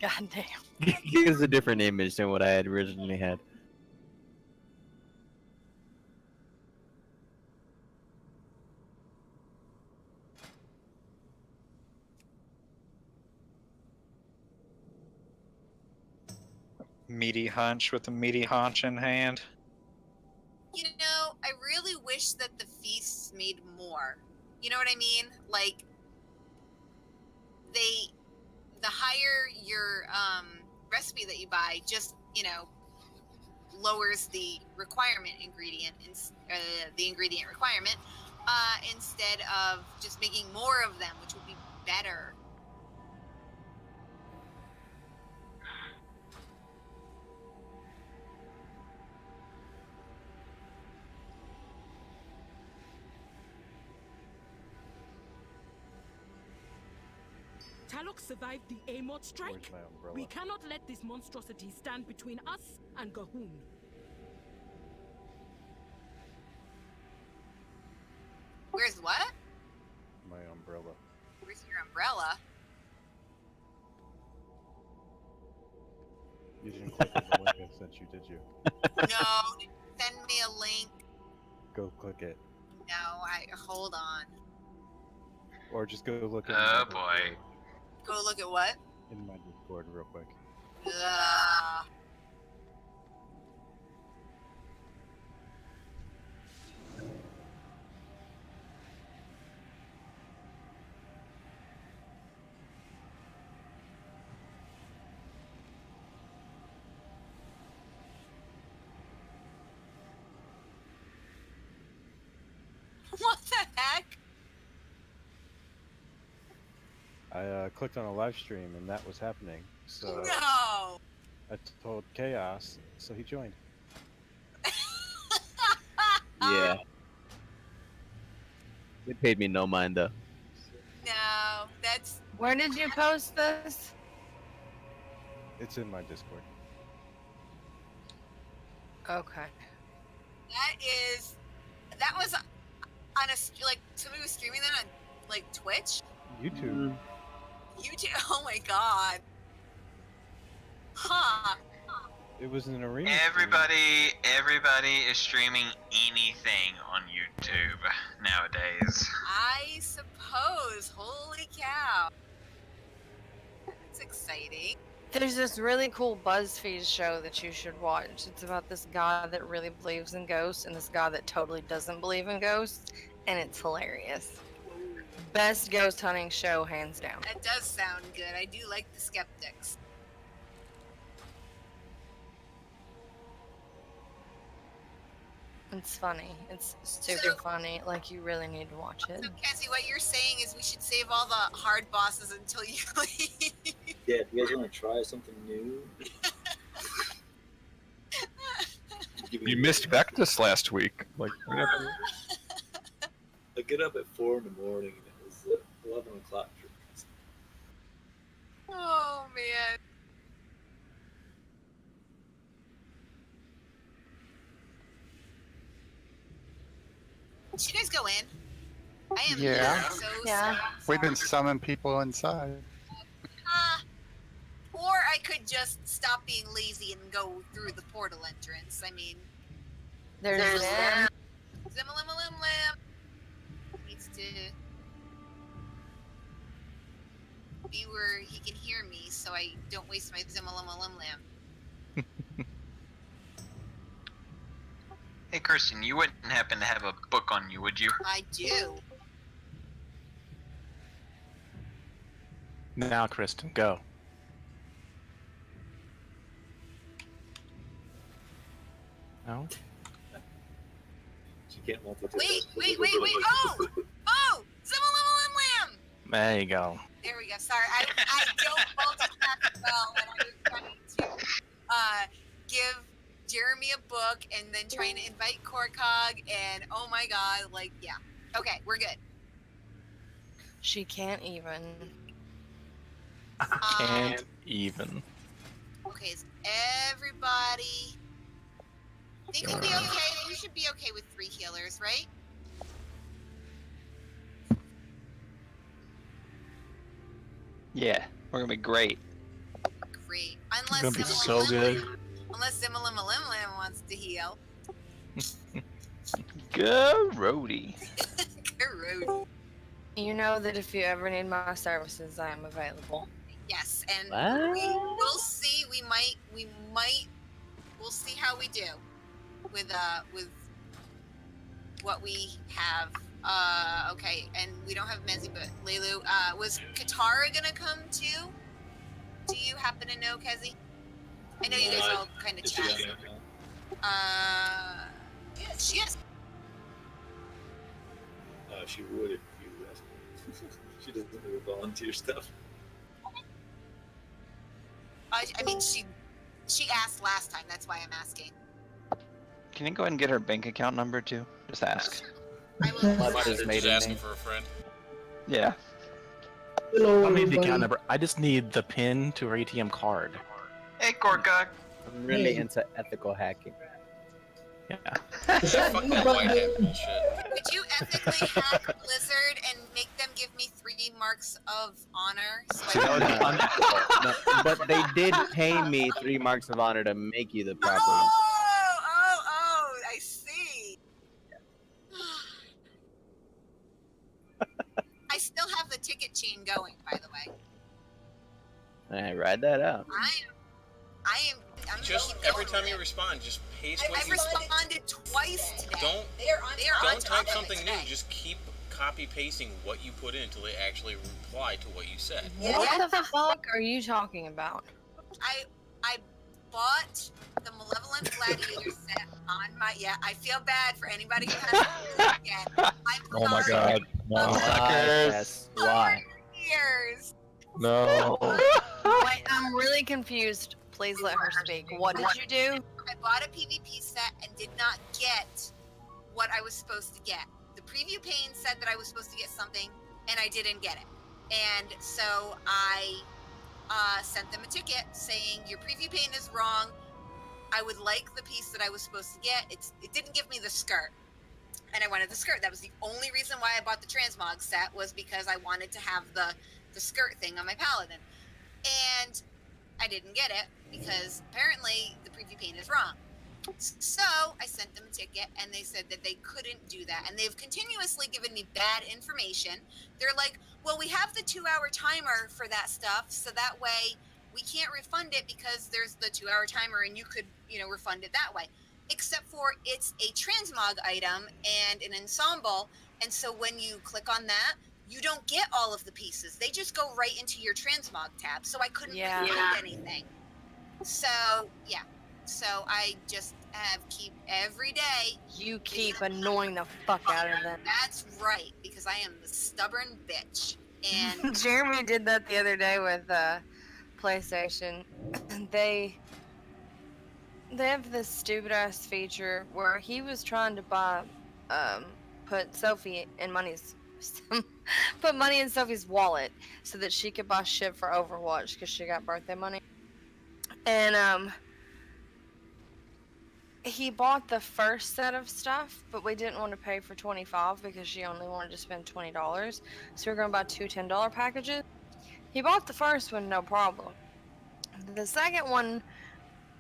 God damn. It's a different image than what I had originally had. Meaty hunch with a meaty haunch in hand. You know, I really wish that the feasts made more. You know what I mean? Like, the higher your recipe that you buy, just, you know, lowers the requirement ingredient, the ingredient requirement, instead of just making more of them, which would be better. Talok survived the Amot strike. Where's my umbrella? We cannot let this monstrosity stand between us and Gahoon. Where's what? My umbrella. Where's your umbrella? You didn't click on the link I sent you, did you? No, send me a link. Go click it. No, hold on. Or just go look at Oh boy. Go look at what? in my Discord real quick. Ugh. What the heck? I clicked on a live stream and that was happening, so No! I told Chaos, so he joined. Yeah. They paid me no mind though. No, that's... Where did you post this? It's in my Discord. Okay. That was on a, like, somebody was streaming that on, like, Twitch? YouTube. YouTube? Oh my god. Huh. It was an arena. Everybody is streaming anything on YouTube nowadays. I suppose. Holy cow. That's exciting. There's this really cool BuzzFeed show that you should watch. It's about this guy that really believes in ghosts and this guy that totally doesn't believe in ghosts, and it's hilarious. Best ghost hunting show, hands down. That does sound good. I do like the skeptics. It's funny. It's super funny. Like, you really need to watch it. So, Cassie, what you're saying is we should save all the hard bosses until you leave. Yeah, if you guys want to try something new. You missed Vectus last week. Like, I get up at 4 in the morning and it was 11 o'clock. Oh, man. Should you guys go in? I am so Yeah. we've been summoning people inside. Or I could just stop being lazy and go through the portal entrance. I mean, There's them. Zimmalimmalimlam needs to be where he can hear me so I don't waste my Zimmalimmalimlam. Hey Kirsten, you wouldn't happen to have a book on you, would you? I do. Now, Kristen, go. No? She can't multitask. Wait. Oh! Oh! Zimmalimmalimlam! There you go. There we go. Sorry, I don't multitask well, and I was trying to give Jeremy a book and then trying to invite Korkog, and oh my god, like, yeah. Okay, we're good. She can't even. Can't even. Okay, is everybody... I think we'll be okay. We should be okay with 3 healers, right? Yeah, we're gonna be great. 3. Unless gonna be so good. Unless Zimmalimmalimlim wants to heal. Grody. Grody. You know that if you ever need my services, I am available. Yes, and What? we'll see. We'll see how we do with what we have. Okay, and we don't have Mezzi, but Leilu, was Katara gonna come too? Do you happen to know, Kezi? I know you guys all kind of Is she chat. gonna come? Yes, she is. She would if you asked her. She doesn't do volunteer stuff. I mean, she asked last time. That's why I'm asking. Can you go ahead and get her bank account number too? Just ask. I will. What's his Just maiden asking name? for a friend. Yeah. I don't need the account number. I just need the PIN to her ATM card. Hey, Gorka. I'm really into ethical hacking. Yeah. Fuck that white hat bullshit. Would you ethically hack Blizzard and make them give me 3 marks of honor? So No, but they did pay me 3 marks of honor to make you the proper one. Oh, I see. I still have the ticket chain going, by the way. Alright, ride that out. I'm Just keep every going time you with it. respond, just paste I what you responded twice today. don't They're on don't top type of something it new. today. Just keep copy pasting what you put in until they actually reply to what you said. What the fuck are you talking about? I bought the Malevolent Gladiator set on my. Yeah, I feel bad for anybody who hasn't seen it yet. I'm Oh my sorry. god. No. Yes, why? Years. No. Wait, I'm really confused. Please let her speak. What did you do? I bought a PvP set and did not get what I was supposed to get. The preview pane said that I was supposed to get something, and I didn't get it. And so I sent them a ticket saying, your preview pane is wrong. I would like the piece that I was supposed to get. It didn't give me the skirt. And I wanted the skirt. That was the only reason why I bought the transmog set, was because I wanted to have the skirt thing on my paladin. And I didn't get it because apparently the preview pane is wrong. So I sent them a ticket and they said that they couldn't do that. And they've continuously given me bad information. They're like, well, we have the 2-hour timer for that stuff. So that way we can't refund it because there's the 2-hour timer and you could, refund it that way. Except for it's a transmog item and an ensemble. And so when you click on that, you don't get all of the pieces. They just go right into your transmog tab. So I couldn't refund anything. So, yeah. So I just keep every day. You keep annoying the fuck out of them. That's right, because I am the stubborn bitch. And Jeremy did that the other day with PlayStation. They have this stupid ass feature where he was trying to put Sophie in put money in Sophie's wallet so that she could buy shit for Overwatch because she got birthday money. And he bought the first set of stuff, but we didn't want to pay for $25 because she only wanted to spend $20. So we were going to buy 2 $10 packages. He bought the first one, no problem. The second one,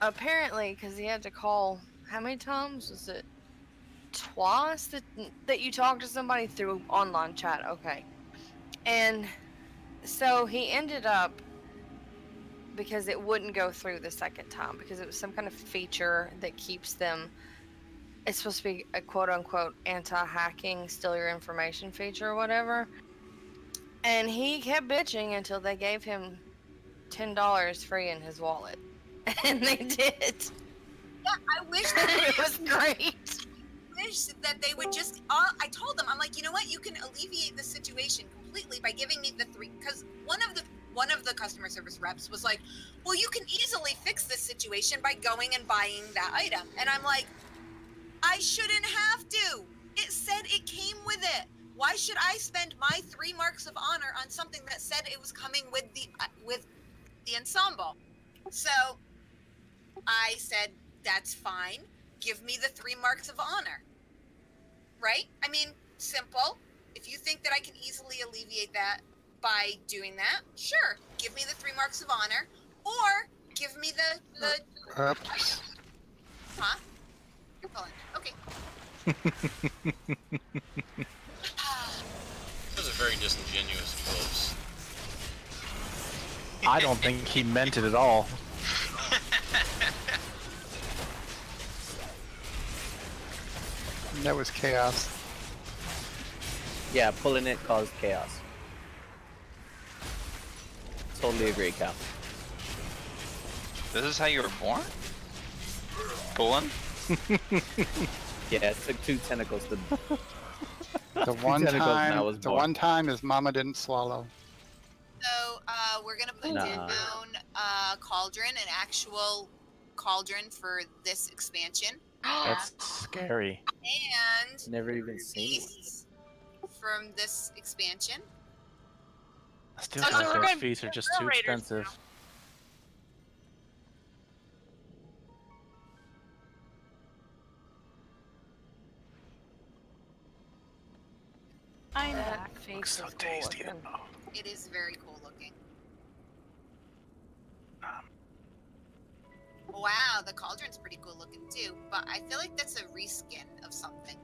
apparently, because he had to call, how many times? Was it twice that you talked to somebody through online chat? Okay. And so he ended up, because it wouldn't go through the second time, because it was some kind of feature that keeps them, it's supposed to be a quote-unquote anti-hacking, steal your information feature or whatever. And he kept bitching until they gave him $10 free in his wallet. And they did. yeah, I wish that It was great. wish that they would just. I told them, I'm like, you know what? You can alleviate the situation completely by giving me the 3. Because one of the customer service reps was like, well, you can easily fix this situation by going and buying that item. And I'm like, I shouldn't have to. It said it came with it. Why should I spend my 3 marks of honor on something that said it was coming with the ensemble? So I said, that's fine. Give me the 3 marks of honor. Right? I mean, simple. If you think that I can easily alleviate that by doing that, sure, give me the 3 marks of honor, or give me the Oops. huh? You're pulling. Okay. Those are very disingenuous quotes. I don't think he meant it at all. That was chaos. Yeah, pulling it caused chaos. Totally agree, Cal. This is how you were born? Pulling? Yeah, it took 2 tentacles to. The one tentacles and I time, was the born. one time his mama didn't swallow. So we're gonna put Nah. down cauldron, an actual cauldron for this expansion, That's scary. and Never even seen one. feasts from this expansion. I still Oh, so think we're those going fees are just Trail too Raiders expensive. I'm That back. face Looks so is cool tasty. looking. It is very cool looking. Wow, the cauldron's pretty cool looking too, but I feel like that's a reskin of something.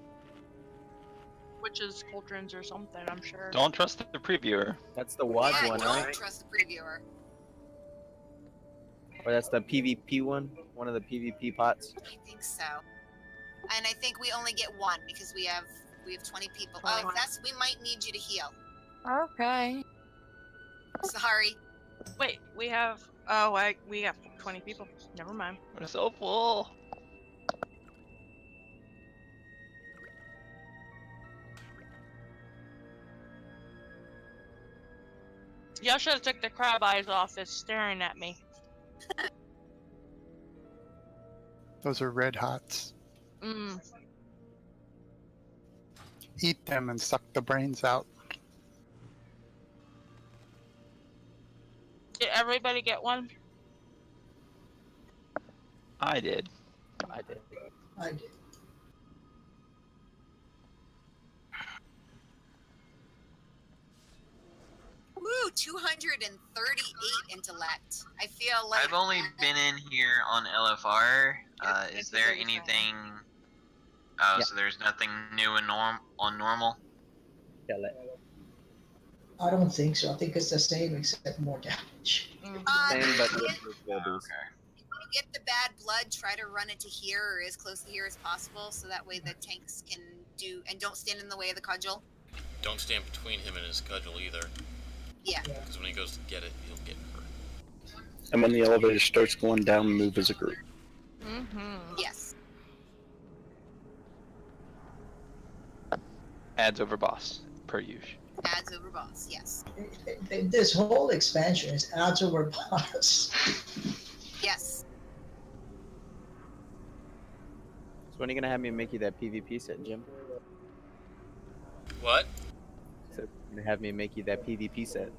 Witches, cauldrons, or something, I'm sure. Don't trust the previewer. That's the WAD Yeah, one, don't right? trust the previewer. Or that's the PvP one? One of the PvP pots? I think so. And I think we only get one because we have 20 people. Oh, 20. that's we might need you to heal. Okay. Sorry. Wait, we have. We have 20 people. Never mind. We're so full. Y'all should have took the crab eyes off. It's staring at me. Those are red hots. Mmm. Eat them and suck the brains out. Did everybody get one? I did. I did. I did. Woo, 238 intellect. I feel like I've only been in here on LFR. Is there anything? Oh, Yeah. so there's nothing new and on normal. Kill it. I don't think so. I think it's the same except more damage. Same, but if with abilities. you get the bad blood, try to run it to here or as close to here as possible, so that way the tanks can do and don't stand in the way of the cudgel. Don't stand between him and his cudgel either, Yeah. because when he goes to get it, he'll get hurt. And when the elevator starts going down, move as a group. Mm-hmm. Yes. Adds over boss, per usual. Adds over boss. Yes. This whole expansion is adds over boss. Yes. So when are you gonna have me make you that PvP set, Jim? What? So you're gonna have me make you that PvP set.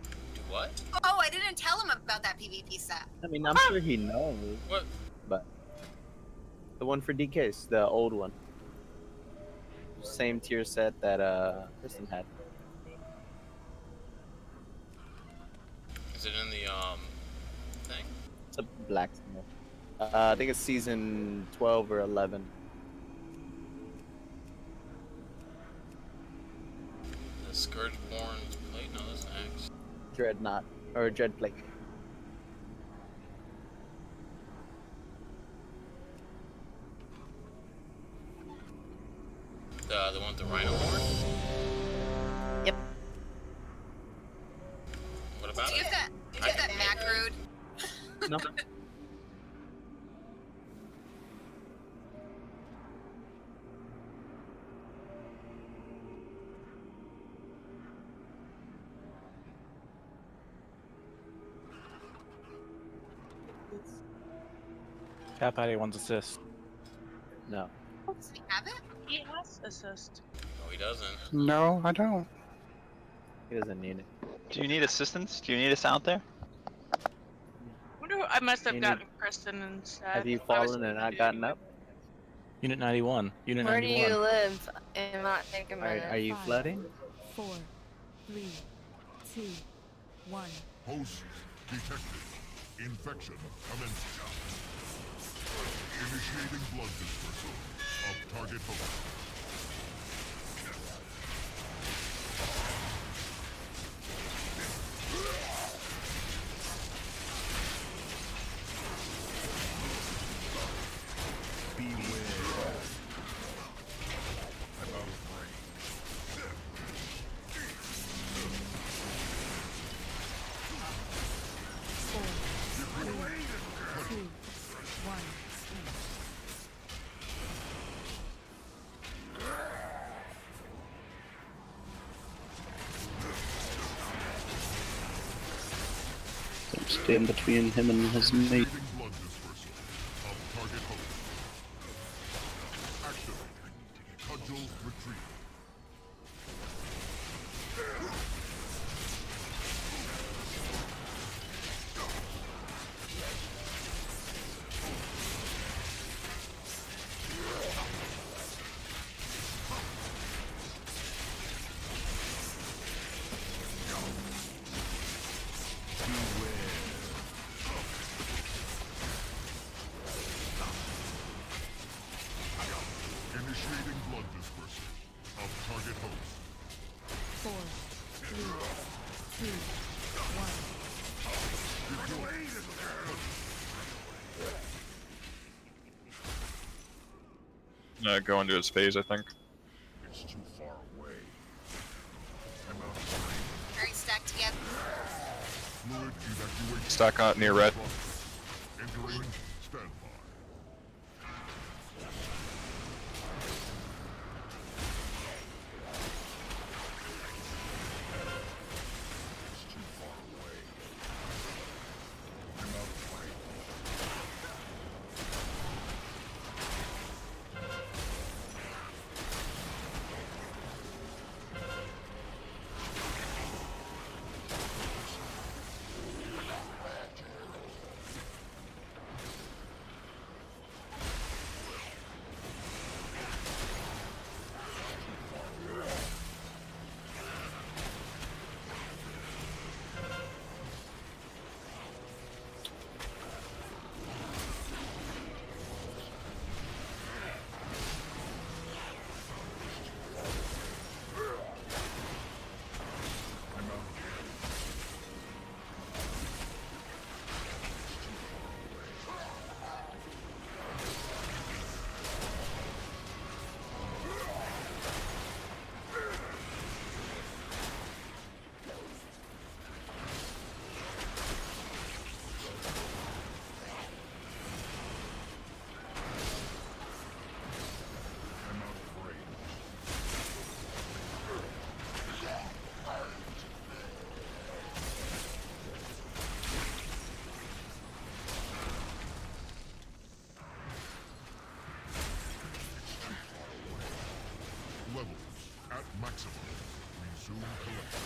Do what? Oh, I didn't tell him about that PvP set. I mean, I'm sure he knows. What? But the one for DKs, the old one. Same tier set that Kristen had. Is it in the thing? It's a blacksmith. I think it's season 12 or 11. The Scourgeborn's plate? No, that's an axe. Dreadnought or Dreadplate. The one with the rhino horn? Yep. What about Do you it? have that macroed? No. Cap Patty wants assist. No. Does he have it? He has assist. No, he doesn't. No, I don't. He doesn't need it. Do you need assistance? Do you need us out there? Wonder who I must have You gotten Kristen instead. Have you I was- fallen and not gotten up? Unit 91. Unit Where do 91. you live? It might take a Are, minute. are you Five. flooding? 4, 3, 2, 1. Host detected. Infection commencing. Initiating blood dispersal of target host. Stand between him and his mate. Blood dispersal of target host. Activating cudgel retrieval. Initiating blood dispersal of target host. 4, 3, 2, 1. Go into his phase, I think. It's too far away. I'm out. Alright, stack together. Fluid evacuation. Stack on near red. Entering standby. It's too far away. I'm out of range. Levels at maximum. Resume collection.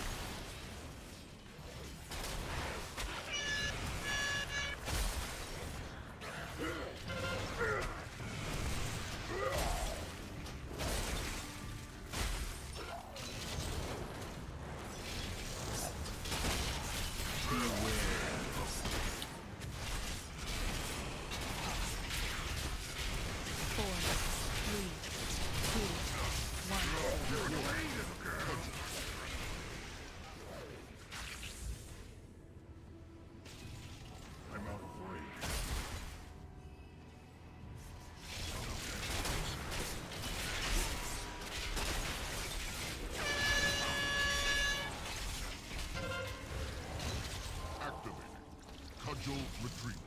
I'm out of range. Activating cudgel retrieval.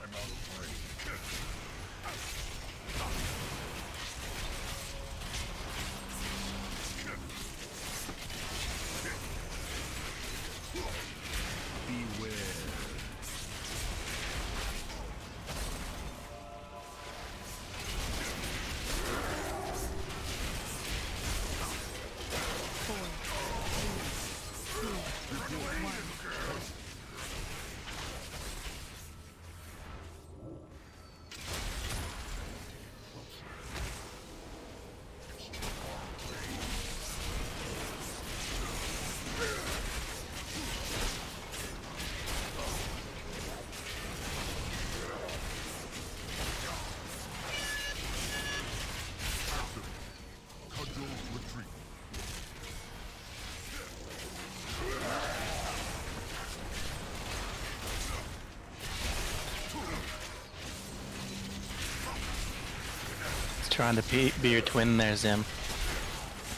I'm out of range. Trying to be your twin there, Zim.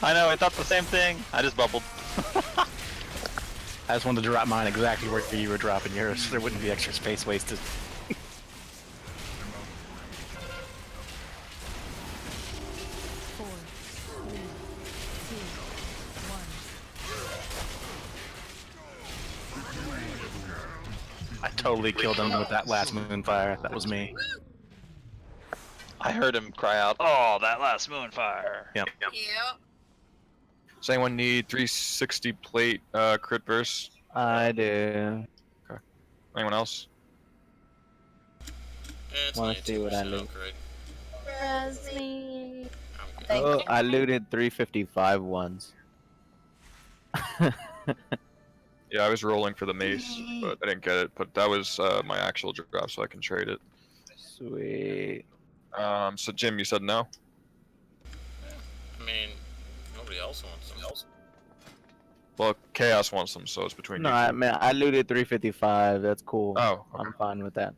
I know, I thought the same thing. I just bubbled. I just wanted to drop mine exactly where you were dropping yours, so there wouldn't be extra space wasted. 4, 3, 2, 1. I totally killed him with that last moonfire. That was me. I heard him cry out, "Oh, that last moonfire!" Yep. Yep. Does anyone need 360 plate crit burst? I do. Okay. Anyone else? Want to see what I loot? Resme. Oh, I looted 355 ones. Yeah, I was rolling for the mace, but I didn't get it. But that was my actual drop, so I can trade it. Sweet. So Jim, you said no? I mean, nobody else wants them. Well, Chaos wants them, so it's between No, you. I mean I looted 355. That's cool. Oh, okay. I'm fine with that.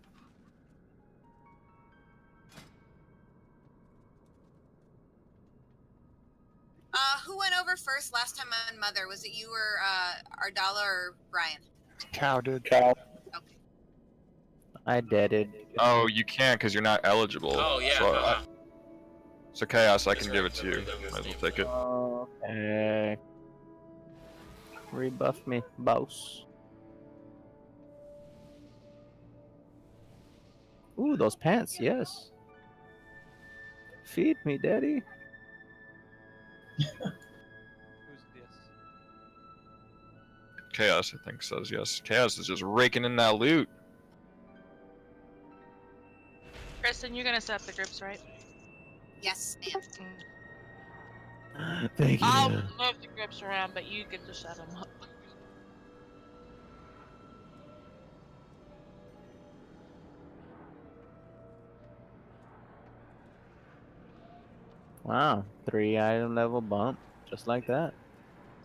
Who went over first last time on Mother? Was it you or Ardala or Brian? Cow did. Cow. Okay. I deaded. Oh, you can't because you're not eligible. Oh, yeah. So, so Chaos, I can give it to you. Might as well take it. Okay. Rebuff me, boss. Ooh, those pants, yes. Feed me, daddy. Chaos, I think, says yes. Chaos is just raking in that loot. Kristen, you're gonna set up the groups, right? Yes, ma'am. Thank you. I'll move the groups around, but you get to set them up. Wow, 3 item level bump, just like that.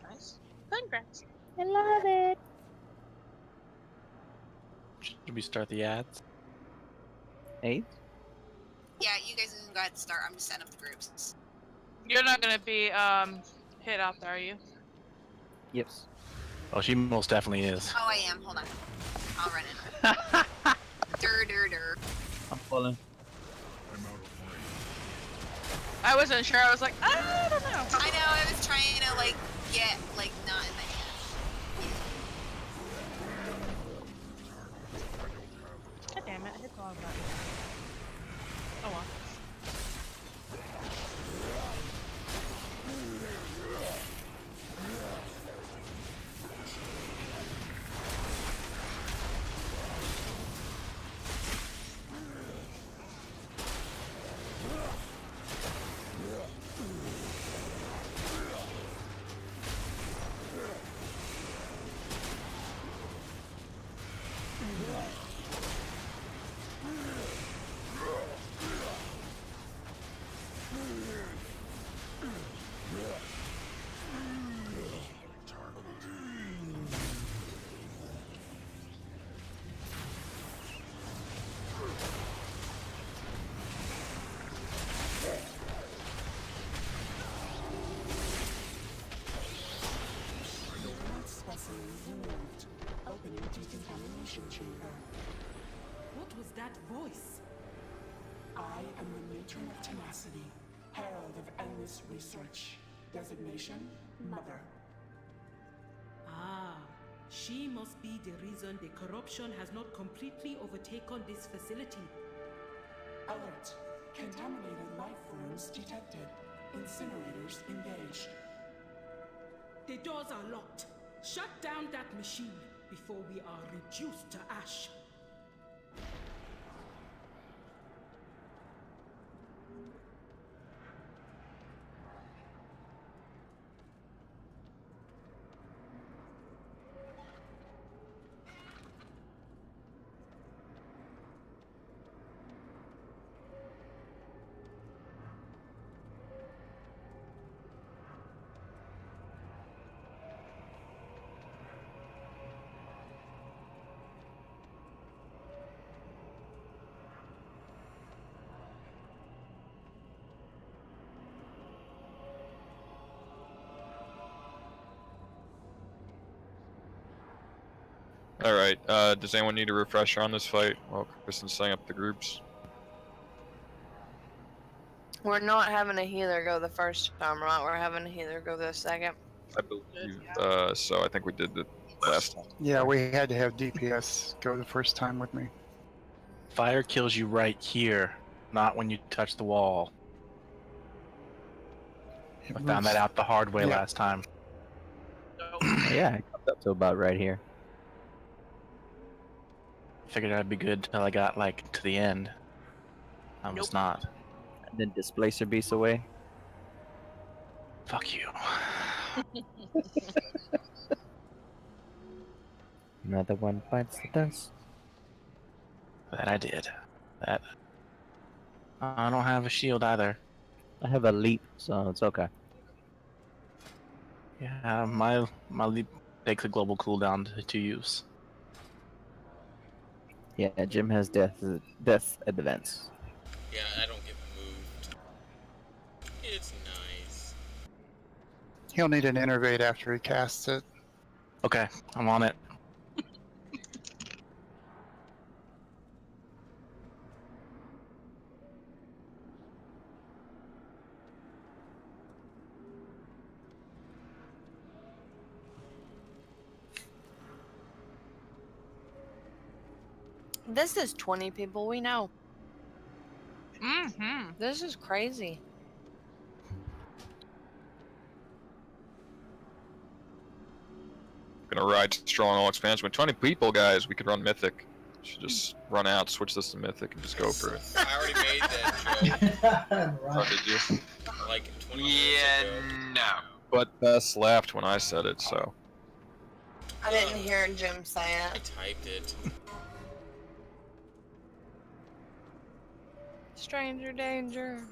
Nice. Congrats. I love it. Should we start the ads? 8? Yeah, you guys can go ahead and start. I'm just setting up the groups. You're not gonna be hit off, are you? Yes. Oh, she most definitely is. Oh, I am. Hold on. I'll run in. Dur. I'm pulling. I wasn't sure. I was like, I don't know. I know. I was trying to like get like not in my head. God damn it! I hit the wrong button. Oh well. What was that voice? I am the matron of tenacity, herald of endless research. Designation, Mother. Ah, she must be the reason the corruption has not completely overtaken this facility. Alert. Contaminated life forms detected. Incinerators engaged. The doors are locked. Shut down that machine before we are reduced to ash. All right. Does anyone need a refresher on this fight while Kristen's setting up the groups? We're not having a healer go the first time, right? We're having a healer go the second. I believe. So I think we did the last time. Yeah, we had to have DPS go the first time with me. Fire kills you right here, not when you touch the wall. I found that out the hard way last time. Yeah, I got up to about right here. Figured I'd be good till I got like to the end. I was not. And then displacer beast away. Fuck you. Another one bites the dust. That I did. That. I don't have a shield either. I have a leap, so it's okay. Yeah, my leap takes a global cooldown to use. Yeah, Jim has death advance. Yeah, I don't get moved. It's nice. He'll need an innervate after he casts it. Okay, I'm on it. This is 20 people we know. Mm-hmm. This is crazy. Gonna ride strong all expansion with 20 people, guys. We could run Mythic. Should just run out, switch this to Mythic, and just go for it. I already made that joke. Oh, did you? Like 20 minutes ago. No. But Bess laughed when I said it, so. I didn't hear Jim say I it. typed it. Stranger danger.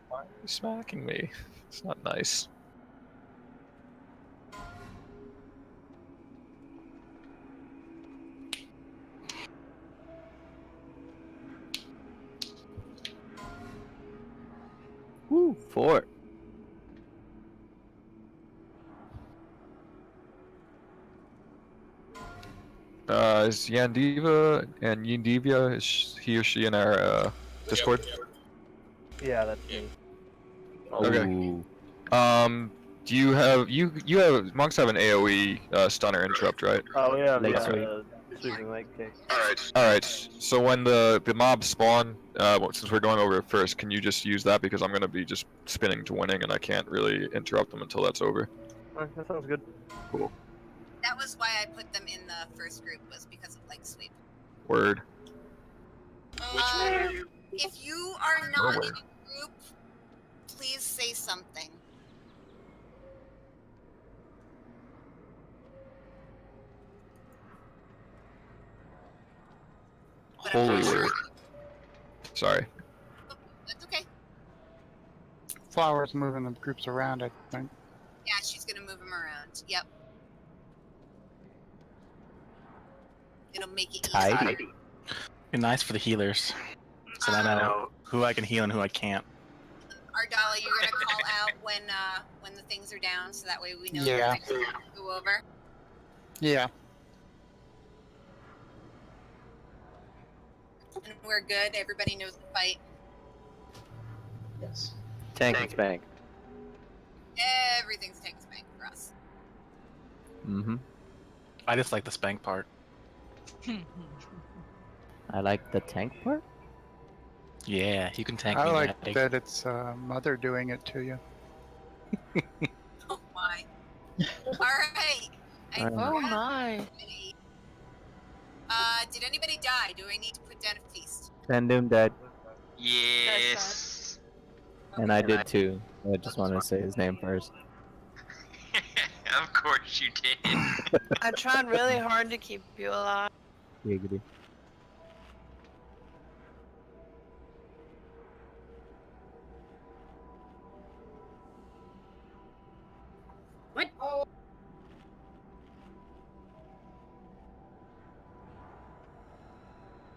Why are you smacking me? It's not nice. Woo, 4. Is Yandiva and Yindivia, is he or she in our Discord? Yeah, that's me. Okay. Do you have monks have an AOE stunner interrupt, right? Oh yeah, Leg yeah. sweep. Sweeping leg kick. Alright, so when the mobs spawn, since we're going over it first, can you just use that because I'm gonna be just spinning to winning and I can't really interrupt them until that's over. Alright, that sounds good. Cool. That was why I put them in the first group, was because of leg sweep. Word. If you are not in a group, please say something. But I'm Holy not sure. word. Sorry. That's okay. Flower's moving the groups around, I think. Yeah, she's gonna move them around. Yep. It'll make it easy. Be nice for the healers, so that I know who I can heal and who I can't. Ardala, you're gonna call out when the things are down, so that way we know Yeah. to go over. Yeah. And we're good. Everybody knows the fight. Yes. Tank and spank. Everything's tank spank for us. Mm-hmm. I just like the spank part. I like the tank part. Yeah, you can tank I me. like Maddie. that it's Mother doing it to you. Oh my. Alright. Oh my. Did anybody die? Do I need to put down a feast? Sandum died, Yes. and I did too. I just wanted to say his name first. Of course you did. I tried really hard to keep you alive. Giggity. What?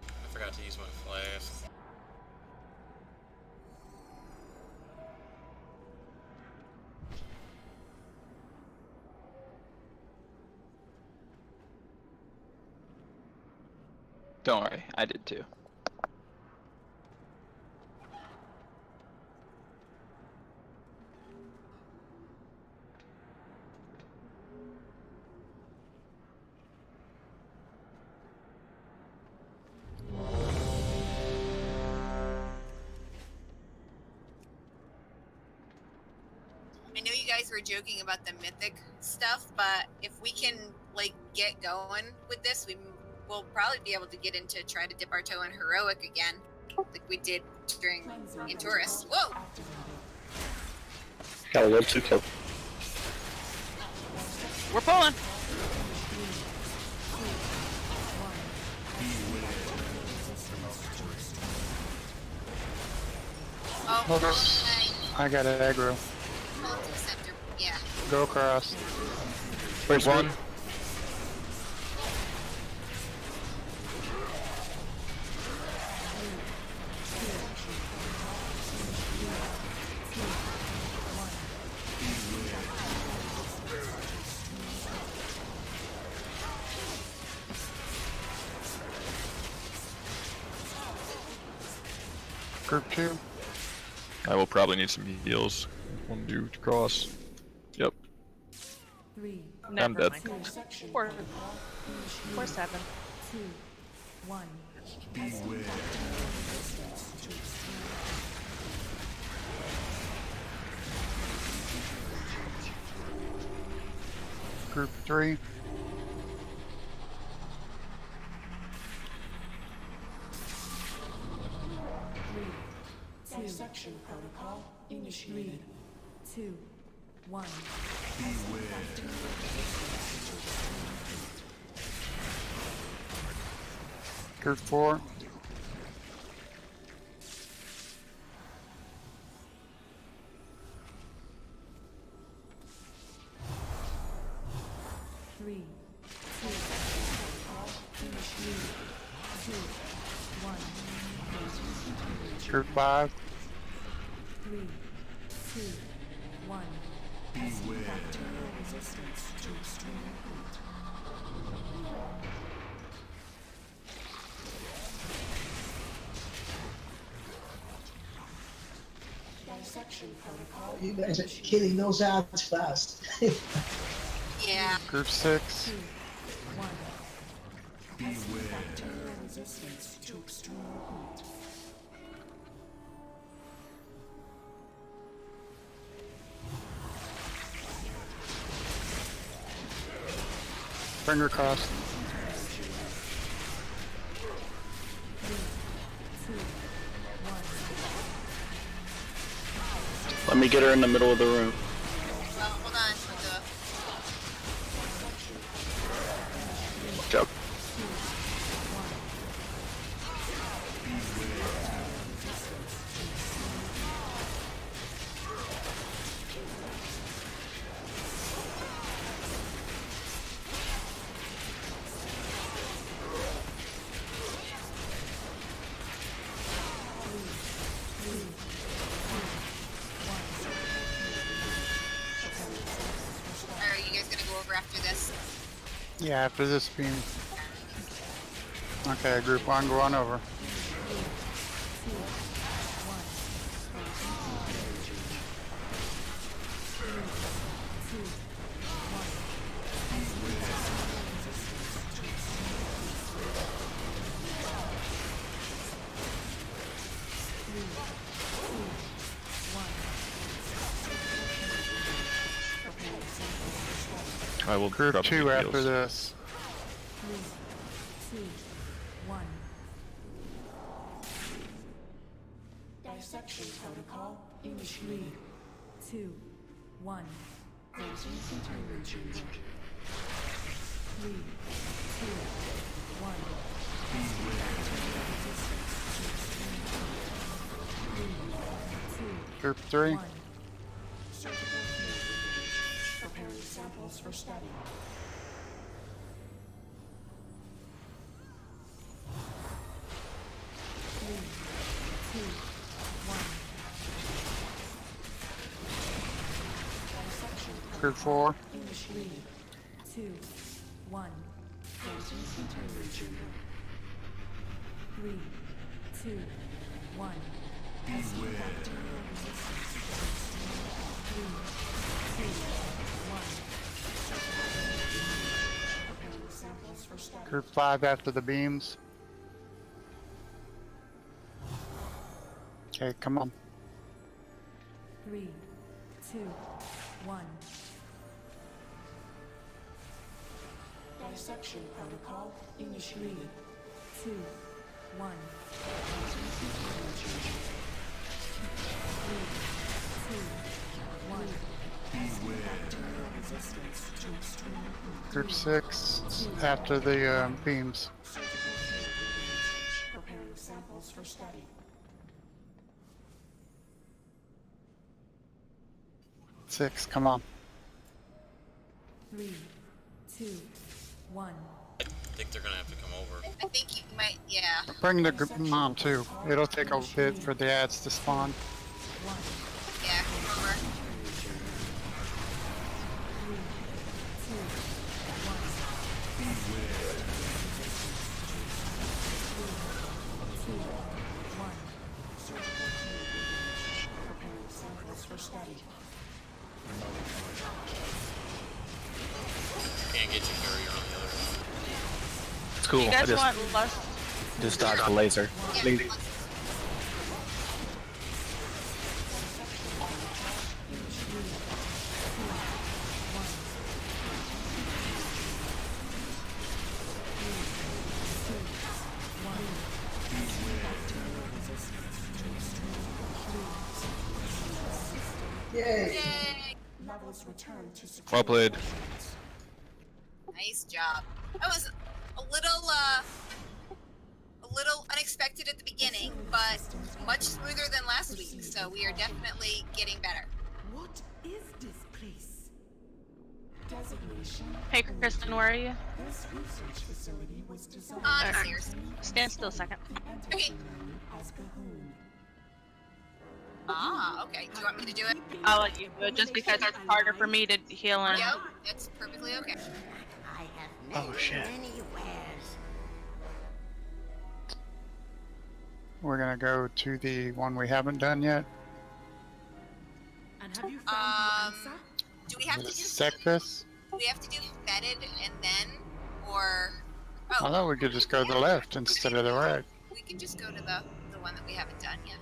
I forgot to use my flask. Don't worry, I did too. I know you guys were joking about the mythic stuff, but if we can like get going with this, we'll probably be able to get into try to dip our toe in heroic again, like we did during in Taurus. Whoa! Got a little too close. We're pulling. Oh, I got an aggro. multi-scepter. Yeah. Go across. Where's one? Group 2. I will probably need some heals. One due to cross. Yep. 3, I'm Never dead. mind. 4-7. 2, 1. Beware. Group 3. Dissection protocol initiated. 2, 1. Group 4. Three, 2, 2, 1. Group 5. 3, 2, 1. Bacterial resistance to extreme heat. Dissection protocol. You guys are killing those ads fast. Yeah. Group 6. 2, 1. Bacterial resistance to extreme heat. Finger crossed. 2, 1. Let me get her in the middle of the room. Well, hold on. Watch out. Alright, you guys gonna go over after this? Yeah, after this beam. Okay, group 1, go on over. I will Group drop 2 the after heals. this. 3, 2, 1. Dissection protocol initiated. 2, 1. Closing containment chamber. 3, 2, 1. Group 3. Surgical field. Preparing samples for study. Group 4. Initiated. 2, 1. Closing containment chamber. 3, 2, 1. Beware. 3, 2, 1. Group 5 after the beams. Okay, come on. 3, 2, 1. Dissection protocol initiated. 2, 1. 3, 2, 1. Group 6 after the beams. Preparing samples for study. 6, come on. 3, 2, 1. I think they're gonna have to come over. I think you might, yeah. Bring the group mom too. It'll take a bit for the ads to spawn. Yeah, come over. 2, 1. Preparing samples for study. Can't get you carrier on the other one. It's cool. You I guys want less? just dodged the laser. Yay! Levels return to Well played. Nice job. That was a little unexpected at the beginning, but much smoother than last week. So we are definitely getting better. What is this place? Designation. Hey, Kristen, where are you? This research facility was designed Upstairs. Stand still a second. Okay. as Cahoon. Ah, okay. Do you want me to do it? I'll let you do it just because it's harder for me to heal and. Yep, that's perfectly okay. Oh shit. We're gonna go to the one we haven't done yet. And have you found the answer? Do we have to do Sectus. do we have to do vetted and then, or I thought we could just go to the left instead of the right. we can just go to the one that we haven't done yet.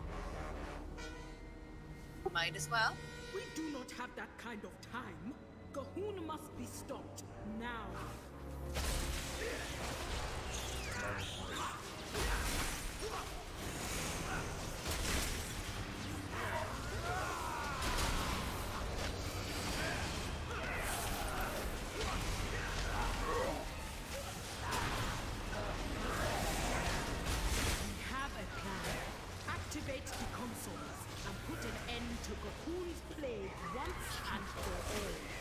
Might as well. We do not have that kind of time. Cahoon must be stopped now. We have a plan. Activate the consoles and put an end to Cahoon's plague once and for all.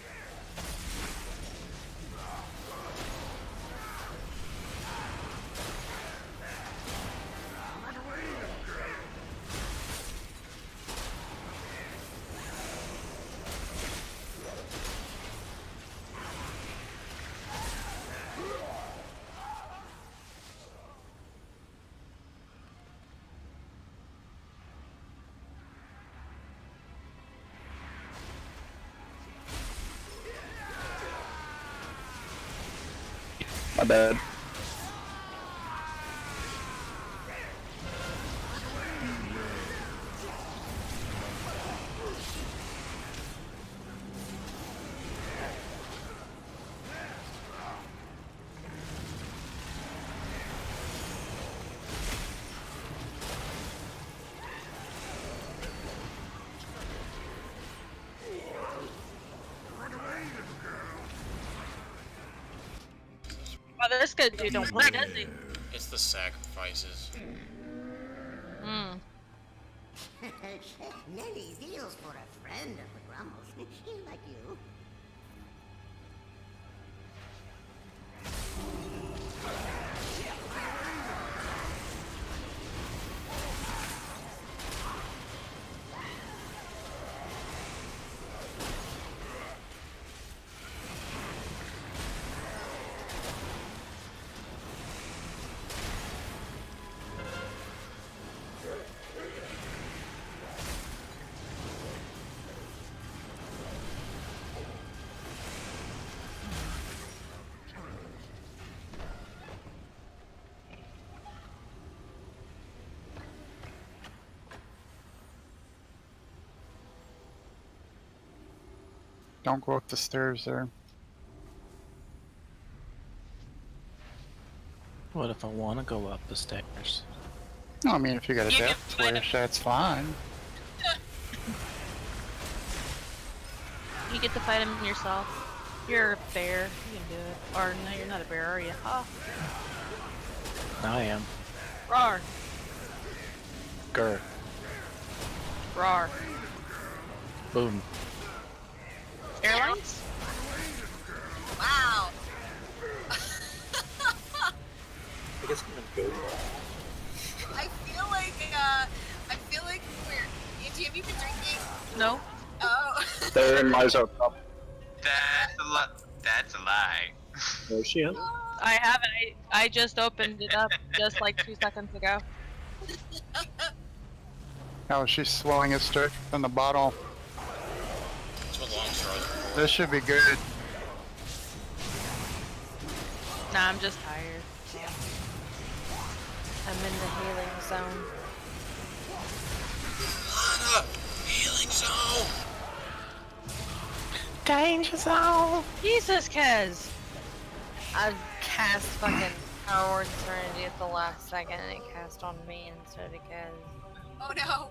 My bad. Oh, this good dude don't play, does he? It's the sacrifices. Hmm. Many deals for a friend of the Grumbles, like you. Don't go up the stairs there. What if I want to go up the stairs? No, I mean, if you got a You can death wish, that's fine. You get to fight him yourself. You're a bear. You can do it. Or no, you're not a bear, are you? Oh, I am. roar, Grr. roar. Boom. Airlines? Wow. I guess I'm gonna go. I feel like we're. Angie, have you been drinking? No. Oh. They're in my zone. That's a lie. No shit. I haven't. I just opened it up just like 2 seconds ago. Now she's swelling it straight from the bottle. That's what long straws are for. This should be good. Nah, I'm just tired. I'm in the healing zone. Lana! Healing zone! Danger zone! Jesus, Kez! I cast fucking Power Word Serenity at the last second and it cast on me instead of Kez. Oh no.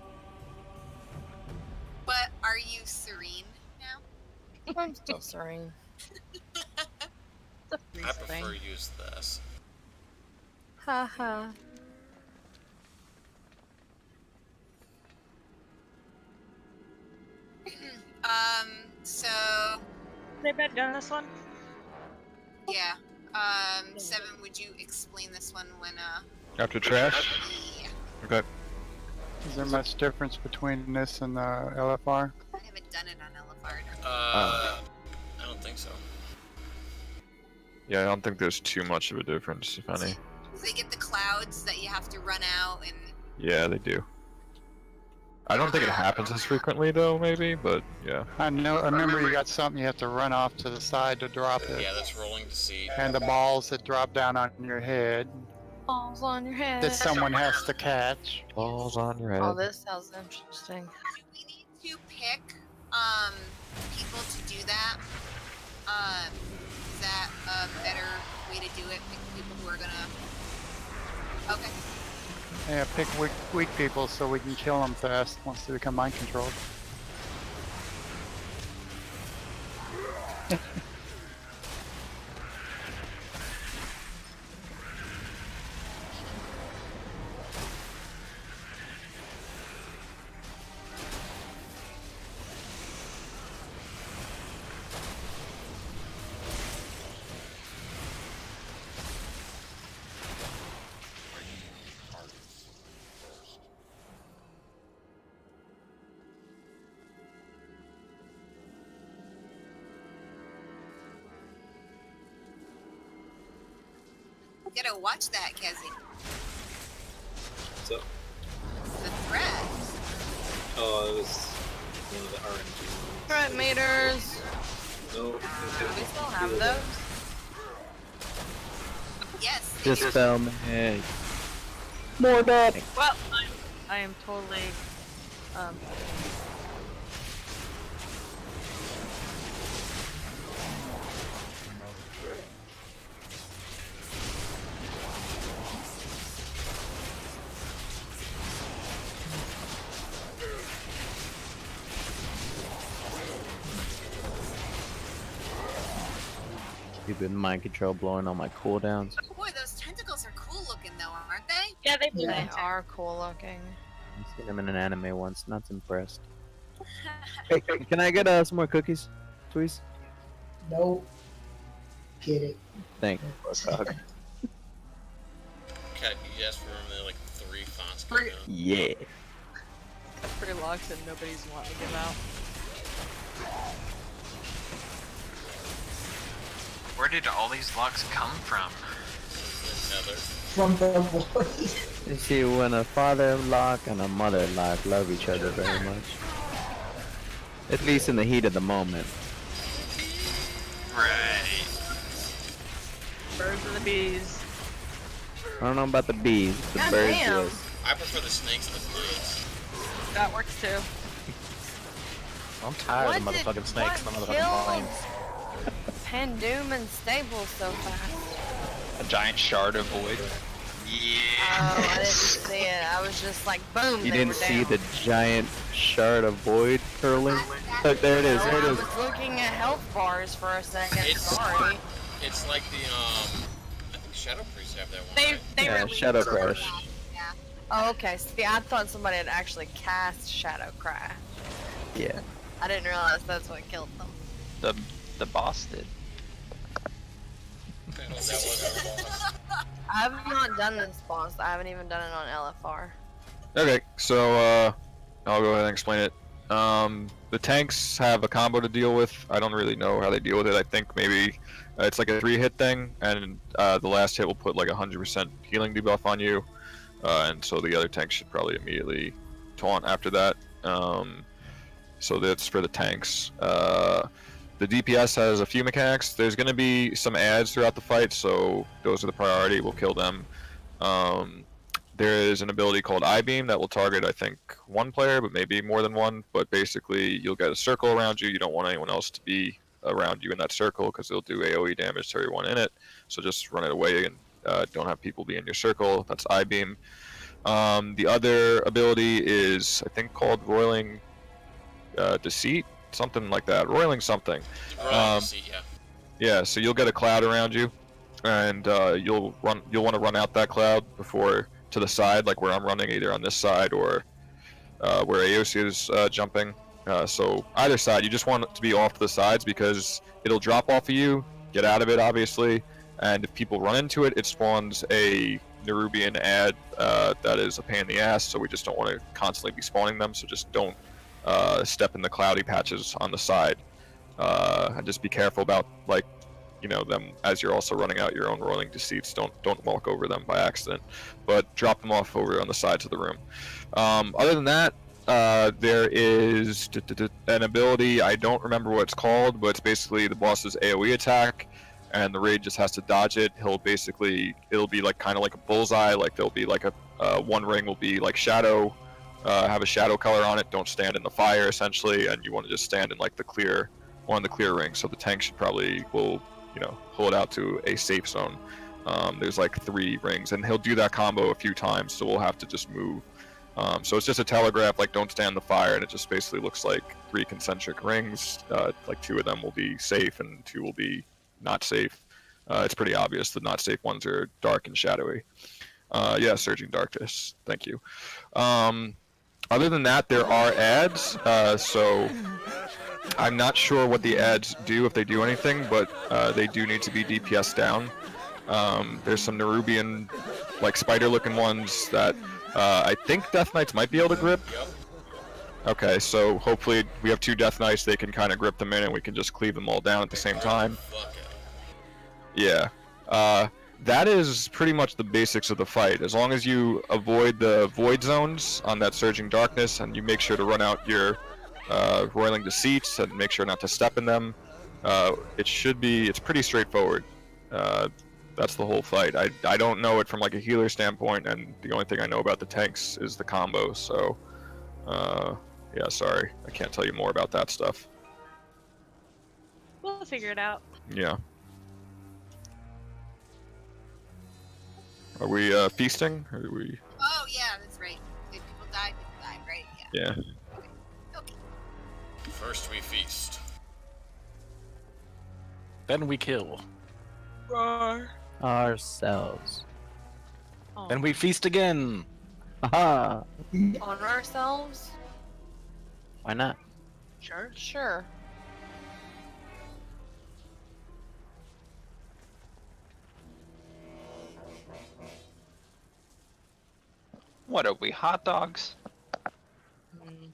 But are you serene now? I'm still serene. It's a freeze I prefer thing. use this. Haha. So Anybody done this one? yeah. 7, would you explain this one when After trash? yeah. Okay. Is there much difference between this and the LFR? I haven't done it on LFR. I don't think so. Yeah, I don't think there's too much of a difference, if any. They get the clouds that you have to run out and Yeah, they do. I don't think it happens as frequently though, maybe, but yeah. I remember you got something you have to run off to the side to drop it. Yeah, that's rolling to see. And the balls that drop down on your head Balls on your head. that someone has to catch. Balls on your head. Oh, this sounds interesting. we need to pick people to do that. Is that a better way to do it? Pick people who are gonna. Okay. Yeah, pick weak people so we can kill them fast once they become mind controlled. You gotta watch that, Kezzy. What's up? The threat. Oh, it was one of the RNG. Threat meters. No. Do we still have those? Yes. Dispel me. More dotting. Well, I am totally Stupid mind control blowing on my cooldowns. Boy, those tentacles are cool looking though, aren't they? Yeah, They are cool looking. I've seen them in an anime once, not impressed. Hey, can I get some more cookies, please? Nope. Get it. Thank you. Okay, you asked for only like 3 fonts. Yeah. That's pretty logs and nobody's wanting to give out. Where did all these locks come from? From the boys. You see, when a father-in-law and a mother-in-law love each other very much. At least in the heat of the moment. Right. Birds of the bees. I don't know about the bees, the God birds damn. is. I prefer the snakes and the fleas. That works too. I'm tired of What motherfucking did- snakes what and motherfucking killed vines. Pandoom and Stable so fast. A giant shard of void. Oh, I didn't see it. I was just like, boom, You they didn't were see down. the giant shard of void curling? Look, there it is, there it I is. was looking at health bars for a second. Sorry. It's like the I think Shadow Priests have that one. They Yeah, released Shadow it. Crash. Yeah. Oh, okay. See, I thought somebody had actually cast Shadow Crash. Yeah. I didn't realize that's what killed them. The boss did. That was our boss. I have not done this boss. I haven't even done it on LFR. Okay, so I'll go ahead and explain it. The tanks have a combo to deal with. I don't really know how they deal with it. I think maybe it's like a 3-hit thing, and the last hit will put like 100% healing debuff on you, and so the other tanks should probably immediately taunt after that. So that's for the tanks. The DPS has a few mechanics. There's going to be some ads throughout the fight, so those are the priority. We'll kill them. There is an ability called I-Beam that will target, I think, one player, but maybe more than one. But basically, you'll get a circle around you. You don't want anyone else to be around you in that circle because it'll do AoE damage to everyone in it. So just run it away and don't have people be in your circle. That's I-Beam. The other ability is, I think, called Roiling Deceit. Something like that, roiling something. Yeah, so you'll get a cloud around you, and you'll want to run out that cloud before to the side, like where I'm running, either on this side or where Aosi is jumping. So either side, you just want it to be off to the sides because it'll drop off of you, get out of it, obviously, and if people run into it, it spawns a Nerubian ad that is a pain in the ass. So we just don't want to constantly be spawning them. So just don't step in the cloudy patches on the side, and just be careful about, like, you know, them as you're also running out your own roiling deceits. Don't walk over them by accident, but drop them off over on the sides of the room. Other than that, there is an ability, I don't remember what it's called, but it's basically the boss's AoE attack, and the raid just has to dodge it. It'll be like kind of like a bullseye, like there'll be like a one ring will be like shadow. Have a shadow color on it. Don't stand in the fire, essentially, and you want to just stand in like one of the clear rings. So the tank will pull it out to a safe zone. There's like 3 rings, and he'll do that combo a few times, so we'll have to just move. So it's just a telegraph, like don't stand in the fire, and it just basically looks like 3 concentric rings. Like 2 of them will be safe, and 2 will be not safe. It's pretty obvious. The not safe ones are dark and shadowy. Yeah, Surging Darkness. Thank you. Other than that, there are ads, so I'm not sure what the ads do, if they do anything, but they do need to be DPS down. There's some Nerubian, like spider-looking ones that I think Death Knights might be able to grip. Okay, so hopefully we have 2 Death Knights, they can kind of grip them in and we can just cleave them all down at the same time. Yeah. That is pretty much the basics of the fight. As long as you avoid the void zones on that Surging Darkness, and you make sure to run out your Roiling Deceits and make sure not to step in them, it's pretty straightforward. That's the whole fight. I don't know it from like a healer standpoint, and the only thing I know about the tanks is the combo, so yeah, sorry. I can't tell you more about that stuff. We'll figure it out. Yeah. Are we feasting? Or are we? Oh yeah, that's right. If people die, right? Yeah. Yeah. Okay. First we feast. Then we kill. Roar. Ourselves. Then we feast again. Aha! On ourselves? Why not? Sure. Sure. What are we, hot dogs?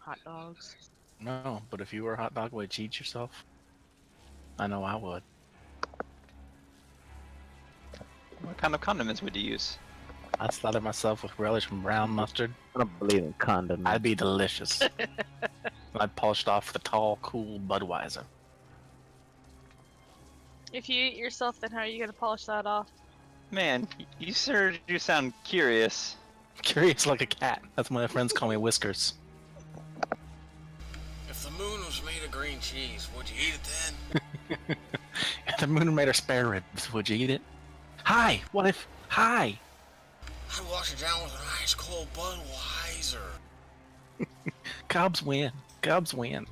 Hot dogs. No, but if you were a hot dog, would you eat yourself? I know I would. What kind of condiments would you use? I'd slather myself with relish from brown mustard. I don't believe in condiments. I'd be delicious. I'd polished off the tall, cool Budweiser. If you eat yourself, then how are you gonna polish that off? Man, you sound curious. Curious like a cat. That's why my friends call me Whiskers. If the moon was was made of green cheese. Would you eat it then? If the moon made her spare ribs, would you eat it? Hi! What if... Hi! I'd wash it down with an ice cold Budweiser. Cubs win. Cubs win.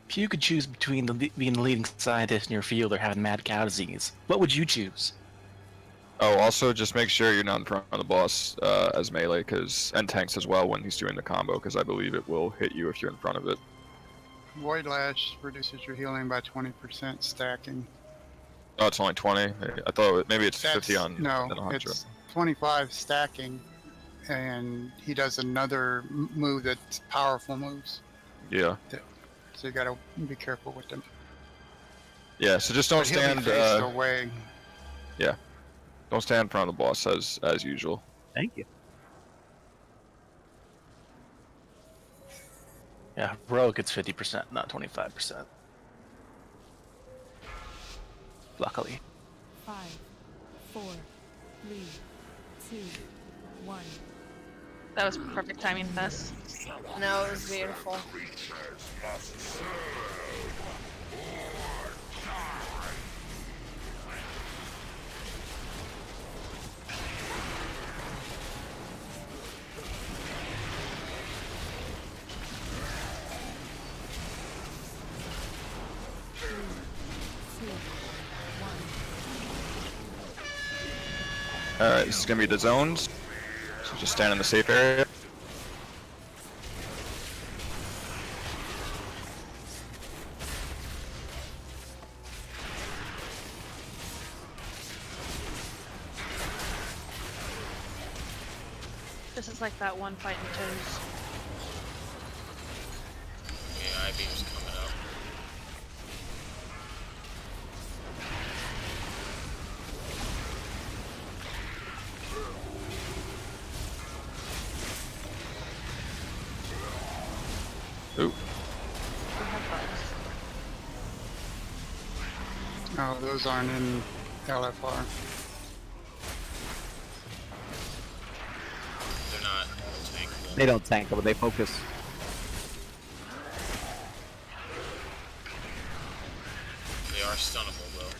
If you could choose between being the leading scientist in your field or having mad cow disease, what would you choose? Oh, also just make sure you're not in front of the boss as melee, and tanks as well when he's doing the combo, because I believe it will hit you if you're in front of it. Void Lash reduces your healing by 20% stacking. Oh, it's only 20. I thought maybe it's 50 on No, 100. it's 25 stacking, and he does another move that's powerful moves. Yeah. So you gotta be careful with them. Yeah. So just don't But he'll be stand. faced away. Yeah. Don't stand in front of the boss as usual. Thank you. Yeah, Rogue gets 50%, not 25%. Luckily. 5, 4, 3, 2, 1. That was perfect timing, Bess. No, it was beautiful. Alright, this is gonna be the zones. So just stand in the safe area. This is like that one fight in Toes. Yeah, I-beam's coming up. Ooh. No, those aren't in LFR. They're not tankable. They don't tank, but they focus. They are stunnable though.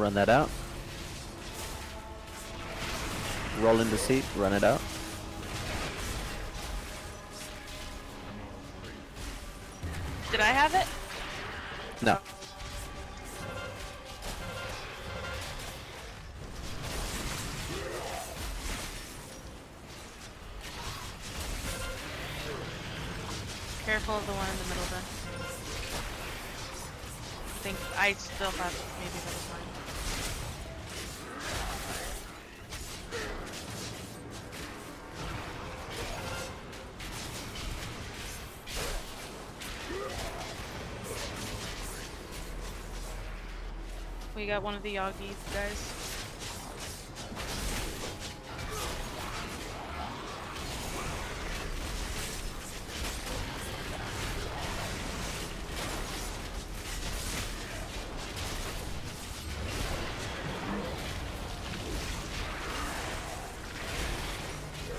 Run that out. Roll in the seat, run it out. Did I have it? No. Careful of the one in the middle then. I think I still have maybe that was mine. We got one of the Yogis, guys.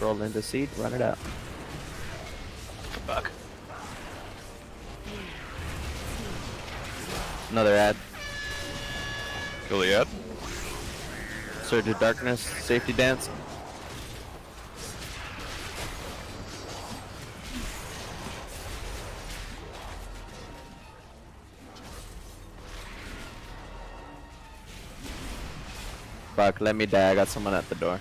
Roll in the seat, run it out. Fuck. Another ad. Kill the ad. Surge of Darkness, safety dance. Fuck, let me die, I got someone at the door.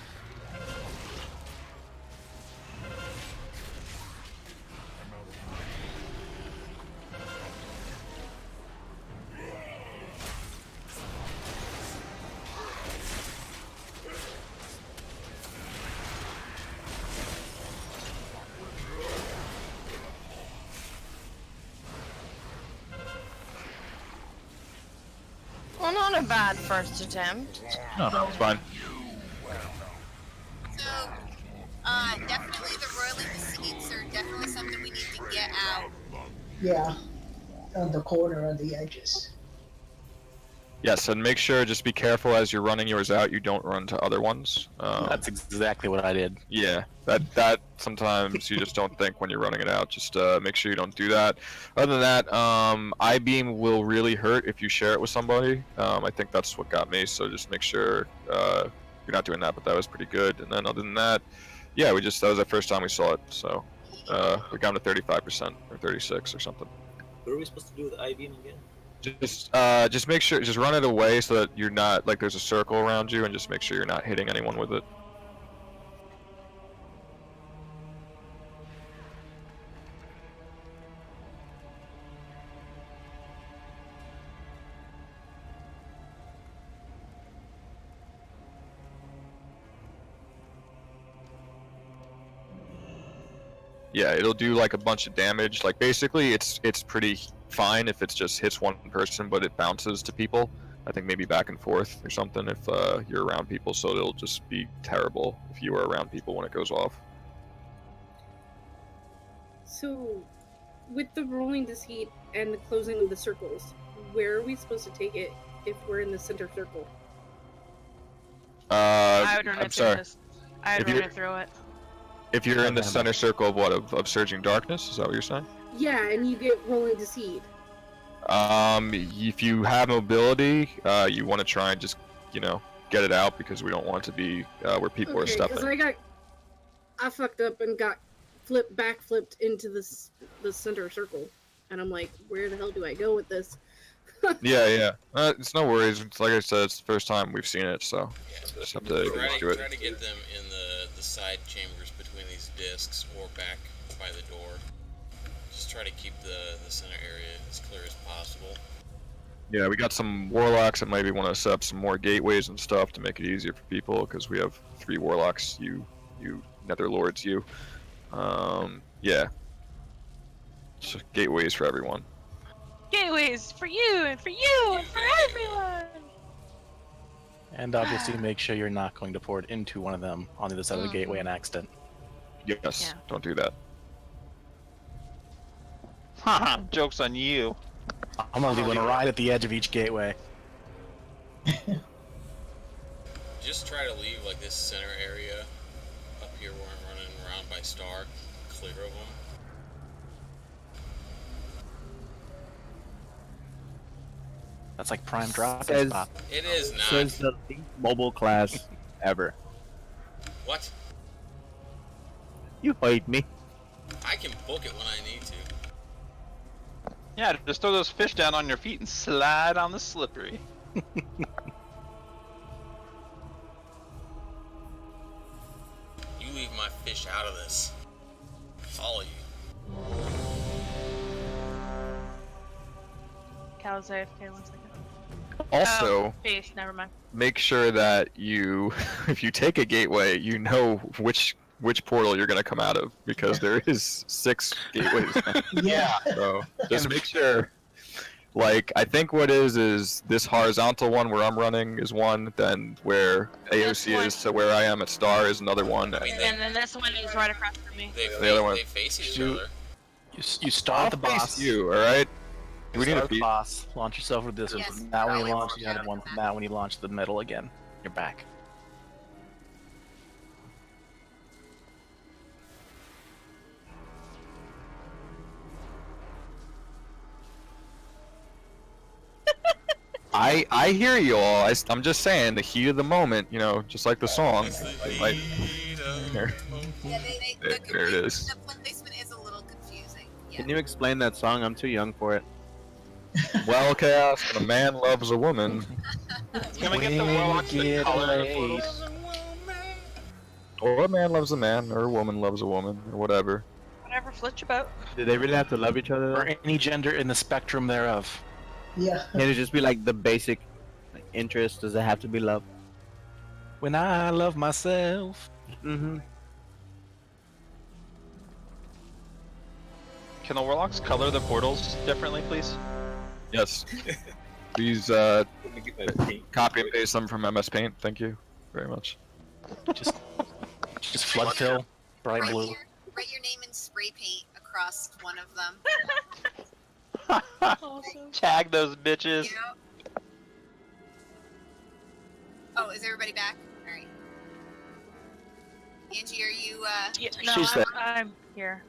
Well, not a bad first attempt. No, it's fine. So, definitely the roiling deceits are definitely something we need to get out. Yeah, on the corner, on the edges. Yes, and make sure, just be careful as you're running yours out, you don't run to other ones. That's exactly what I did. Yeah, that sometimes you just don't think when you're running it out. Just make sure you don't do that. Other than that, I-beam will really hurt if you share it with somebody. I think that's what got me, so just make sure you're not doing that, but that was pretty good. And then other than that, yeah, that was the first time we saw it, so we got to 35% or 36 or something. What are we supposed to do with the I-beam again? Just make sure, just run it away so that you're not, like, there's a circle around you, and just make sure you're not hitting anyone with it. Yeah, it'll do like a bunch of damage. Like basically, it's pretty fine if it just hits one person, but it bounces to people. I think maybe back and forth or something if you're around people. So it'll just be terrible if you are around people when it goes off. So, with the rolling deceit and the closing of the circles, where are we supposed to take it if we're in the center circle? I would run I'm it sorry. through this. I would If run you're- it through it. If you're in the center circle of what, of Surging Darkness, is that what you're saying? Yeah, and you get rolling deceit. If you have mobility, you want to try and just, get it out because we don't want it to be where people are Okay, stepping. because I fucked up and got backflipped into the center circle, and I'm like, where the hell do I go with this? Yeah. It's no worries. It's like I said, it's the first time we've seen it, so just have to Try do it. to get them in the side chambers between these discs or back by the door. Just try to keep the center area as clear as possible. Yeah, we got some warlocks that maybe want to set up some more gateways and stuff to make it easier for people because we have 3 warlocks. You netherlords, you. Yeah. So gateways for everyone. Gateways for you and for you and for everyone. And obviously make sure you're not going to pour it into one of them on the other side of the gateway in accident. Yes, don't do that. Haha, joke's on you. I'm gonna leave one right at the edge of each gateway. Just try to leave like this center area up here where I'm running around by Star clear of them. That's like prime dropping Says, spot. It is not. says the least mobile class ever. What? You hate me. I can book it when I need to. Yeah, just throw those fish down on your feet and slide on the slippery. You leave my fish out of this. All of you. Cal's AFK, 1 second. Also, Oh, peace, never mind. make sure that you, if you take a gateway, you know which portal you're gonna come out of, because there is 6 gateways. Yeah. So just make sure. Like, I think what is this horizontal one where I'm running is one, then where AOC is to where I am at Star is another one. And then this one is right across from me. The other one. They face each Shoot. other. You start the I'll boss. face you, alright? Do we need a Start the feat? boss. Launch yourself with this. Yes, Now when you probably launch won't the other have one. that. Now when you launch the middle again, you're back. I hear you all. I'm just saying, the heat of the moment, you know, just like the song. Like, there, Yeah, there it is. The placement is a little confusing. Yeah. Can you explain that song? I'm too young for it. Well, Chaos, when a man loves a woman, Can we get the warlocks to color the laid. portals? or a man loves a man, or a woman loves a woman, or whatever. Whatever floats your boat. Do they really have to love each other? Or Though? any gender in the spectrum thereof. Yeah. Can it just be like the basic like, interest? Does it have to be love? When I love myself. Mm-hmm. Can the warlocks color the portals differently, please? Yes. Please copy and paste them from MS Paint. Thank you very much. Just flood fill, bright blue. Write your name in spray paint across one of them. Tag those bitches. You know? Oh, is everybody back? Alright. Angie, are you, Yeah, no, She's there. I'm here.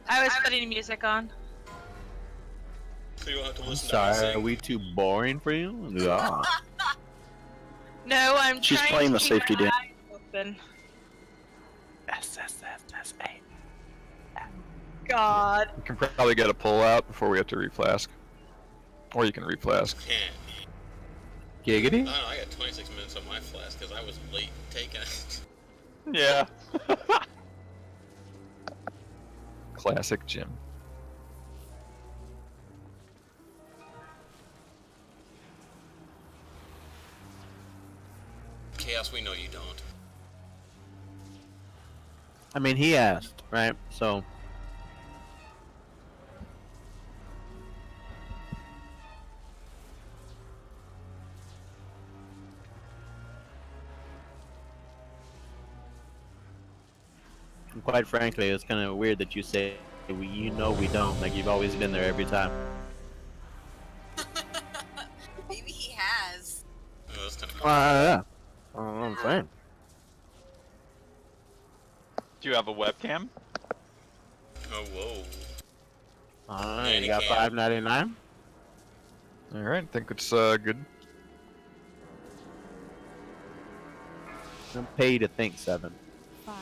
I was putting music on. So you don't have to I'm listen to sorry, us are sing. we too boring for you? Yeah. No, I'm She's trying playing to the keep safety my dance. eyes open. S-S-S-S-A. God. You can probably get a pull out before we have to reflask. Or you can reflask. Can't. Giggity? No, I got 26 minutes on my flask because I was late taking it. Yeah. Classic Jim. Chaos, we know you don't. I mean, he asked, right? So. And quite frankly, it's kind of weird that you say, you know we don't. Like, you've always been there every time. maybe he has. Oh, that's kind of Yeah. I'm saying. Do you have a webcam? Oh, whoa. Alright, you got $5.99? Alright, I think it's good. Don't pay you to think, 7. 5,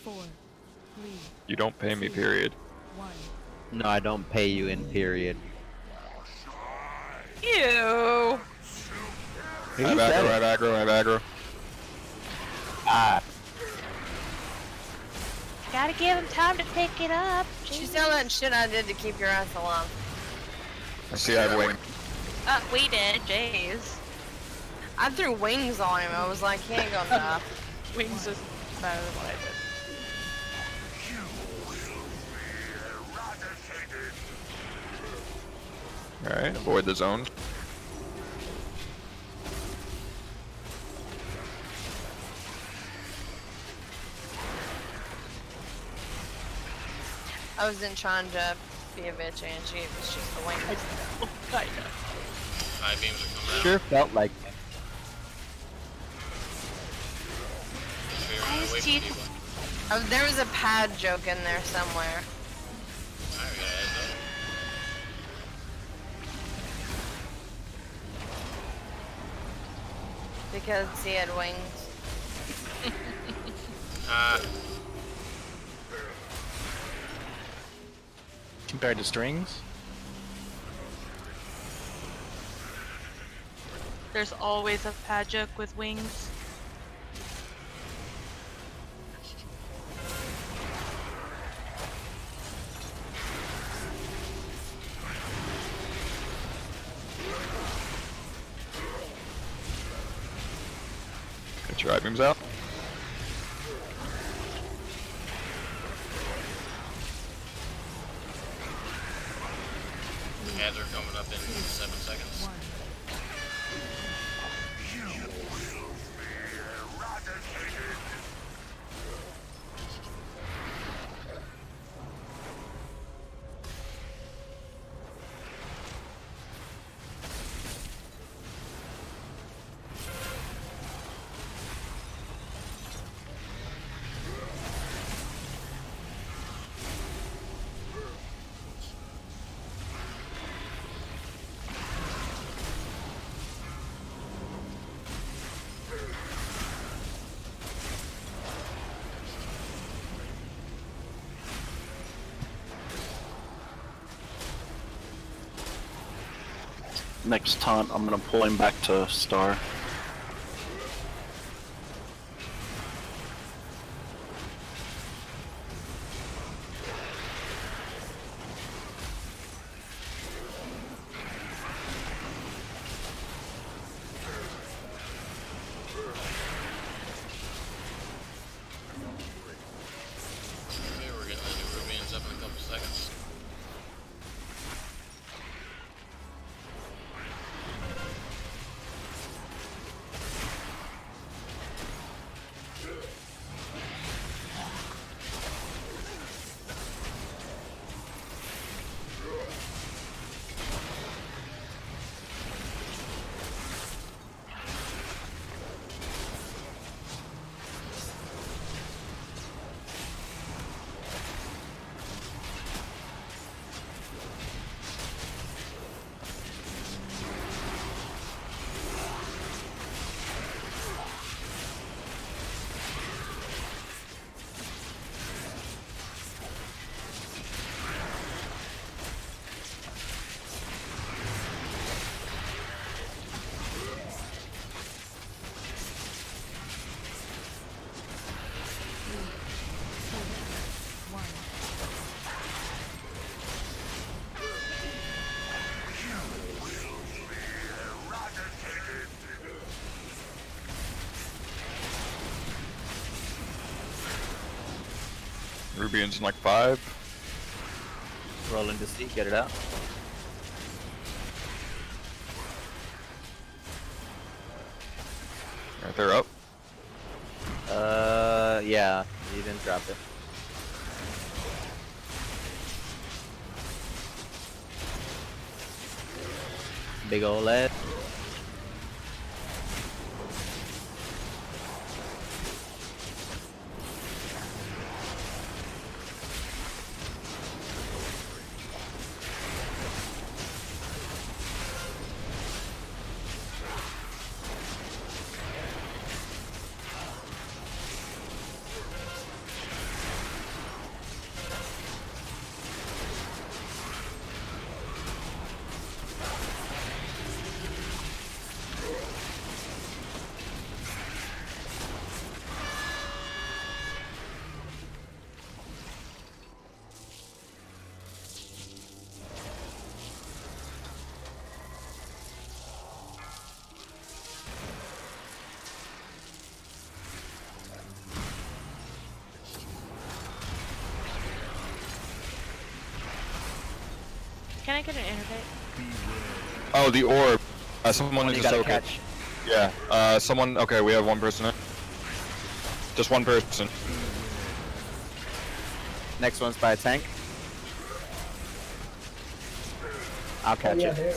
4, 3, You don't pay me, period. 1. No, I don't pay you in period. Ew. Who Right said it? aggro, right aggro. Ah. Gotta give him time to pick it up. She's all that shit I did to keep your ass alive. I see I have wing. We did, Jays. I threw wings on him. I was like, he ain't gonna die. Wings is better than what I did. Alright, avoid the zone. I wasn't trying to be a bitch, Angie. It was just the wings. I know. High beams are coming out. Sure felt like it. Stay around away from people. Oh, there was a pad joke in there somewhere. Alright, we gotta heads Because he had wings. Compared to strings? There's always a Pajuk with wings. Get your eye beams out. Ads are coming up in 7 seconds. Next taunt, I'm gonna pull him back to Star. Okay, we're getting the new Rubians up in a couple seconds. Rubian's in like 5. Rolling to see, get it out. Right, they're up. Yeah, you didn't drop it. Big ol' lead. Can I get an interface? Oh, the orb. Someone You needs to gotta soak it. catch. Yeah. Someone. Okay, we have one person in. Just one person. Next one's by a tank. I'll catch yeah, it. there.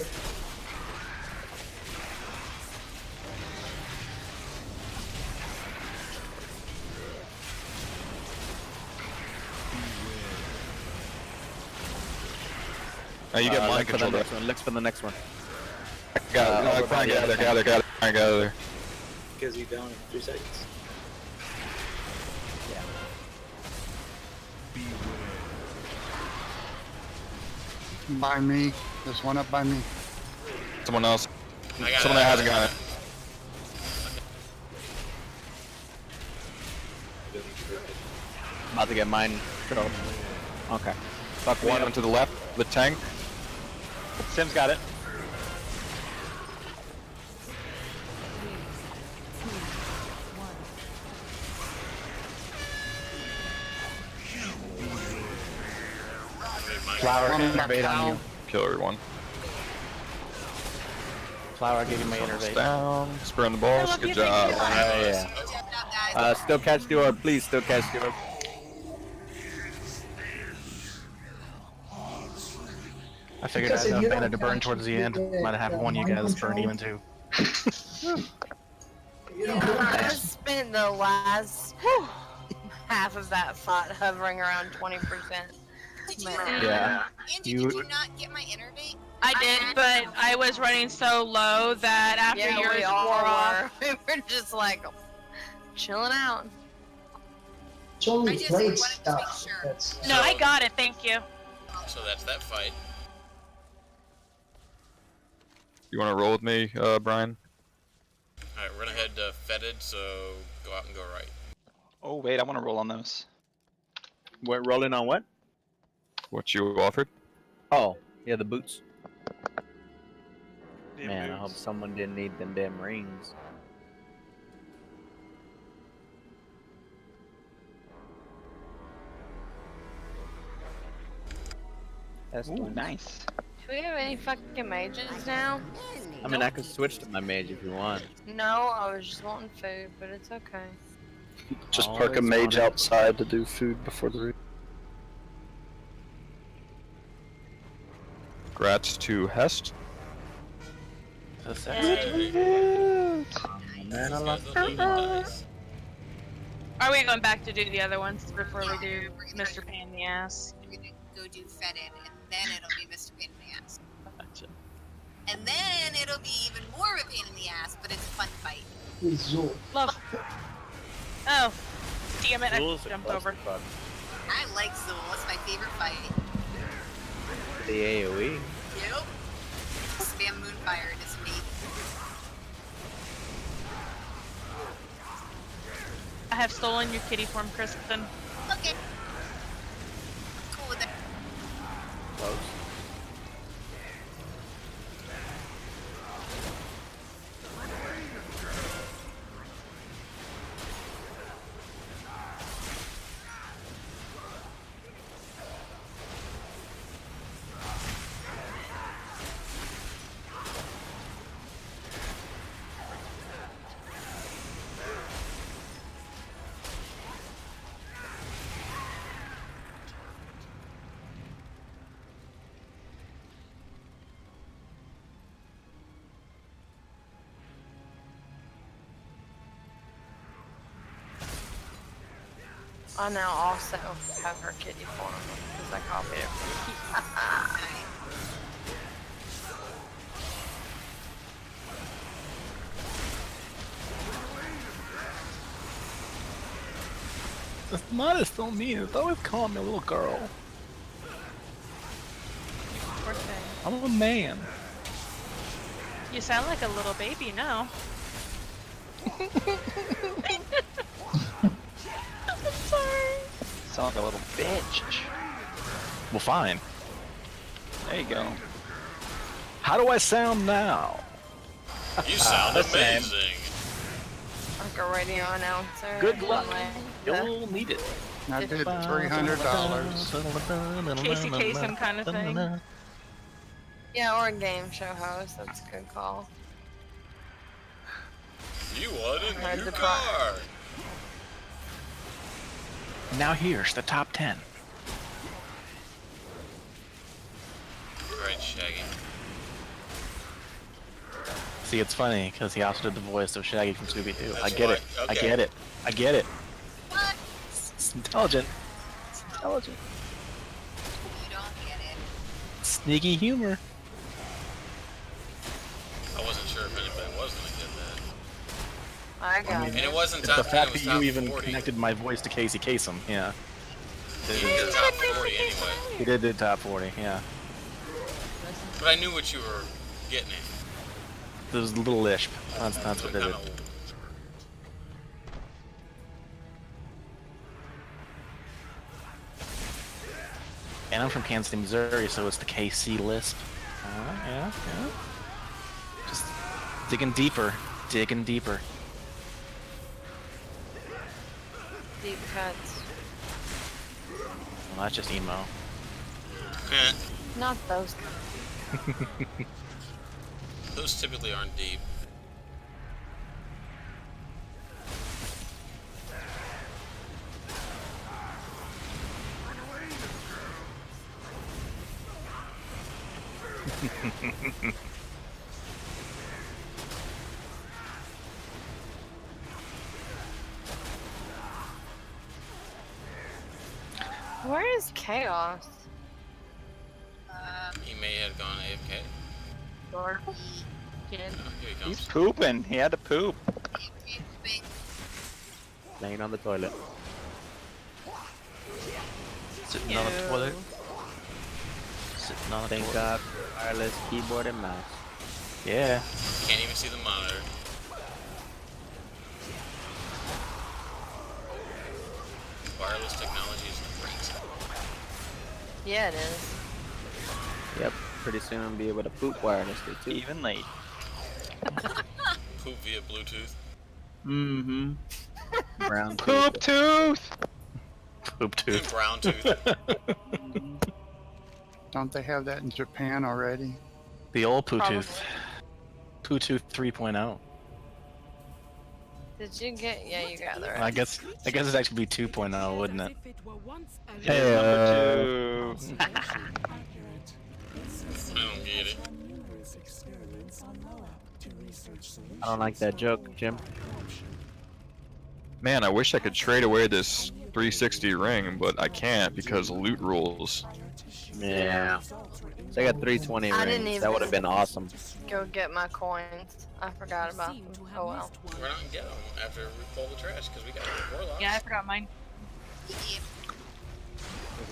You get mind Look for the control. next one. Looks for the next one. Gather. over by the other Gather. because he's down in 3 seconds. Yeah. By me. There's one up by me. Someone else. I got Someone it, that I hasn't got got it. it. About to get mine killed. Okay. Fuck one to the left, the tank. Sim's got it. Flower One innervate on you. Kill everyone. Flower, give you my innervate. Down. Spur on the balls. Good job. Yeah. Still catch the orb, please. Still catch the orb. I figured Because I had if you enough mana don't to burn catch towards the the, end. Might have one of you mind guys burn control. even too. I spent the last half of that fight hovering around 20%. Yeah. Angie, did you not get my innervate? I did, but I was running so low that after Yeah, yours we all wore were. off. We were just like chilling out. It's only I just blade wanted to stuff. make sure. That's No, I got it, thank you. So that's that fight. You want to roll with me, Brian? Alright, we're gonna head to Fetid, so go out and go right. Oh wait, I want to roll on those. We're rolling on what? What you offered? Oh, yeah, the boots. Damn Man, I boots. hope someone didn't need them damn rings. That's Ooh, nice. Do we have any fucking mages now? I mean, I could switch to my mage if you want. No, I was just wanting food, but it's okay. Just park a Always mage wanted- outside to do food before the raid. Grats to Hest. That's Yay. Man, I love Are we going back to do the other ones before we do Mr. Pain in the Ass? We're gonna go do Fetid, and then it'll be Mr. Pain in the Ass. Gotcha. And then it'll be even more of a pain in the ass, but it's a fun fight. Zool. Love. Oh, damn it! Zool's I a jumped over. clusterfuck. I like Zool. It's my favorite fight. The AoE. Yep. Spam Moonfire is me. I have stolen your kitty form, Kristen. Okay. Cool with it. Close. I now also have her kitty form because I copied it from That's modest on me. It's always calling me a little girl. Poor thing. I'm a man. You sound like a little baby now. I'm sorry. Sound like a little bitch. Well, fine. There you go. How do I sound now? You sound the same. amazing. like a radio announcer. Good luck. Like You'll need it. I did $300. Casey Kasem kind of thing. Yeah, or a game show host. That's a good call. You wanted Heard your the car. Now here's the top 10. Right, Shaggy. See, it's funny because he also did the voice of Shaggy from Scooby-Doo. I That's get why- it. I okay. get it. I get it. What? It's intelligent. It's intelligent. You don't get it. Sneaky humor. I wasn't sure if anybody was gonna get that. I got mean, And it wasn't it's top the 10, fact it was that top you even 40. connected my voice to Casey Kasem, yeah. He did top 40 anyway. He did top 40, yeah. But I knew what you were getting at. It was a little lisp. That's what did it. And I'm from Kansas City, Missouri, so it's the KC lisp. Yeah. Just digging deeper. Deep cuts. Well, that's just emo. Not those cuts. Those typically aren't deep. Where is Chaos? He may have gone AFK. Or Oh, here he comes. He's pooping. He had to poop. Laying on the toilet. Sitting on the toilet. Sitting on the Thank toilet. God, wireless keyboard and mouse. Yeah. Can't even see the monitor. Wireless technology is great. yeah, it is. Yep, pretty soon I'll be able to poop wirelessly too. Even late. Poop via Bluetooth. Mm-hmm. Brown Poop tooth! Poop tooth. Brown tooth. Don't they have that in Japan already? The old Poo-tooth. Poo-tooth 3.0. Did you get? Yeah, you got the right. I guess it'd actually be 2.0, wouldn't it? Hey, I don't get it. I don't like that joke, Jim. Man, I wish I could trade away this 360 ring, but I can't because of loot rules. Yeah. So I got 320 I didn't rings. even That would have been awesome. go get my coins. I forgot about them. Oh well. We're not gonna get them after we pull the trash because we got warlocks. Yeah, I forgot mine.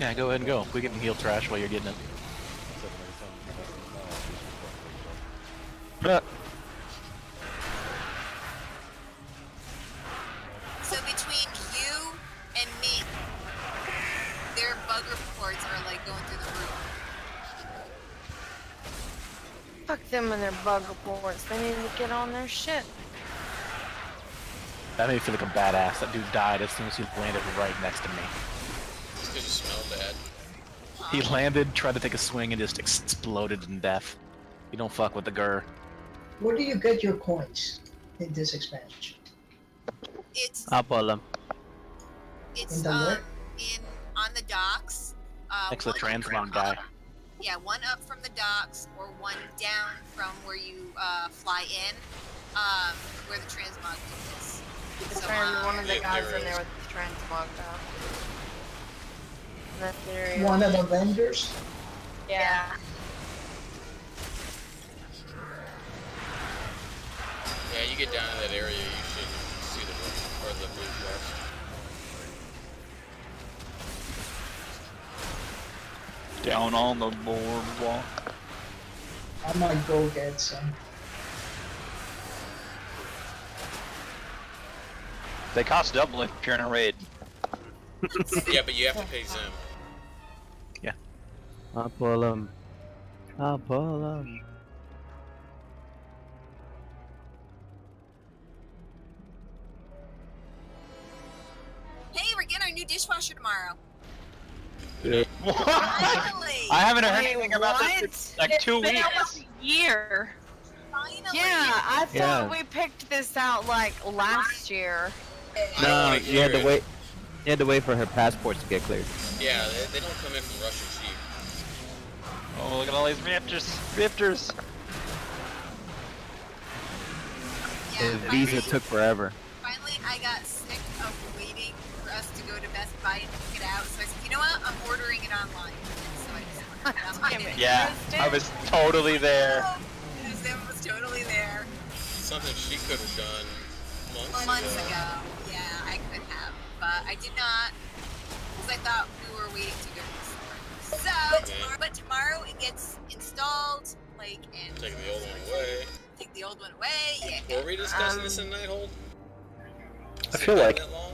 Yeah, go ahead and go. We can heal trash while you're getting it. So between you and me, their bug reports are like going through the roof. Fuck them and their bug reports. They need to get on their shit. That made me feel like a badass. That dude died as soon as he landed right next to me. It's because you smell bad. He landed, tried to take a swing, and just exploded in death. You don't fuck with the Gur. Where do you get your coins in this expansion? It's I'll pull them. it's In the what? in on the docks. Next to the one transmog guy. Yeah, one up from the docks or one down from where you fly in, where the transmog is. It's So, one of the yeah, guys there in there is. with the transmog down. That's the area. One of the vendors? Yeah. Yeah, you get down to that area, you should see the or the blue blocks. Down on the boardwalk. I might go get some. They cost double if you're in a raid. Yeah, but you have to pay Zim. I'll pull them. I'll pull them. hey, we're getting our new dishwasher tomorrow. Yeah. Finally! I haven't heard Wait, anything about what? this in like 2 Been weeks. almost a year. Finally! Yeah, I thought Yeah. we picked this out like last year. I don't No, wanna you had hear to it. wait. You had to wait for her passports to get cleared. Yeah, they don't come in from Russian cheap. Oh, look at all these rifters. Yeah, The visa took forever. Finally, I got sick of waiting for us to go to Best Buy and pick it out. So I said, you know what? I'm ordering it online. And so I just ordered it online. Damn it. Yeah, I was totally there. Zim was totally there. Something she could have done months ago. Yeah, I could have, but I did not, because I thought we were waiting to go to the store. So, but tomorrow it gets installed, like, and Take the old one away. take the old one away. Yeah. Were we discussing this in Nighthold? I feel like that long?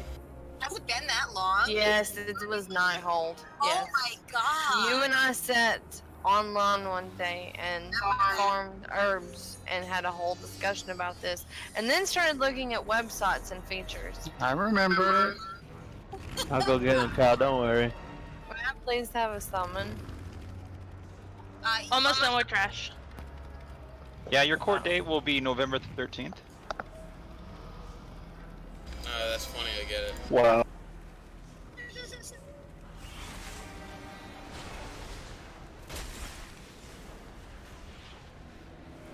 Has it been that long? Yes, it was Nighthold. Oh Yes. my god. You and I sat on lawn one day and farmed herbs and had a whole discussion about this, and then started looking at websites and features. I remember it. I'll go get him, Cal. Don't worry. May I please have a summon? Almost no more trash. Yeah, your court date will be November 13th. That's funny, I get it. wow.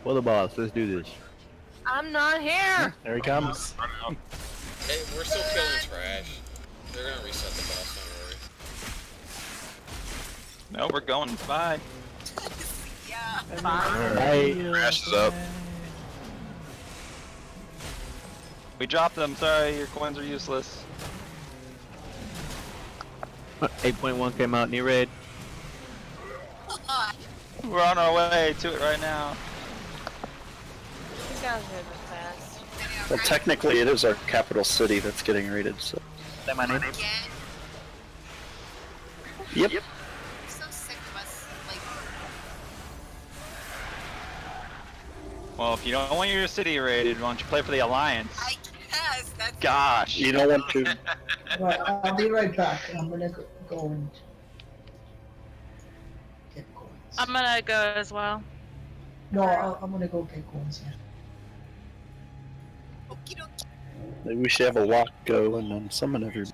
Well, the boss. Let's do this. I'm not here. There he comes. Hey, we're still killing trash. They're gonna reset the boss, don't worry. No, we're going. Bye. Hey. Trash is up. We dropped them. Sorry, your coins are useless. 8.1 came out. New raid. We're on our way to it right now. You guys are the best. Well, technically, it is our capital city that's getting raided. So. Is that my name? Yep. I'm so sick of us, like, Well, if you don't want your city raided, why don't you play for the Alliance? I guess that's. Gosh. You don't want to. Right, I'll be right back. I'm gonna go and get coins. I'm gonna go as well. No, I'm gonna go get coins. Yeah. Maybe we should have a walk go and then summon everybody.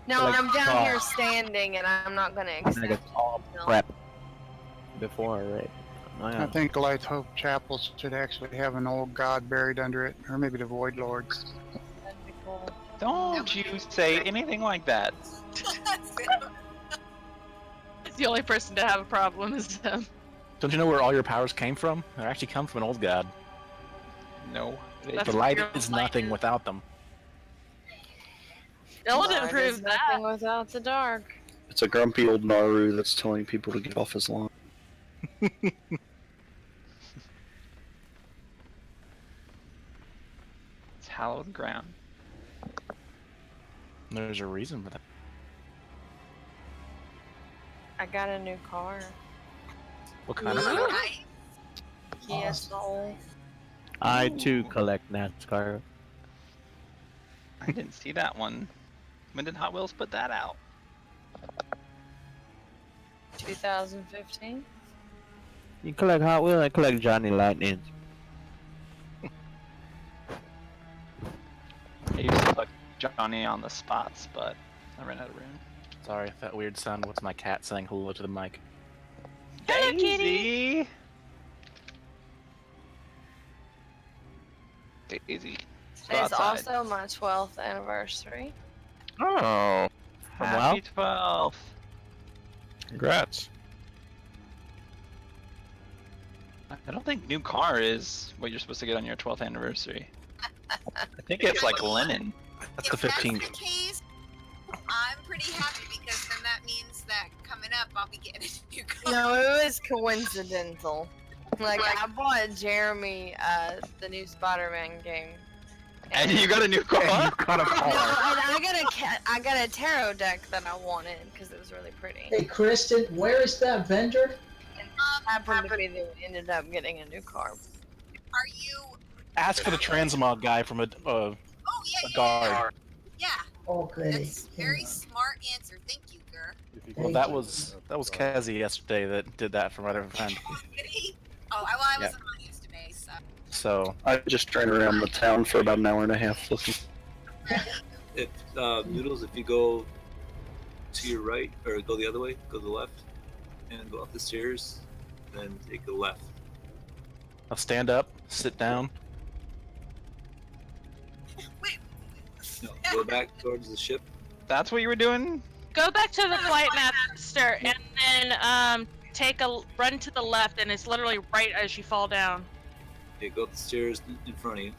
No, Like I'm down talk. here standing, and I'm not gonna Like a accept. tall prep before, right? Oh, yeah. I think Light Hope Chapel should actually have an old god buried under it, or maybe the Void Lords. That'd be cool. Don't you say anything like that. The only person to have a problem is him. Don't you know where all your powers came from? They actually come from an old god. No. That's The light your is light. nothing without them. They'll Light is improve that. nothing without the dark. It's a grumpy old Naru that's telling people to get off his lawn. It's hallowed ground. There's a reason for that. I got a new car. What kind of Ooh. car? Kia Soul. I too collect NASCAR. I didn't see that one. When did Hot Wheels put that out? 2015. You collect Hot Wheels, I collect Johnny Lightning. I used to put Johnny on the spots, but I ran out of room. Sorry, that weird sound. What's my cat saying hello to the mic? Hello, Daisy! Daisy. It's also my 12th anniversary. Oh, Happy 12th. congrats. I don't think new car is what you're supposed to get on your 12th anniversary. I think it's like linen. That's the If that's 15th. the case, I'm pretty happy because then that means that coming up I'll be getting a new car. No, it was coincidental. Like I bought Jeremy the new Spider-Man game. And you got a new car? You got a No, car. and I got a tarot deck that I wanted because it was really pretty. Hey, Kristen, where is that vendor? And happened to be that we ended up getting a new car. Are you? Ask for the transmog guy from a Oh yeah, a guard. yeah. Okay. That's very smart answer. Thank you, girl. Well, that was Kazi yesterday that did that for my other friend. Did he? Oh, I Yeah. wasn't on yesterday, so. So I just ran around the town for about an hour and a half looking. If Noodles, if you go to your right or go the other way, go to the left, and go up the stairs, then take the left. I'll stand up, sit down. No, go back towards the ship. That's what you were doing? Go back to the flight master and then take a run to the left, and it's literally right as you fall down. Okay, go up the stairs in front of you.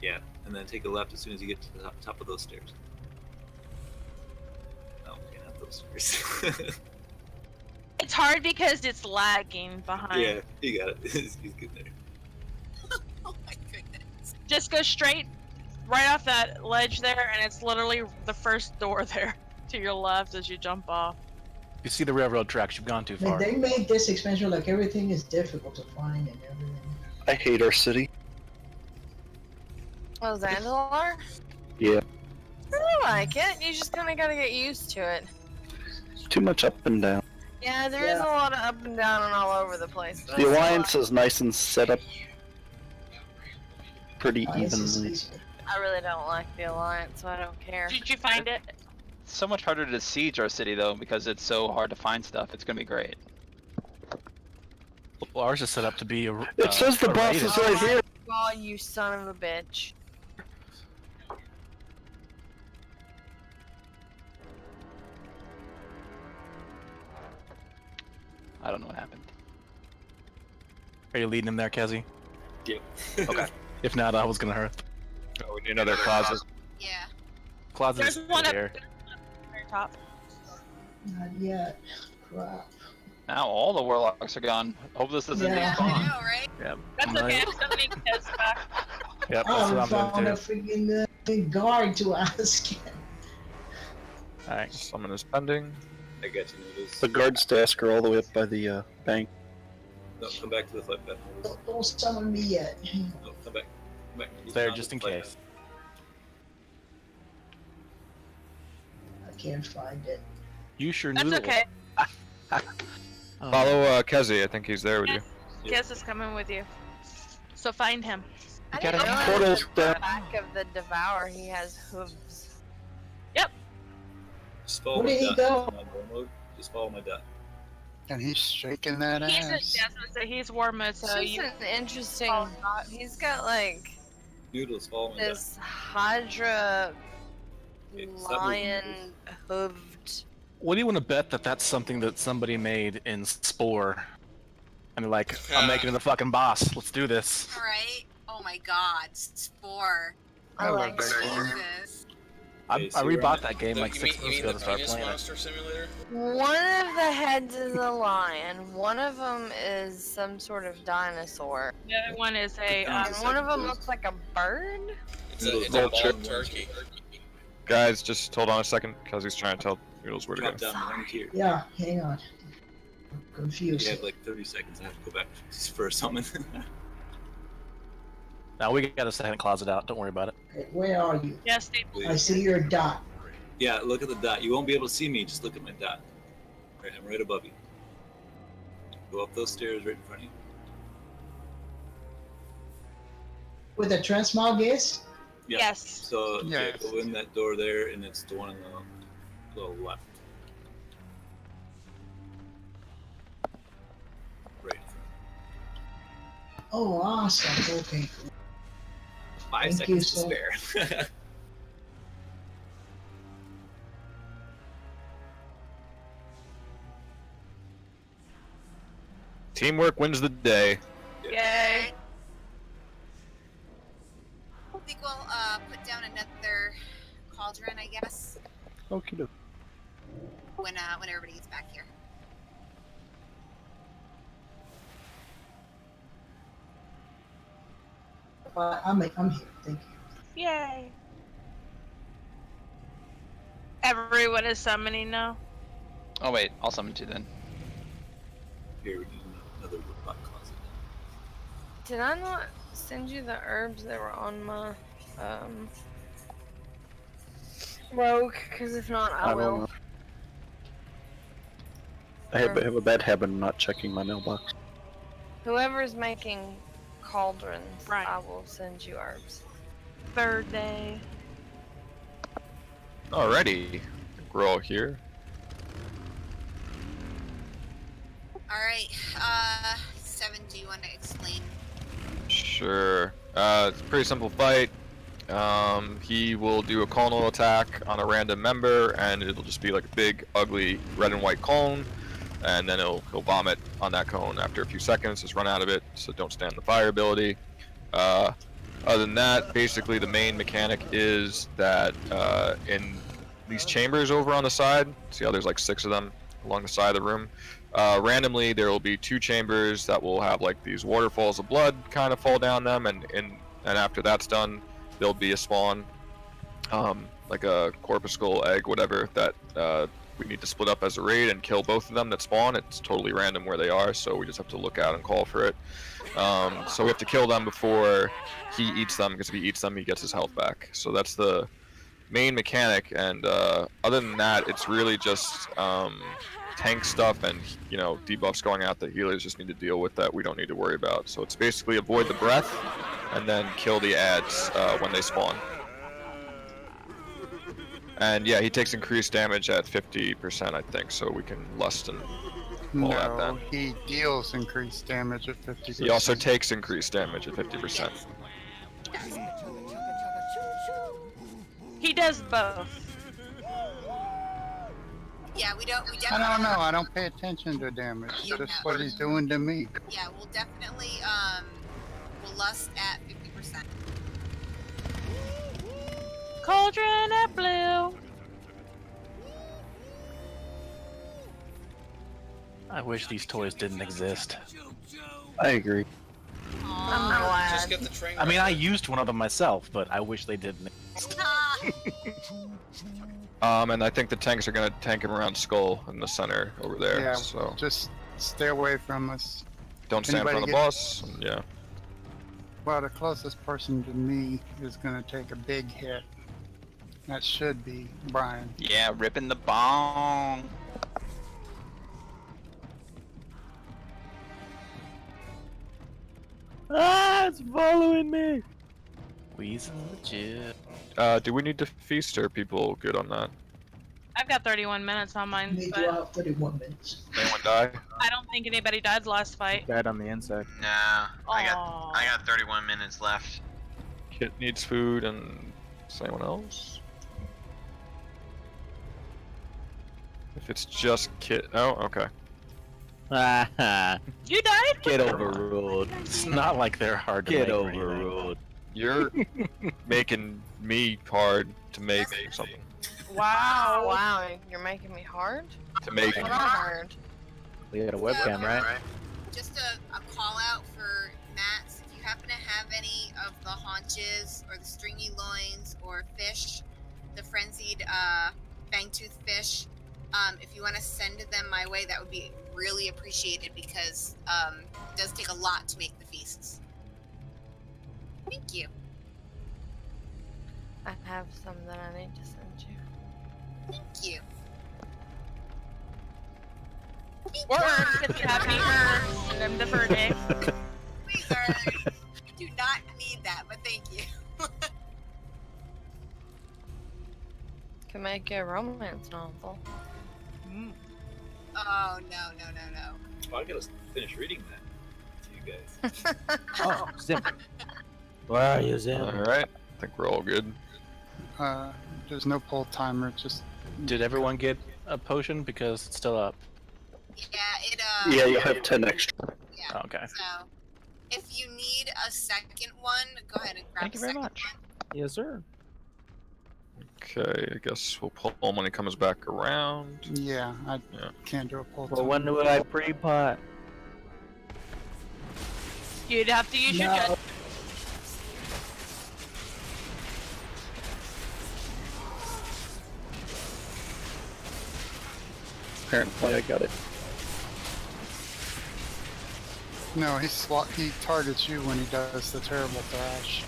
Yeah, and then take a left as soon as you get to the top of those stairs. No, okay, not those stairs. It's hard because it's lagging behind. Yeah, you got it. He's good there. Oh my goodness. Just go straight right off that ledge there, and it's literally the first door there to your left as you jump off. You see the railroad tracks, you've gone too Like, far. they made this expansion like everything is difficult to find and everything. I hate our city. Oh, Zandalar? Yeah. I like it. You just kind of gotta get used to it. Too much up and down. Yeah, there is a lot of up and down and all over the place. But The alliance is nice and set up pretty Alliance is evenly. easier. I really don't like the alliance, so I don't care. Did you find it? It's so much harder to siege our city though because it's so hard to find stuff. It's gonna be great. Well, ours is set up to be a. It says the boss is right here. Oh, you son of a bitch. I don't know what happened. Are you leading him there, Kezi? Yep. Okay. If not, I was gonna hurt. Oh, we need another closet. Yeah. Closet There's is one up here. very top. Not yet. Crap. Now all the warlocks are gone. Hope this doesn't Yeah. despawn. I know, right? Yep. That's okay. I'm sending Kez back. Yep, that's Oh, we what I'm found a doing too. freaking guard to ask. Alright. Summon is pending. I got you, Noodles. The guard's desk are all the way up by the bank. No, come back to the flight path. Don't summon me yet. No, come back. Come back. It's there Not just the in flight case. I can't find it. You sure That's noodle. okay. Oh. Follow Kezi. I think he's there with you. Kez is coming with you. So find him. I gotta didn't have realize portals at the down. back of the Devour he has hooves. Yep. Just follow Where my did he dot. go? I'm on war mode. Just follow my dot. And he's shaking that He's a, ass. yeah, I was gonna say he's war mode, so It's you. just an interesting. He's got like Noodles, follow my this Hydra Okay, stop moving, lion hooved. What do you want to bet that that's something that somebody made in Spore? And they're like, I'm making it the fucking boss. Let's do this. Alright. Oh my god. Spore. I like Jesus. Okay, I so you're rebought on- that game like You 6 mean months ago the to start penis playing it. monster simulator? One of the heads is a lion. One of them is some sort of dinosaur. The other one is a. And one of them looks like a bird. It's Noodles, a don't bald trip. turkey. Guys, just hold on a second. Kezi's trying to tell Noodles where to go. Drop down one tier. Yeah, hang on. I'm confused. You have like 30 seconds. I have to go back just for a summon. Now we got a second closet out. Don't worry about it. Okay, where are you? Yeah, stay. I see your dot. Yeah, look at the dot. You won't be able to see me. Just look at my dot. Right, I'm right above you. Go up those stairs right in front of you. Where the transmog is? Yeah. Yes. So yeah, Yes. go in that door there, and it's the one on the left. Right. Oh, awesome. Okay. 5 Thank you seconds to so- spare. Teamwork wins the day. Yay. I think we'll put down another cauldron, I guess, Okie doke. when everybody gets back here. I'm here. Thank you. Yay. Everyone is summoning now. Oh wait, I'll summon you then. Here, we need another robot closet. Did I not send you the herbs that were on my rogue? Because if not, I don't will. know. I have a bad habit of not checking my mailbox. Whoever's making cauldrons, Right. I will send you herbs. Third day. Alrighty. We're all here. Alright, 7, do you want to explain? Sure. It's a pretty simple fight. He will do a conal attack on a random member, and it'll just be like a big, ugly red and white cone. And then he'll vomit on that cone after a few seconds. Just run out of it, so don't stand the fire ability. Other than that, basically the main mechanic is that in these chambers over on the side, see how there's like 6 of them along the side of the room, randomly there will be 2 chambers that will have like these waterfalls of blood kind of fall down them, and after that's done, there'll be a spawn, like a corpuscle egg, whatever, that we need to split up as a raid and kill both of them that spawn. It's totally random where they are, so we just have to look out and call for it. So we have to kill them before he eats them, because if he eats them, he gets his health back. So that's the main mechanic, and other than that, it's really just tank stuff and, you know, debuffs going out that healers just need to deal with that we don't need to worry about. So it's basically avoid the breath and then kill the ads when they spawn. And yeah, he takes increased damage at 50%, I think, so we can lust and all that then. No, he deals increased damage at 50%. He also takes increased damage at 50%. He does both. Yeah, we definitely. I don't know. I don't pay attention to damage. Just what he's doing to me. Yeah, we'll definitely we'll lust at 50%. Cauldron at blue. I wish these toys didn't exist. I agree. I'm glad. Just get the train. I mean, I used one of them myself, but I wish they didn't exist. And I think the tanks are gonna tank him around Skull in the center over there. Yeah, so just stay away from us. don't stand in front of the Anybody boss. And yeah. Well, the closest person to me is going to take a big hit. That should be Brian. Yeah, ripping the bong. Ah, it's following me. Weasel legit. Do we need to feast, or are people good on that? I've got 31 minutes on mine, Me but do have 31 minutes. Anyone die? I don't think anybody died last fight. Died on the inside. Nah, I Aw. got 31 minutes left. Kit needs food, and is anyone else? If it's just Kit, oh, okay. Ah, You died? get overruled. It's not like they're hard to Get make or anything. overruled. You're making me hard to make something. Wow. Wow, you're making me hard? To make. Not hard. We got a webcam, right? Just a call out for mats. If you happen to have any of the haunches or the stringy loins or fish, the frenzied fangtooth fish, if you want to send them my way, that would be really appreciated, because it does take a lot to make the feasts. Thank you. I have some that I need to send you. Thank you. Or if you have any herbs, send them to Verde. Please, I do not need that, but thank you. Can make a romance novel. Oh, no. Oh, I gotta finish reading that to you guys. Oh, Zim. Where are you, Zim? Alright, I think we're all good. There's no pull timer. Just Did everyone get a potion? Because it's still up. Yeah, Yeah, you'll have 10 extra. Yeah. Okay. So, if you need a second one, go ahead and grab Thank you very much. Yes, sir. Okay, I guess we'll pull him when he comes back around. yeah, I can't do a pull Well, timer. when do I pre-pot? You'd have to use your judgment. Apparently, I got it. No, he targets you when he does the terrible thrash.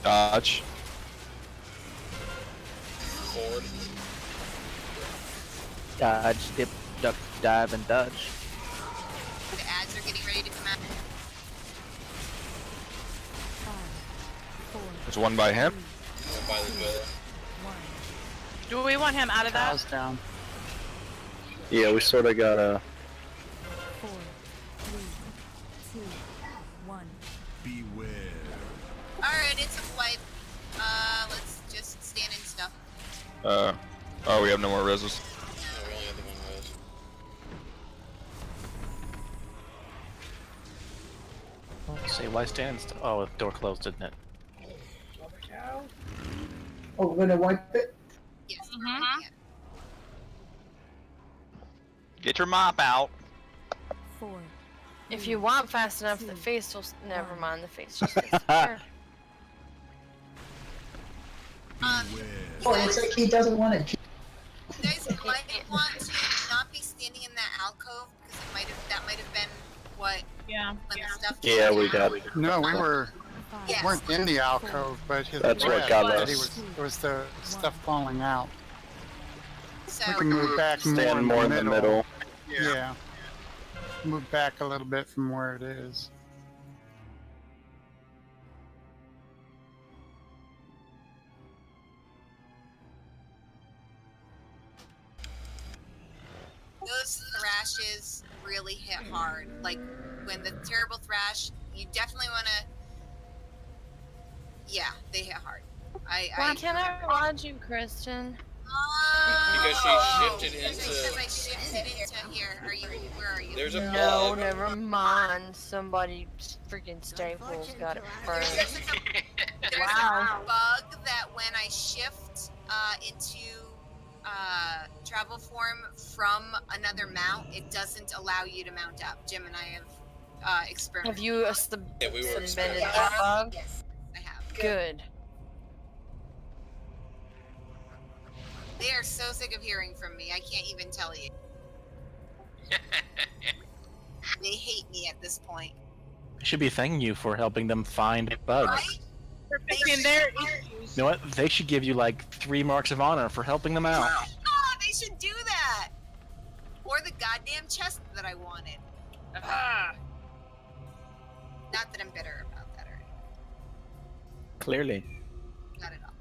Dodge. Forward. Dodge, dip, duck, dive, and dodge. the ads are getting ready to come out. There's one by him. One by the door. Do we want him out of that? Cows down. Yeah, we sort of got a. 4, 3, 2, 1. Beware. Oh, we have no more reses. No, we only have the one res. Say, why stand still? Oh, the door closed, didn't it? Oh, we're gonna wipe it? Yes. Get your mop out. 4. If you want fast enough, the face will. Never mind, the face just disappear. Oh, it's like he doesn't want it. You guys might want to not be standing in that alcove because that might have been what when the stuff came Yeah, we down. got. No, we Yes. weren't in the alcove, but his That's what breath, got but us. it was the stuff falling out. So We can move back Stand more in the middle. Yeah. Move back a little bit from where it is. those thrashes really hit hard. Like when the terrible thrash, you definitely want to. Yeah, they hit hard. Why can't I watch you, Kristen? Because she shifted Because I into. shifted into here. Where are you? There's a No, bug. never mind. Somebody freaking Staples got it first. There's Wow. a bug that when I shift into travel form from another mount, it doesn't allow you to mount up. Jim and I have experimented. Have you Yeah, we were submitted that bug? Yes, I have. Good. They are so sick of hearing from me. I can't even tell you. They hate me at this point. I should be thanking you for helping them find bugs. Right? For fixing their issues. You know what? They should give you like 3 marks of honor for helping them out. Oh, they should do that. Or the goddamn chest that I wanted. Not that I'm bitter about that or anything. Clearly. Not at all.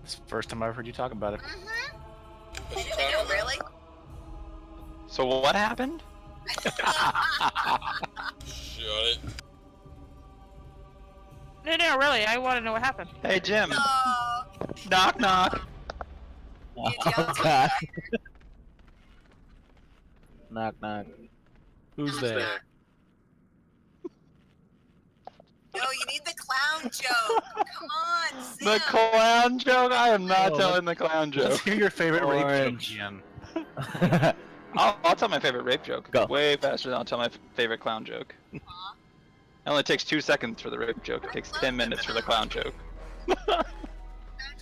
It's the first time I've heard you talk about it. What's she No, talking about? really? So what happened? Shut it. No, really. I want to know what happened. Hey Jim. Oh, Knock knock. Oh god. Knock knock. Who's there? no, you need the clown joke. Come on, Sim. The clown joke? I am not Oh, telling the clown Let's joke. hear your favorite rape Orange. joke again. I'll tell my favorite rape joke. Go. Way faster than I'll tell my favorite clown joke. It only takes 2 seconds for the rape joke. It takes 10 minutes for the clown joke. Clown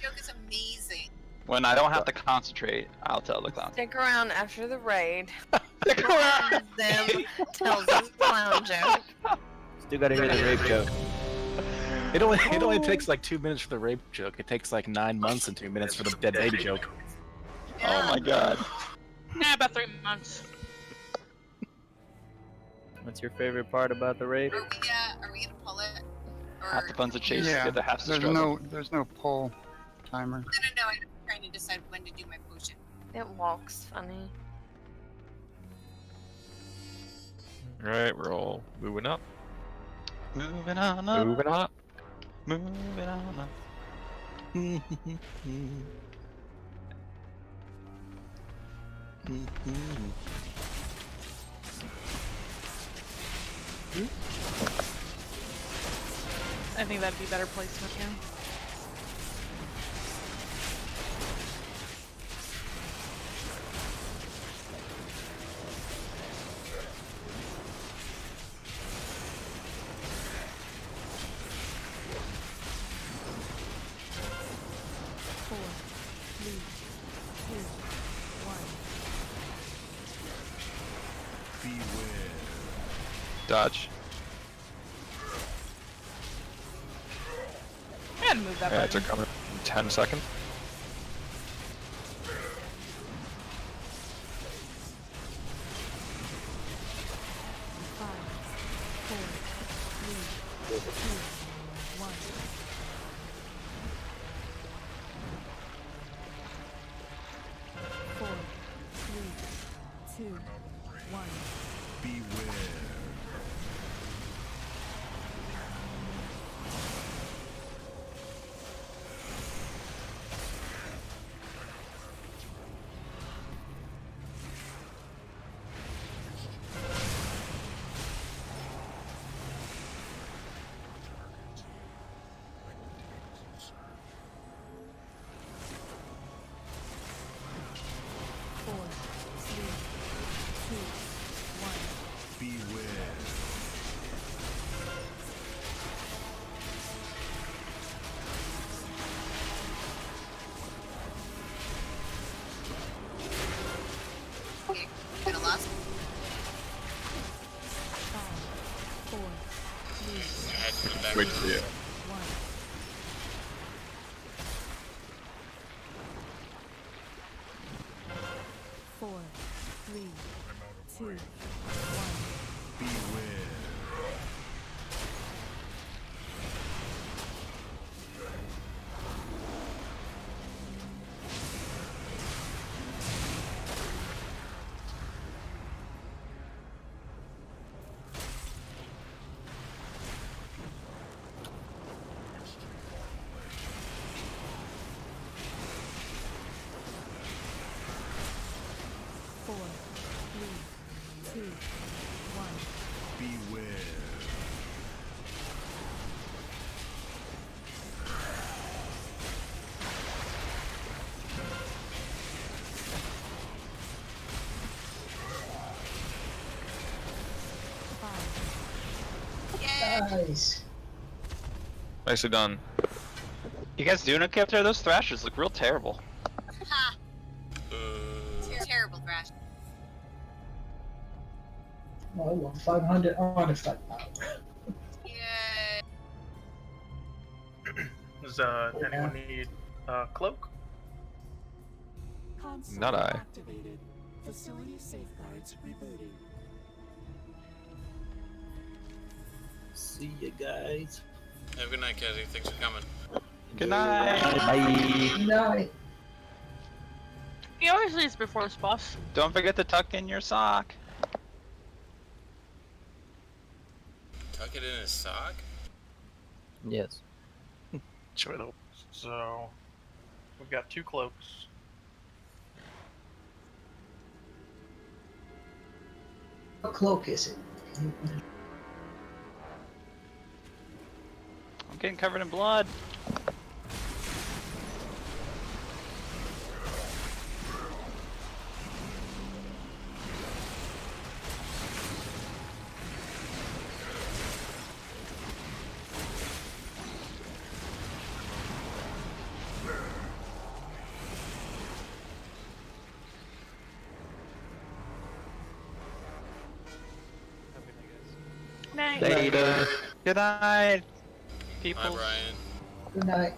joke is amazing. When I don't have to concentrate, I'll tell the clown. Stick around after the raid. Stick around. Them tells us clown joke. Still gotta hear the rape joke. It only takes like 2 minutes for the rape joke. It takes like 9 months and 2 minutes for the dead baby joke. Oh my god. Yeah, about 3 months. What's your favorite part about the rape? Are we gonna pull it? Or Half the fun's a chase, Yeah, the other half's a there's struggle. no pull timer. no, I'm trying to decide when to do my potion. It walks funny. Alright, we're all moving up. Moving on up. Moving up. Moving on up. I think that'd be better placement, yeah. Four, three, two, one. Beware. Dodge. I had to move that Yeah, it's button. coming in 10 seconds. Five, four, three, two, one. Four, three, two, one. Beware. 2, 1. Beware. Four, three, two, one. Beware. Nice. Nicely done. You guys doing okay up there? Those thrashers look real terrible. Ha! Terrible thrash. Oh, well, 500 artifact power. Yeah. Does anyone need cloak? Console Not I. activated. Facility safeguards rebooting. See you guys. Have a good night, Cassie. Thanks for coming. Good night. Bye. Good night. He always leaves before his boss. Don't forget to tuck in your sock. Tuck it in his sock? Yes. Sure though. So we've got 2 cloaks. What cloak is it? I'm getting covered in blood. Night. Later. Good night, people. Bye, Brian. Good night.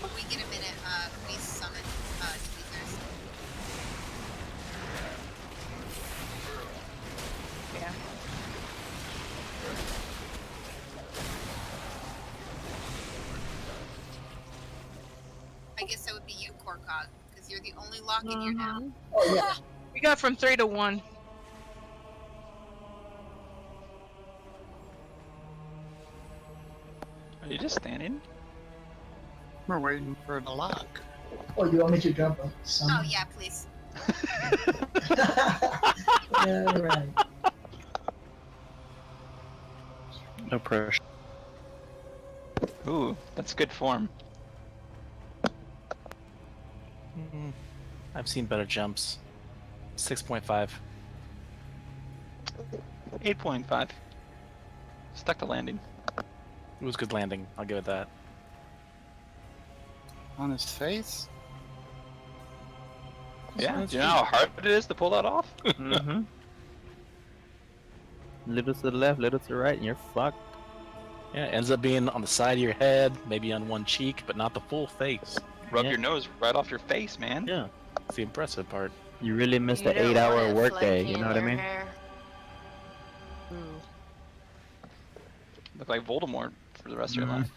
When we get a minute, we summon tweezers. Yeah. I guess that would be you, Korkog, because you're the only lock in here now. Oh, yeah. We got from 3 to 1. Are you just standing? We're waiting for the lock. Oh, you want me to jump up? Oh, yeah, please. Yeah, right. No pressure. Ooh, that's good form. I've seen better jumps. 6.5. 8.5. Stuck the landing. It was good landing. I'll give it that. On his face? Yeah, do you know how hard it is to pull that off? Mm-hmm. Little to the left, little to the right, and you're fucked. Yeah, it ends up being on the side of your head, maybe on one cheek, but not the full face. Rub Yeah. your nose right off your face, man. Yeah. That's the impressive part. You really missed You an don't 8-hour want it workday, flaky you know in what I your mean? hair. Ooh. Look like Voldemort for the rest of your life.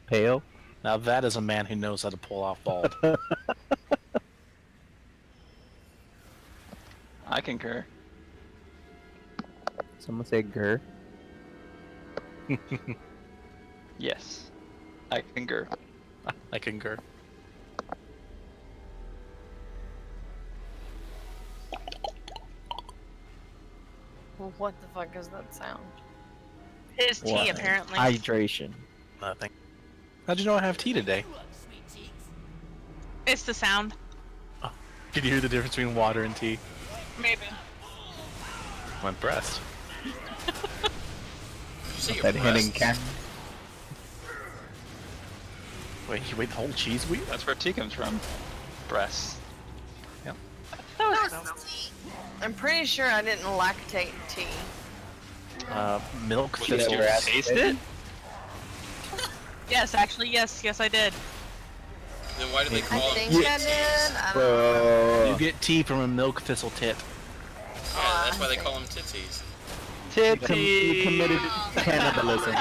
Pale? Now that is a man who knows how to pull off bald. I concur. Someone say grr. Yes. I concur. I concur. Well, what the fuck is that sound? His tea, What? apparently. Hydration. Nothing. How'd you know I have tea today? It's the sound. Can you hear the difference between water and tea? Maybe. I'm impressed. That hitting cat. Wait, you wait the whole cheese wheel? That's where tea comes from. Breasts. Yep. I'm pretty sure I didn't lactate tea. Milk Did thistle. you taste it? Yes, actually, yes, I did. Then why do they I call it think I did. I don't know. You get tea from a milk thistle tit. Yeah, that's why they call them titties. You committed cannibalism.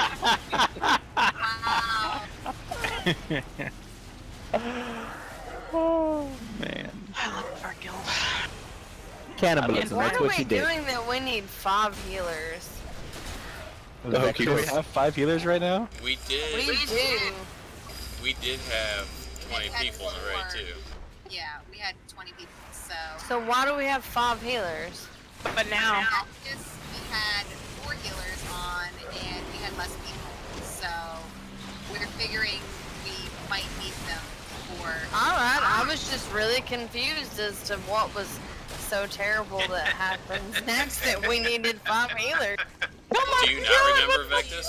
Oh man. I love our guild. Cannibalism, What that's are what we you did. doing that we need 5 healers? Okay, do we have 5 healers right now? We did. We do. We did have 20 had people in the raid 4. too. Yeah, we had 20 people, so. So why do we have 5 healers? But now. Practice, we had 4 healers on, and we had less people, so we're figuring we might need them for. Alright, I was just really confused as to what was so terrible that happens next that we needed 5 healers. Do you not remember Vectus?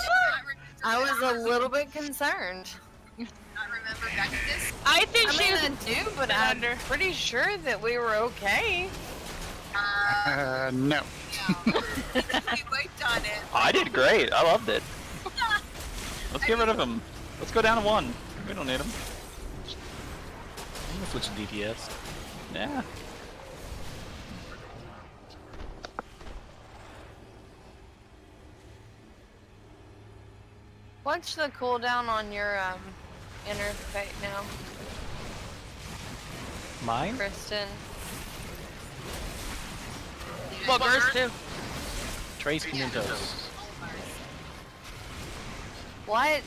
I was a little bit concerned. Not remember Vectus? I think I mean, she I was do, but I'm pretty sure that we were okay. No. We worked on it. I did great. I loved it. Let's get rid of him. Let's go down to 1. We don't need him. I'm gonna switch to DPS. Yeah. What's the cooldown on your inner fate now, Mine? Kristen? Well, girls too. Trace Pimentos. What?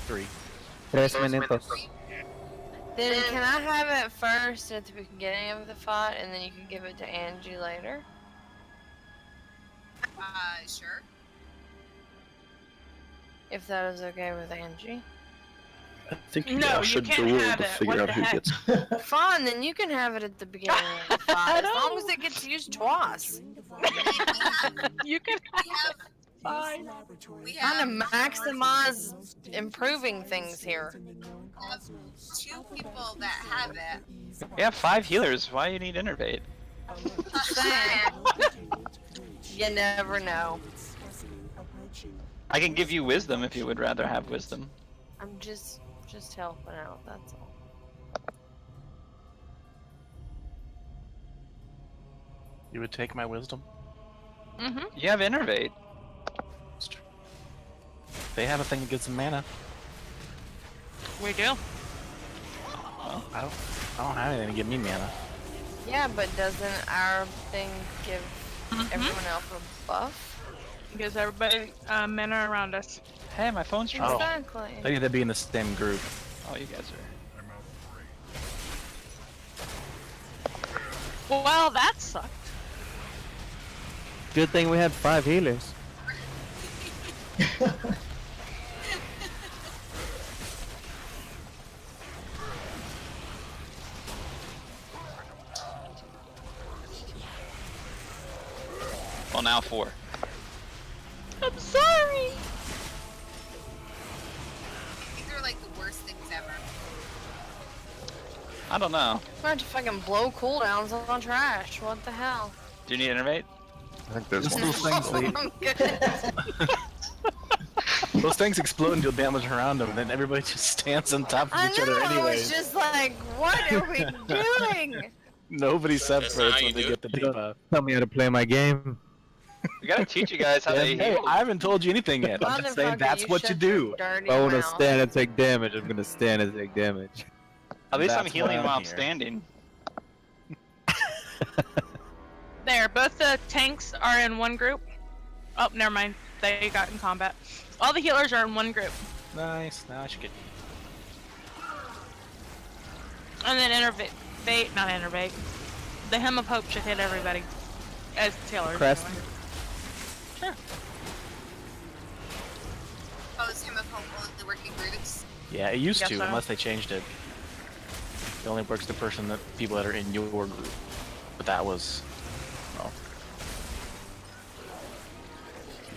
3. 3 minutos. Then can I have it first at the beginning of the fight, and then you can give it to Angie later? Sure. If that is okay with Angie. I think you No, guys you should can't duel have to it. figure What out the who heck? gets. Fine, then you can have it at the beginning of the fight, as long as it gets used twice. You can have fine. Trying to maximize improving things here. We have 2 people that have it. We have 5 healers. Why do you need Innervate? You never know. I can give you wisdom if you would rather have wisdom. I'm just helping out, that's all. You would take my wisdom? Mm-hmm. You have Innervate. They have a thing that gives them mana. We do. Well, I don't have anything to give me mana. Yeah, but doesn't our thing give everyone else a buff? Gives everybody mana around us. Hey, my phone's trying. Exactly. I think they'd be in the same group. Oh, you guys are. Well, that sucked. Good thing we had 5 healers. Well, now 4. I'm sorry. These are like the worst things ever. I don't know. We're going to fucking blow cooldowns on trash. What the hell? Do you need Innervate? I think there's Those one. things, I'm good. those things explode and deal damage around them, and then everybody just stands on top of I each other know, anyway. it's just like, what are we doing? Nobody That's not how separates you when they do get the debuff. Tell me how to play my game. We gotta teach you guys how to Hey, heal. I haven't told you anything yet. I'm just saying Motherfucker, that's what you shut do. your dirty If I want to mouth. stand and take damage, I'm gonna stand and take damage. At least I'm That's healing why I'm while I'm here. standing. There, both the tanks are in one group. Oh, never mind. They got in combat. All the healers are in one group. Nice. Now I should get. And then not innervate. The Hem of Hope should hit everybody. As Taylor. Crest. Anyway. Sure. Oh, is Him of Hope only working groups? Yeah, it used Guess to, so. unless they changed it. It only works the people that are in your group. But that was. Oh.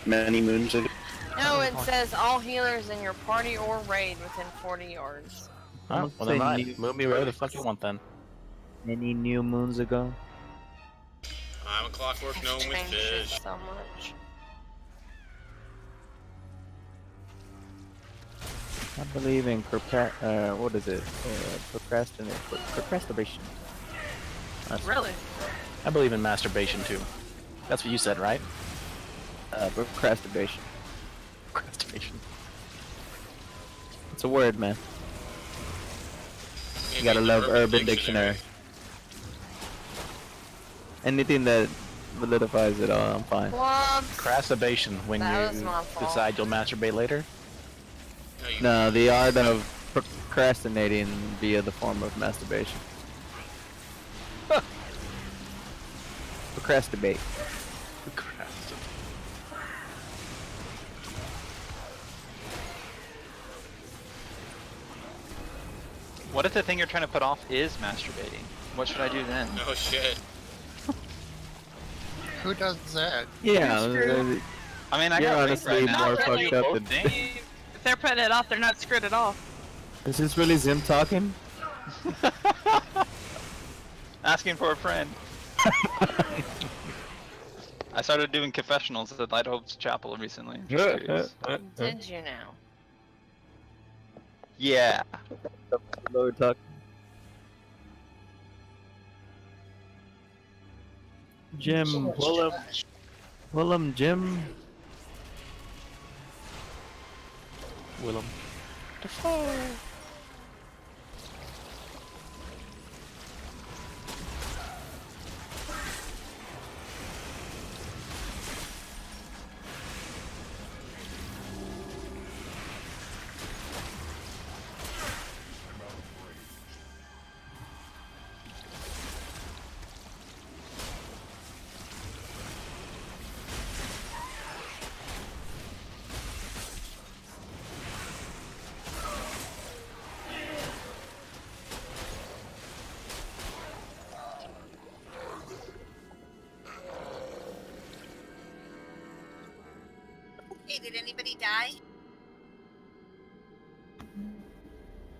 Many moons ago. No, it says all healers in your party or raid within 40 yards. Oh, well, then right. Move me wherever the fuck you want then. Many new moons ago. I'm a clockwork gnome with Changed it fish. so much. I believe in what is it? Procrastination. Really? I believe in masturbation too. That's what you said, right? Procrastination. Procrastination. It's a word, man. Maybe You gotta the love Urban Dictionary. Anything that validifies it all, I'm fine. Procrastination, when That was you my fault. decide you'll masturbate later. No, the art of procrastinating via the form of masturbation. Procrastinate. What if the thing you're trying to put off is masturbating? What should I do then? Oh shit. Who does that? Yeah, I mean, I you're got honestly right now. more I do fucked up both than. things. If they're putting it off, they're not screwed at all. Is this really Zim talking? Asking for a friend. I started doing confessionals at Light Hope's Chapel recently. Just curious. Did you now? Yeah. Lord talk. Jim, Willem, Jim. Willem. Hey, did anybody die?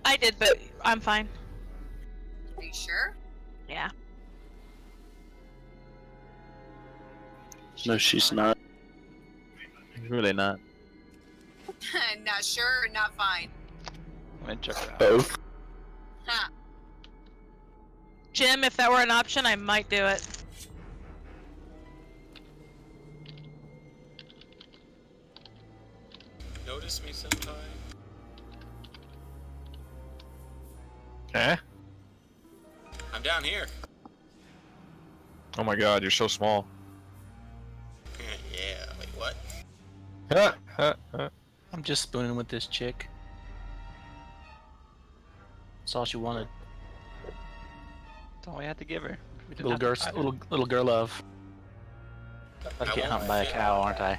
I did, but I'm fine. Are you sure? Yeah. No, she's not. Really not. Not sure or not fine? I'm gonna check her out. Both. Huh. Jim, if that were an option, I might do it. Notice me sometime. Eh? I'm down here. Oh my god, you're so small. Yeah, wait, what? I'm just spooning with this chick. That's all she wanted. That's all we had to give her. We didn't Little have to girl, fight her. little girl love. About to get humped by a cow, aren't I?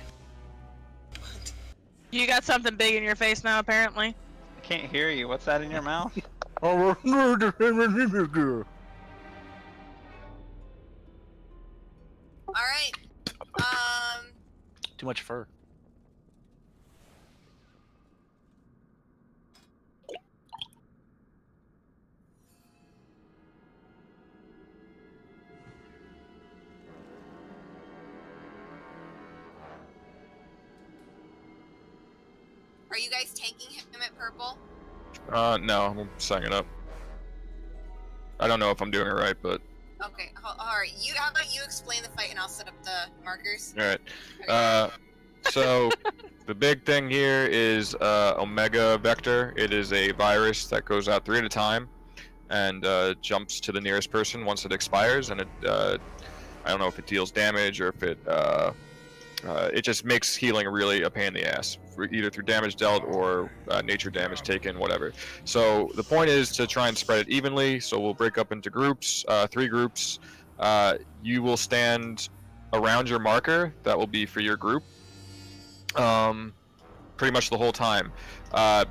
You got something big in your face now, apparently. I can't hear you. What's that in your mouth? Alright. Too much fur. Are you guys tanking him at purple? No, I'm setting it up. I don't know if I'm doing it right, but Okay, alright. How about you explain the fight and I'll set up the markers? alright. So the big thing here is Omega Vector. It is a virus that goes out 3 at a time and jumps to the nearest person once it expires, and it I don't know if it deals damage or if it it just makes healing really a pain in the ass, either through damage dealt or nature damage taken, whatever. So the point is to try and spread it evenly. So we'll break up into groups, 3 groups. You will stand around your marker. That will be for your group. Pretty much the whole time,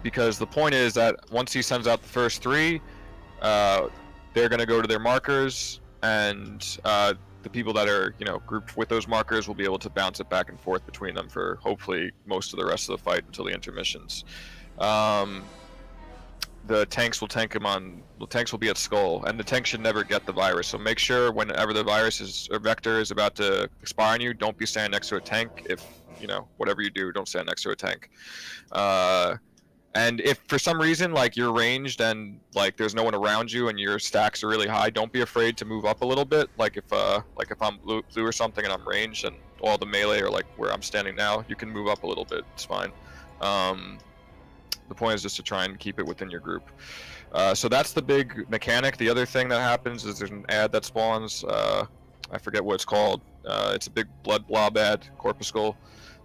because the point is that once he sends out the first 3, they're going to go to their markers, and the people that are, you know, grouped with those markers will be able to bounce it back and forth between them for hopefully most of the rest of the fight until the intermissions. The tanks will tank him on. The tanks will be at Skull, and the tank should never get the virus. So make sure whenever the virus is or vector is about to expire on you, don't be standing next to a tank. If you know whatever you do, don't stand next to a tank. And if for some reason like you're ranged and like there's no one around you and your stacks are really high, don't be afraid to move up a little bit. Like if I'm blue or something and I'm ranged and all the melee are like where I'm standing now, you can move up a little bit. It's fine. The point is just to try and keep it within your group. So that's the big mechanic. The other thing that happens is there's an ad that spawns. I forget what it's called. It's a big blood blob ad, corpuscle,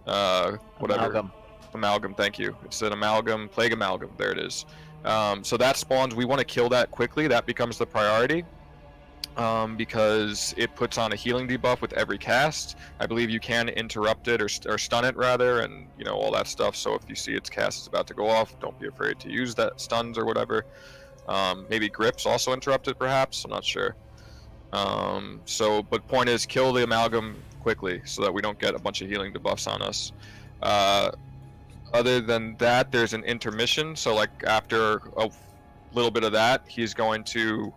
whatever. Amalgam, thank you. It's an amalgam, plague amalgam. There it is. So that spawns. We want to kill that quickly. That becomes the priority. Because it puts on a healing debuff with every cast. I believe you can interrupt it or stun it rather, and you know all that stuff. So if you see its cast is about to go off, don't be afraid to use that stuns or whatever. Maybe grips also interrupt it, perhaps. I'm not sure. But point is, kill the amalgam quickly so that we don't get a bunch of healing debuffs on us. Other than that, there's an intermission. So like after a little bit of that, he's going to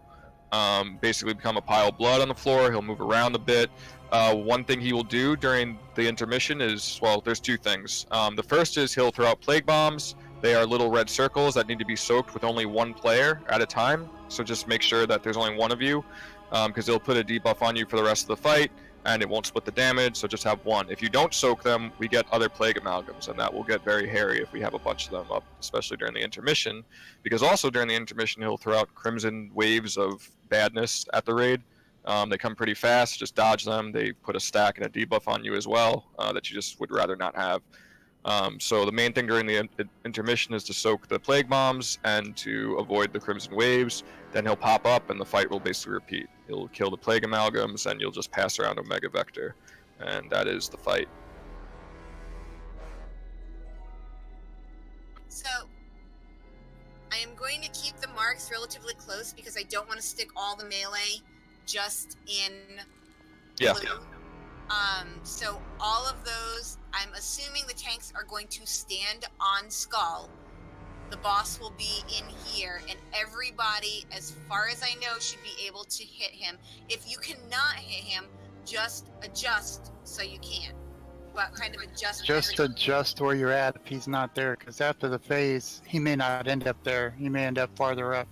basically become a pile of blood on the floor. He'll move around a bit. One thing he will do during the intermission is, well, there's 2 things. The first is he'll throw out plague bombs. They are little red circles that need to be soaked with only 1 player at a time. So just make sure that there's only 1 of you, because they'll put a debuff on you for the rest of the fight, and it won't split the damage, so just have 1. If you don't soak them, we get other plague amalgams, and that will get very hairy if we have a bunch of them up, especially during the intermission, because also during the intermission he'll throw out crimson waves of badness at the raid. They come pretty fast, just dodge them. They put a stack and a debuff on you as well that you just would rather not have. So the main thing during the intermission is to soak the plague bombs and to avoid the crimson waves. Then he'll pop up and the fight will basically repeat. He'll kill the plague amalgams and you'll just pass around Omega Vector, and that is the fight. So I am going to keep the marks relatively close because I don't want to stick all the melee just in blue. So all of those, I'm assuming the tanks are going to stand on Skull. The boss will be in here, and everybody, as far as I know, should be able to hit him. If you cannot hit him, just adjust so you can. But kind of adjust. Just adjust where you're at if he's not there, because after the phase, he may not end up there. He may end up farther up.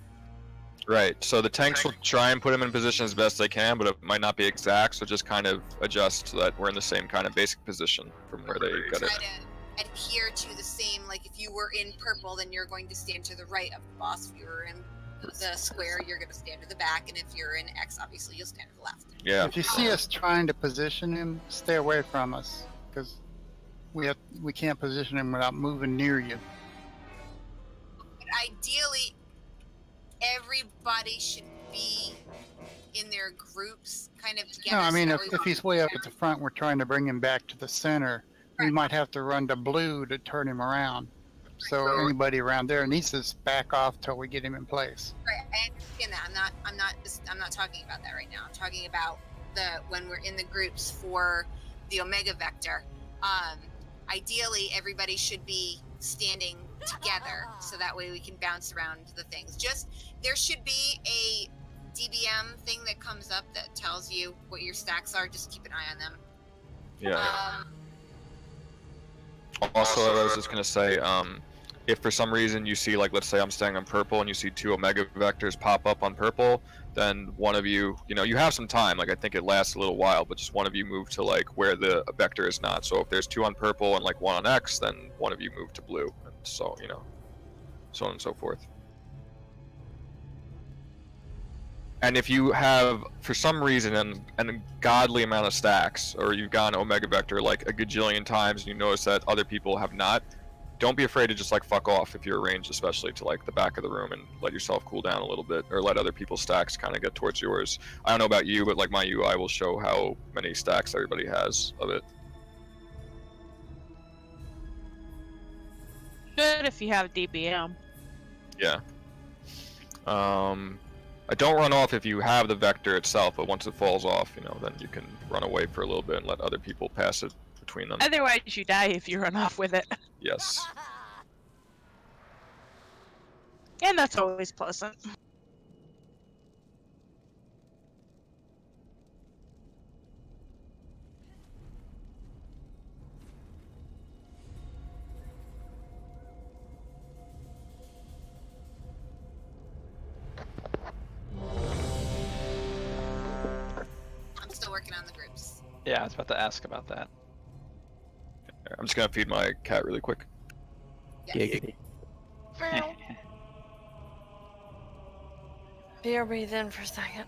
Right, so the tanks will try and put him in position as best they can, but it might not be exact, so just kind of adjust so that we're in the same kind of basic position from where they got it. Try to adhere to the same, like if you were in purple, then you're going to stand to the right of the boss. If you were in the square, you're going to stand to the back, and if you're in X, obviously you'll stand to the left. Yeah. If you see us trying to position him, stay away from us, because we can't position him without moving near you. But ideally, everybody should be in their groups kind of together. No, I mean, so if he's way up at the front, we're trying to bring him back to the center. We might have to run to blue to turn him around. So anybody around there needs to back off till we get him in place. Right, I understand that. I'm not talking about that right now. I'm talking about when we're in the groups for the Omega Vector. Ideally, everybody should be standing together so that way we can bounce around the things. Just there should be a DBM thing that comes up that tells you what your stacks are. Just keep an eye on them. Yeah. Also, I was just gonna say, if for some reason you see, like, let's say I'm staying on purple and you see 2 Omega Vectors pop up on purple, then one of you, you have some time. Like, I think it lasts a little while, but just one of you move to, like, where the vector is not. So if there's 2 on purple and, like, 1 on X, then one of you move to blue. And so, so on and so forth. And if you have, for some reason, an ungodly amount of stacks, or you've gone Omega Vector like a gajillion times and you notice that other people have not, don't be afraid to just like fuck off if you're ranged, especially to like the back of the room, and let yourself cool down a little bit, or let other people's stacks kind of get towards yours. I don't know about you, but like my UI will show how many stacks everybody has of it. Good if you have DBM. Yeah. I don't run off if you have the vector itself, but once it falls off, you know, then you can run away for a little bit and let other people pass it between them. Otherwise, you die if you run off with it. Yes. And that's always pleasant. I'm still working on the groups. Yeah, I was about to ask about that. I'm just gonna feed my cat really quick. BRB then for a second.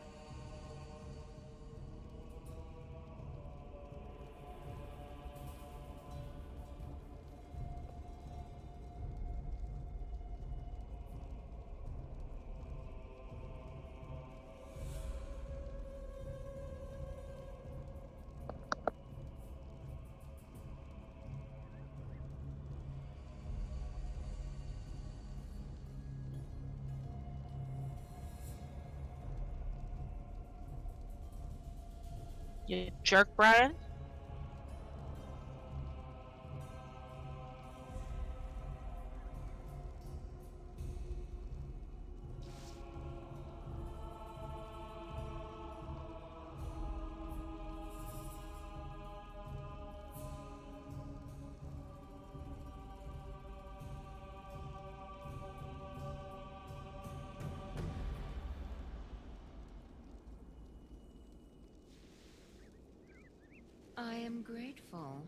You jerk, Brian. I am grateful.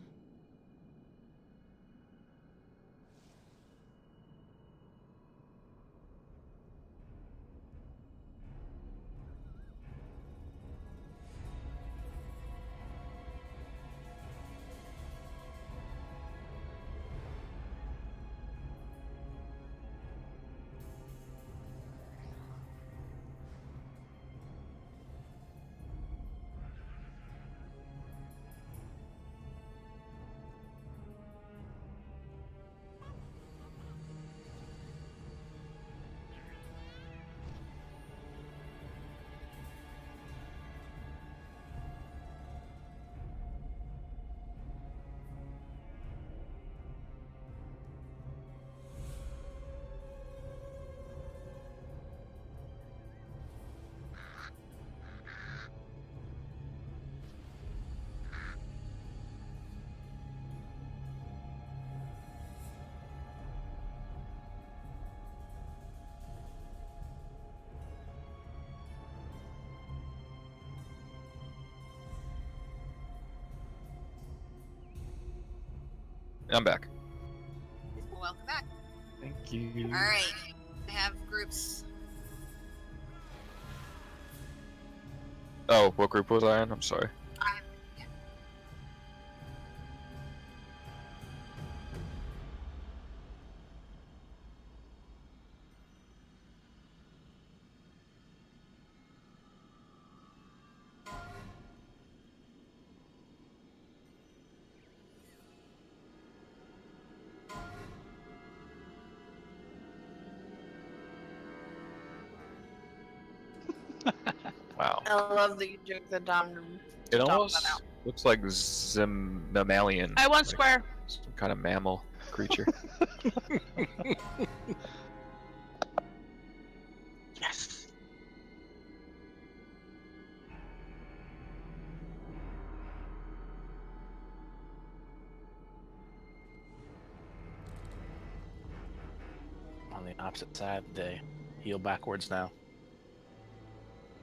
I'm back. Welcome back. Thank you. All right, I have groups. Oh, what group was I in? I'm sorry. Wow. I love that you took the Dom. It almost looks like mammalian. I want square. Some kind of mammal creature. Yes. On the opposite side, they heal backwards now.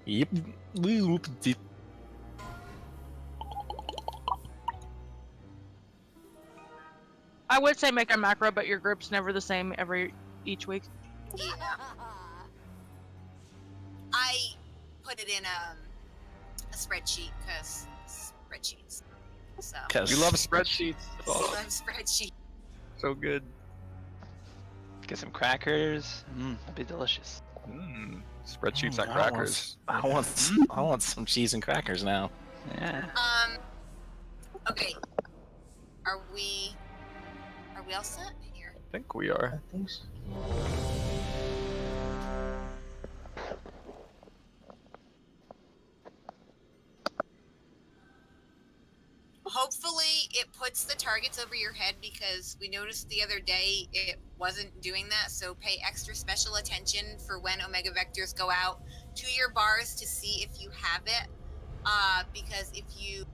Yep. Whoop-de. I would say make a macro, but your group's never the same each week. Yeah. put it in a spreadsheet because spreadsheets. So You love spreadsheets. I love spreadsheets. So good. Get some crackers. That'd be delicious. Spreadsheets on I crackers. want some cheese and crackers now. Yeah. Okay. Are we all set here? I think we are. I think so. Hopefully it puts the targets over your head because we noticed the other day it wasn't doing that. So pay extra special attention for when Omega Vectors go out to your bars to see if you have it. Because if you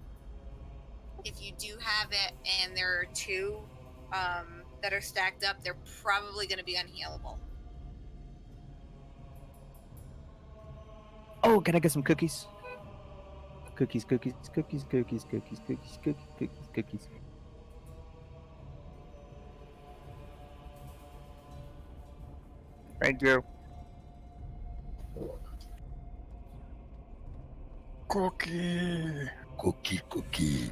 do have it and there are two that are stacked up, they're probably going to be unhealable. Oh, can I get some cookies? Cookies, cookies, cookies, cookies, cookies, cookies, cookies, cookies, cookies. Thank you. Cookie. Cookie, cookie.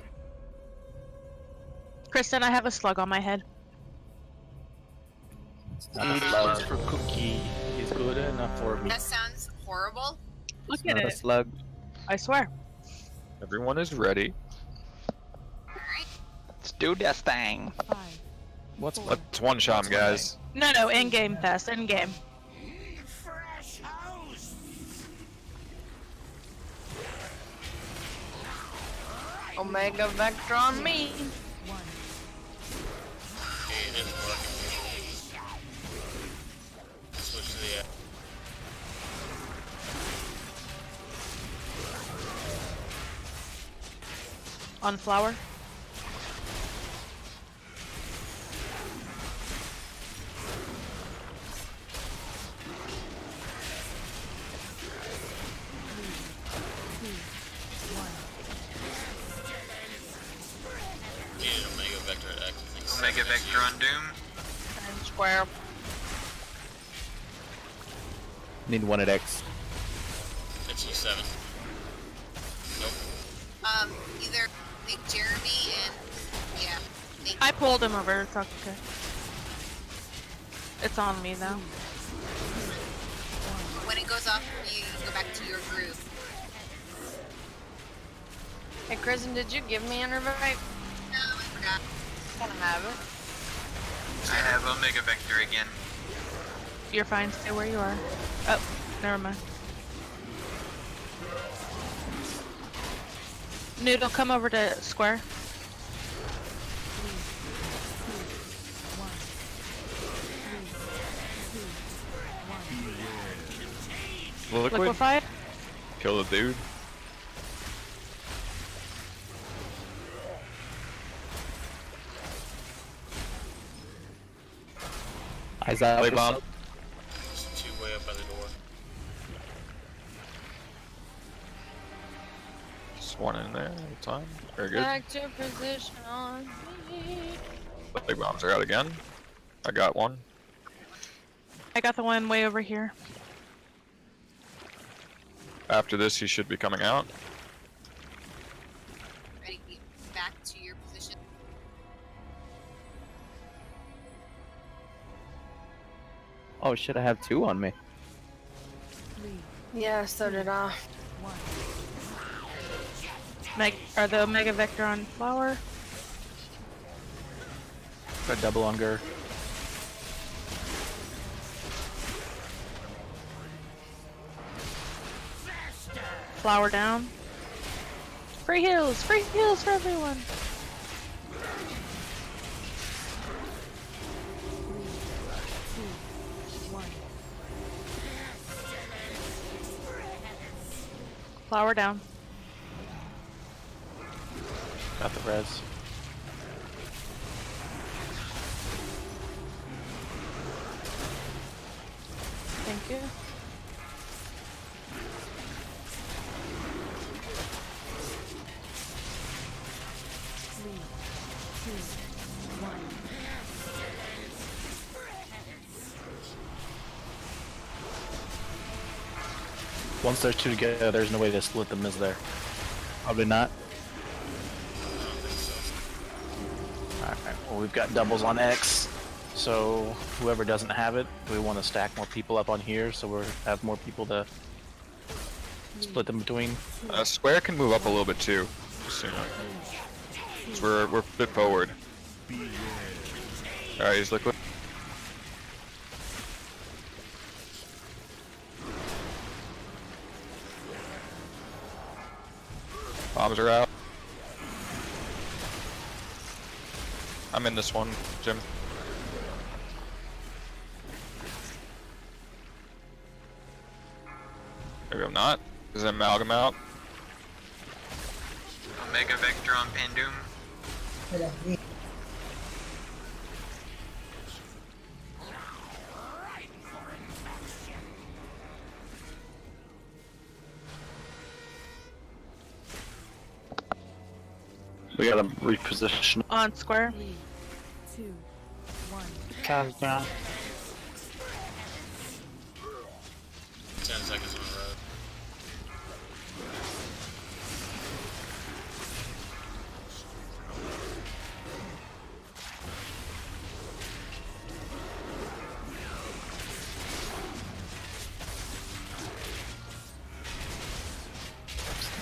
Kristen, I have a slug on my head. Slug for cookie is good enough for me. That sounds horrible. Look Not at a it. slug. I swear. Everyone is ready. Let's do this thing. What's Let's one shot 'em, guys. No, in game fast, in game. Omega Vector on me. Okay, it isn't working. Switch to the On flower. needed Omega Vector at X. I think Omega 7 Vector on Doom. And square. Need one at X. It's a 7. Nope. Either leave Jeremy and I pulled him over. It's okay. It's on me though. when it goes off, you go back to your group. Hey, Kristen, did you give me an revive? No, I forgot. Can I have it? I have Omega Vector again. You're fine. Stay where you are. Oh, never mind. Noodle, come over to square. Liquefy. Kill the dude. Eyes out. Play bomb. There's 2 way up by the door. Just one in there at a time. Very good. Back to position on me. Big bombs are out again. I got one. I got the one way over here. After this, he should be coming out. Ready? Back to your position. Oh shit, I have 2 on me. Yeah, so did I. Are the Omega Vector on flower? Got double hunger. Flower down. Free heals for everyone. Flower down. Got the res. Thank you. Once there's two together, there's no way to split them, is there? Probably not. Alright, well we've got doubles on X, so whoever doesn't have it, we want to stack more people up on here so we have more people to split them between. Square can move up a little bit too. Just so you know. 'Cause we're a bit forward. Alright, he's liquid. Bombs are out. I'm in this one, Jim. Maybe I'm not. Is it Amalgam out? Omega Vector on Pandoom. We gotta reposition. On square. 3, 2, 1. Cows down. 10 seconds on the road.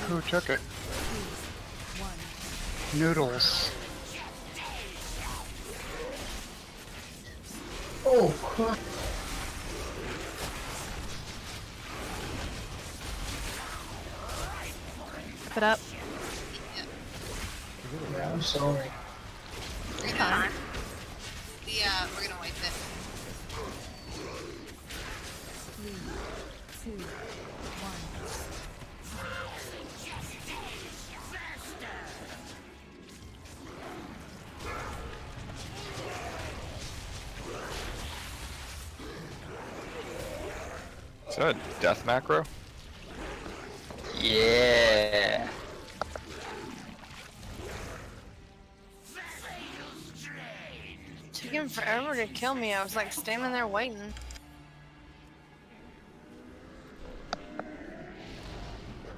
Who took it? Noodles. Oh, crap. Keep it up. Yeah, I'm sorry. We're gonna wipe it. 3, 2, 1. Is that a death macro? Yeah. Took him forever to kill me. I was like standing there waiting.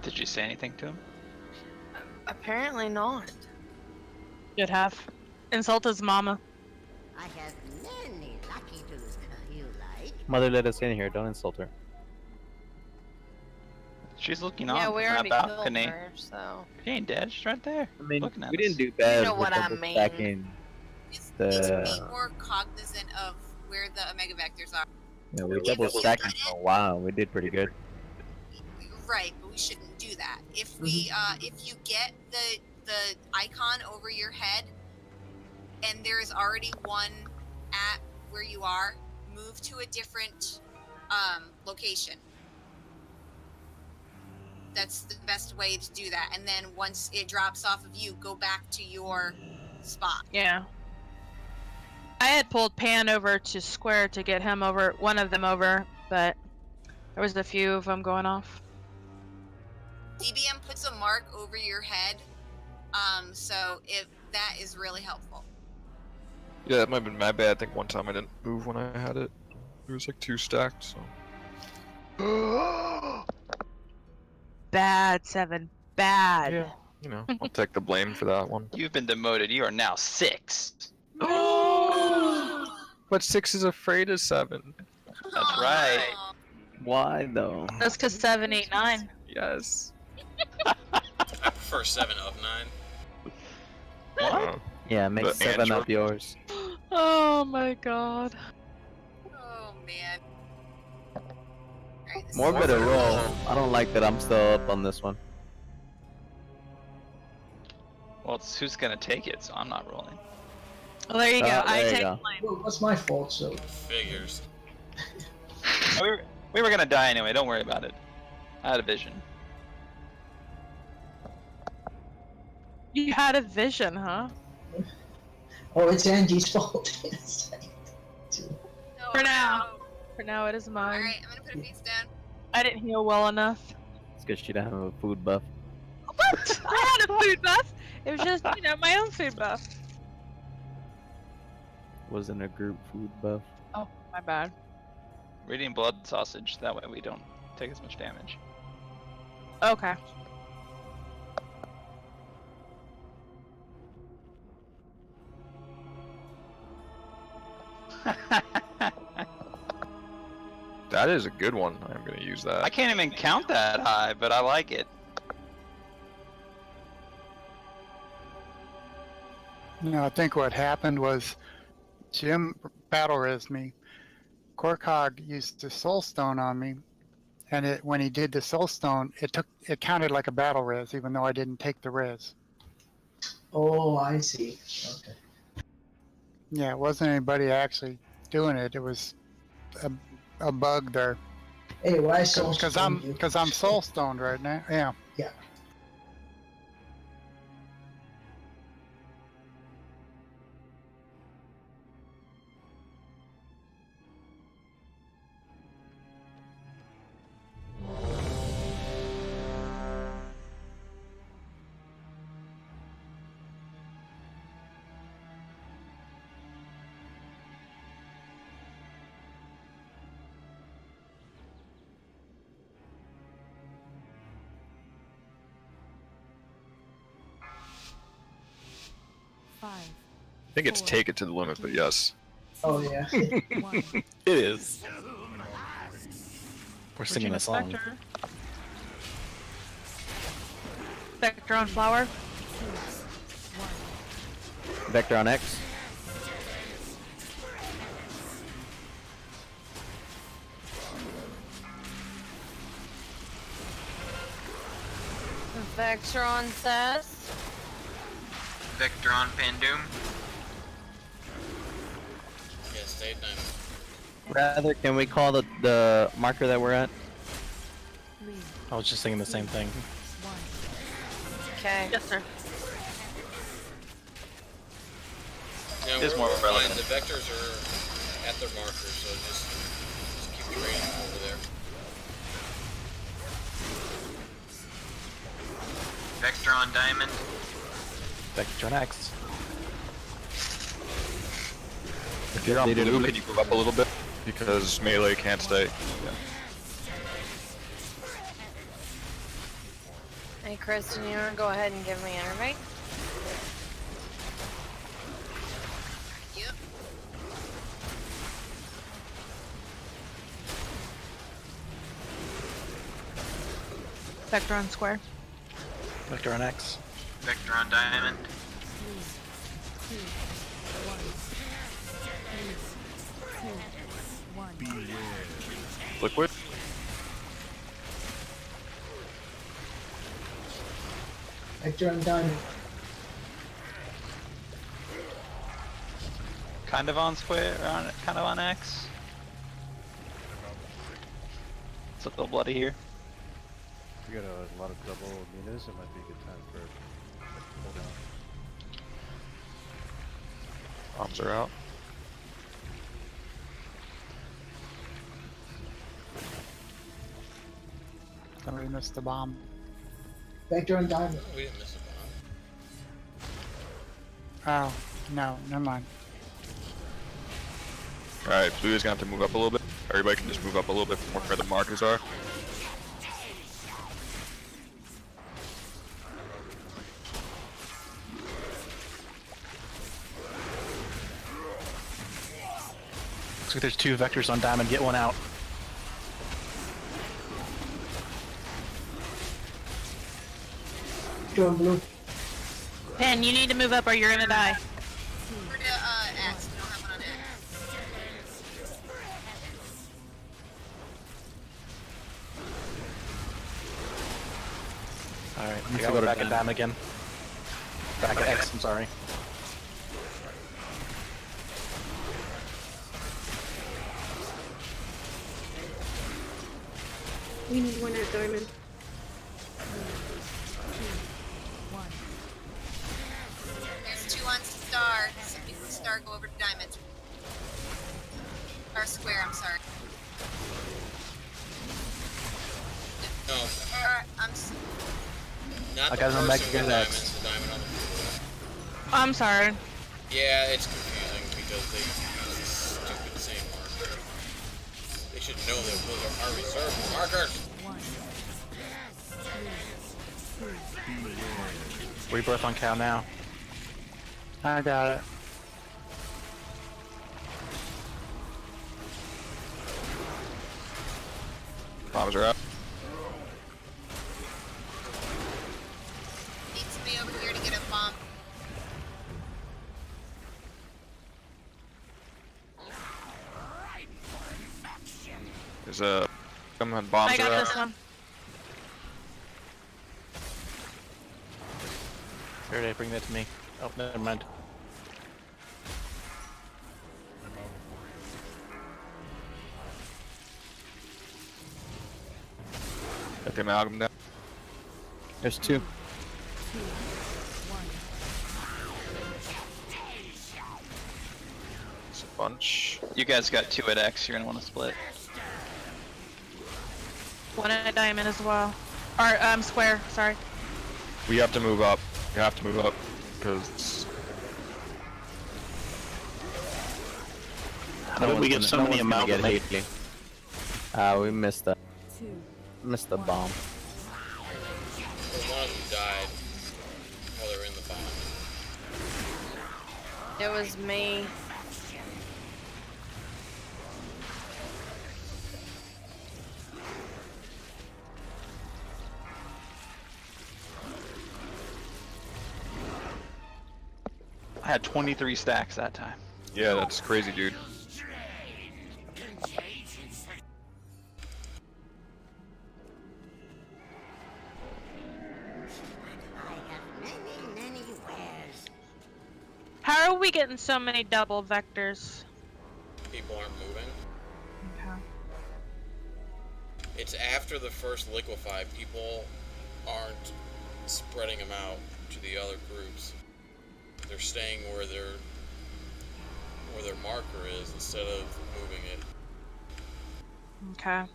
Did you say anything to him? Apparently not. Should have. Insult his mama. I have many lucky doos you like. Mother let us in here. Don't insult her. She's looking Yeah, on we from already that killed balcony. her, so. She ain't dead. She's right there. I mean, looking at we us. didn't do bad. know with what I double mean. stacking Just the. be more cognizant of where the Omega Vectors are. Yeah, we double stacked it for a while. We did pretty good. Right, but we shouldn't do that. If we, if you get the icon over your head, and there is already one at where you are, move to a different location. That's the best way to do that. And then once it drops off of you, go back to your spot. Yeah. I had pulled Pan over to square to get him over, one of them over, but there was a few of them going off. DBM puts a mark over your head, so if that is really helpful. Yeah, that might have been my bad. I think one time I didn't move when I had it. It was like 2 stacked, so. Bad, 7. Bad. Yeah, you know, I'll take the blame for that one. You've been demoted. You are now 6. But 6 is afraid of 7. That's right. Why though? That's because 7, 8, 9. Yes. I prefer 7 of 9. What? Yeah, make The 7 Android. up yours. Oh my god. Oh man. Alright, this More is better roll. I don't like that I'm still up on this one. Well, it's who's gonna take it, so I'm not rolling. Well, there you go. Oh, I there you take go. blame. Well, that's my fault, so. Figures. We were gonna die anyway. Don't worry about it. I had a vision. You had a vision, huh? Oh, it's Angie's fault. No, For now. no. For now, it is mine. Alright, I'm gonna put a face down. I didn't heal well enough. It's because she don't have a food buff. What? I had a food buff. It was just, you know, my own food buff. Wasn't a group food buff. Oh, my bad. We're eating blood sausage. That way we don't take as much damage. Okay. That is a good one. I'm gonna use that. I can't even count that high, but I like it. I think what happened was Jim battle res me. Korkog used the Soulstone on me, and when he did the Soulstone, it counted like a battle res, even though I didn't take the res. Oh, I see. Okay. Yeah, it wasn't anybody actually doing it. It was a bug there. Hey, why Because I'm Soulstoned right now. Yeah. Yeah. Five. I think it's take it to the limit, but yes. Oh yeah. It is. We're singing a song. Spectre. Spectre on flower. Vector on X. Vector on Thess. Vector on Pandoom. Yeah, stay at diamond. Rather, can we call the marker that we're at? I was just thinking the same thing. Okay. Yes, sir. Yeah, It is we're more fine. relevant. The vectors are at their markers, so just keep the rating over there. Vector on Diamond. Vector on X. If you're on They did blue, it. can you move up a little bit? Because melee can't stay. Yeah. Hey, Kristen, you want to go ahead and give me an invite? Yep. Vector on square. Vector on X. Vector on Diamond. Liquid. Vector on diamond. Kind of on square, kind of on X. It's a little bloody here. We got a lot of double minas. It might be a good time for hold on. Bombs are out. Somebody missed the bomb. Vector on diamond. We didn't miss a bomb. Oh, no, never mind. Alright, blue is gonna have to move up a little bit. Everybody can just move up a little bit from where the markers are. Looks like there's two vectors on diamond. Get one out. Vector on blue. Pen, you need to move up or you're gonna die. We're to X. We don't have one on X. Alright, Needs I to got go to back at diamond. diamond again. Back at X, I'm sorry. We need one at diamond. There's two on Star. Some people on Star go over to Diamond. Or Square, I'm sorry. No, not I the got them back person with again, diamonds, the diamond on the floor. I'm sorry. Yeah, it's confusing because they use this stupid same marker. They should know that those are our reserve markers. Rebirth on Cal now. I got it. Bombs are out. Need somebody over here to get a bomb. There's a bombs I got are out. this one. Here, bring that to me. Oh, never mind. Got the amalgam down. There's two. It's a bunch. You guys got 2 at X. You're gonna want to split. One at diamond as well. Or square. Sorry. We have to move up. We have to move up because How did we get so many amalgam? We missed the bomb. Well, one of them died while they were in the bomb. It was me. I had 23 stacks that time. yeah, that's crazy, dude. How are we getting so many double vectors? People aren't moving. Okay. It's after the first liquefy. People aren't spreading them out to the other groups. They're staying where their marker is instead of moving it. Okay.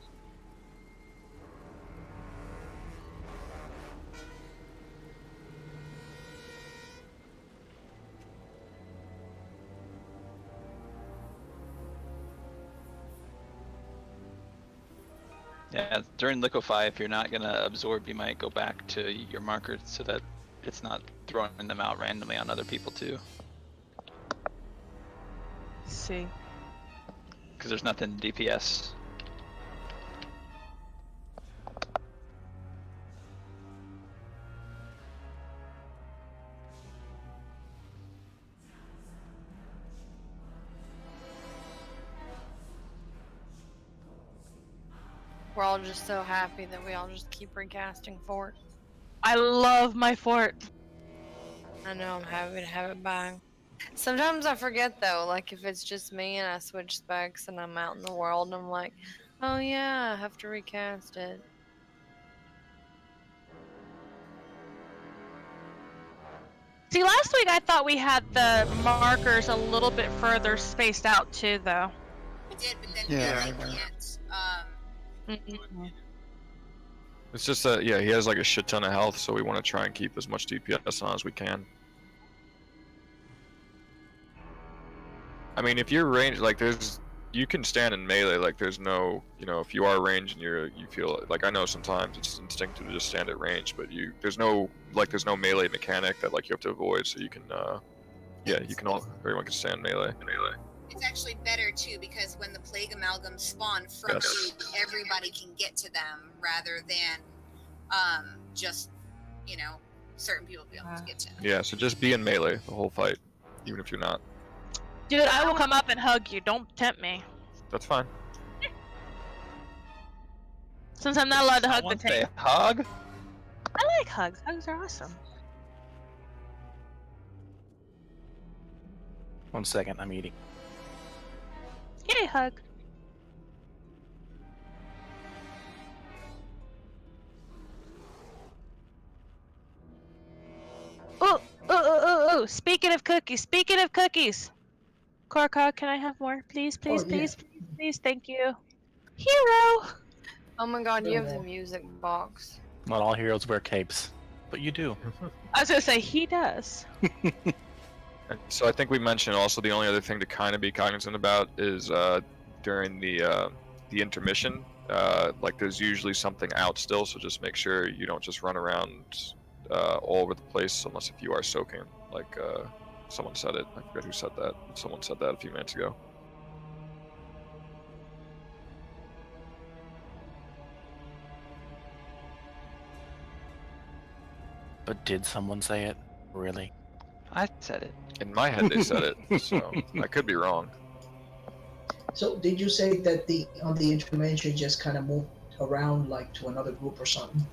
Yeah, during liquefy, if you're not gonna absorb, you might go back to your marker so that it's not throwing them out randomly on other people too. See. Because there's nothing DPS. We're all just so happy that we all just keep recasting Fort. I love my fort. I know, I'm happy to have it back. Sometimes I forget though, like if it's just me and I switch specs and I'm out in the world and I'm like, oh yeah, I have to recast it. See, last week I thought we had the markers a little bit further spaced out too, though. We did, but then Yeah. Melee can't. It's just that, yeah, he has like a shit ton of health, so we want to try and keep as much DPS on as we can. I mean, if you're ranged, like you can stand in melee, like there's no, if you are ranged and you feel like, I know sometimes it's instinctive to just stand at range, but there's no melee mechanic that like you have to avoid, so you can, everyone can stand melee. It's actually better too because when the plague amalgams spawn from you, everybody can get to them rather than just certain people be able to get to them. Yeah, so just be in melee the whole fight, even if you're not. Dude, I will come up and hug you. Don't tempt me. That's fine. Since I'm not allowed to hug the Someone say tank. hug? I like hugs. Hugs are awesome. 1 second, I'm eating. Yay, hug. Ooh. Speaking of cookies. Korka, can I have more? Please. Thank you. Hero! Oh my god, you have the music box. Not all heroes wear capes, but you do. I was gonna say, he does. And so I think we mentioned also the only other thing to kind of be cognizant about is during the intermission, like there's usually something out still, so just make sure you don't just run around all over the place unless if you are soaking, like someone said it. I forget who said that. Someone said that a few minutes ago. But did someone say it? Really? I said it. In my head, they said it, so I could be wrong. So did you say that on the intervention just kind of moved around like to another group or something?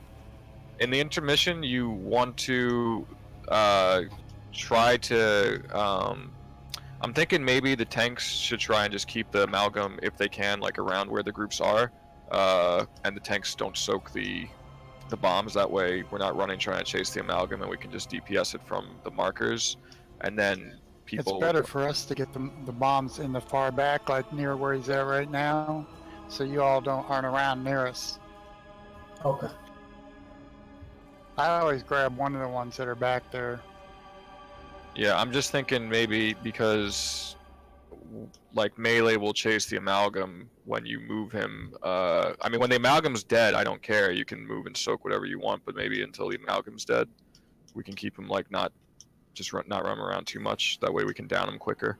In the intermission, you want to try to. I'm thinking maybe the tanks should try and just keep the amalgam if they can, like around where the groups are, and the tanks don't soak the bombs. That way, we're not running trying to chase the amalgam, and we can just DPS it from the markers, and then people. It's better for us to get the bombs in the far back, like near where he's at right now, so you all aren't around near us. Okay. I always grab one of the ones that are back there. Yeah, I'm just thinking maybe because like melee will chase the amalgam when you move him. I mean, when the amalgam's dead, I don't care. You can move and soak whatever you want, but maybe until the amalgam's dead, we can keep him like not run around too much. That way we can down him quicker.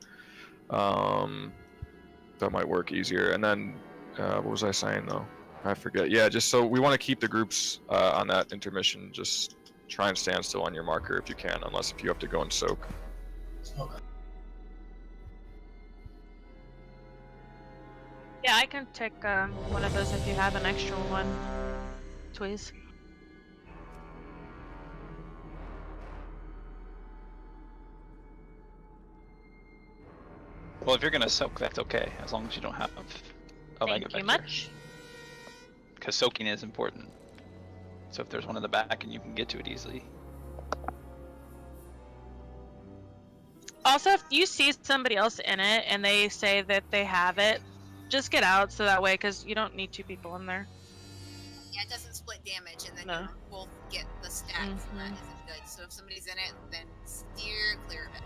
That might work easier. And then what was I saying though? I forget. Yeah, just so we want to keep the groups on that intermission. Just try and stand still on your marker if you can, unless if you have to go and soak. Okay. Yeah, I can take one of those if you have an extra one, please. Well, if you're gonna soak, that's okay, as long as you don't have a Mega Thank you Vector. much. Because soaking is important. So if there's one in the back and you can get to it easily. Also, if you see somebody else in it and they say that they have it, just get out so that way, because you don't need two people in there. Yeah, it doesn't split damage, and then No. you both get the stats, and that isn't good. So if somebody's in it, then steer clear of it.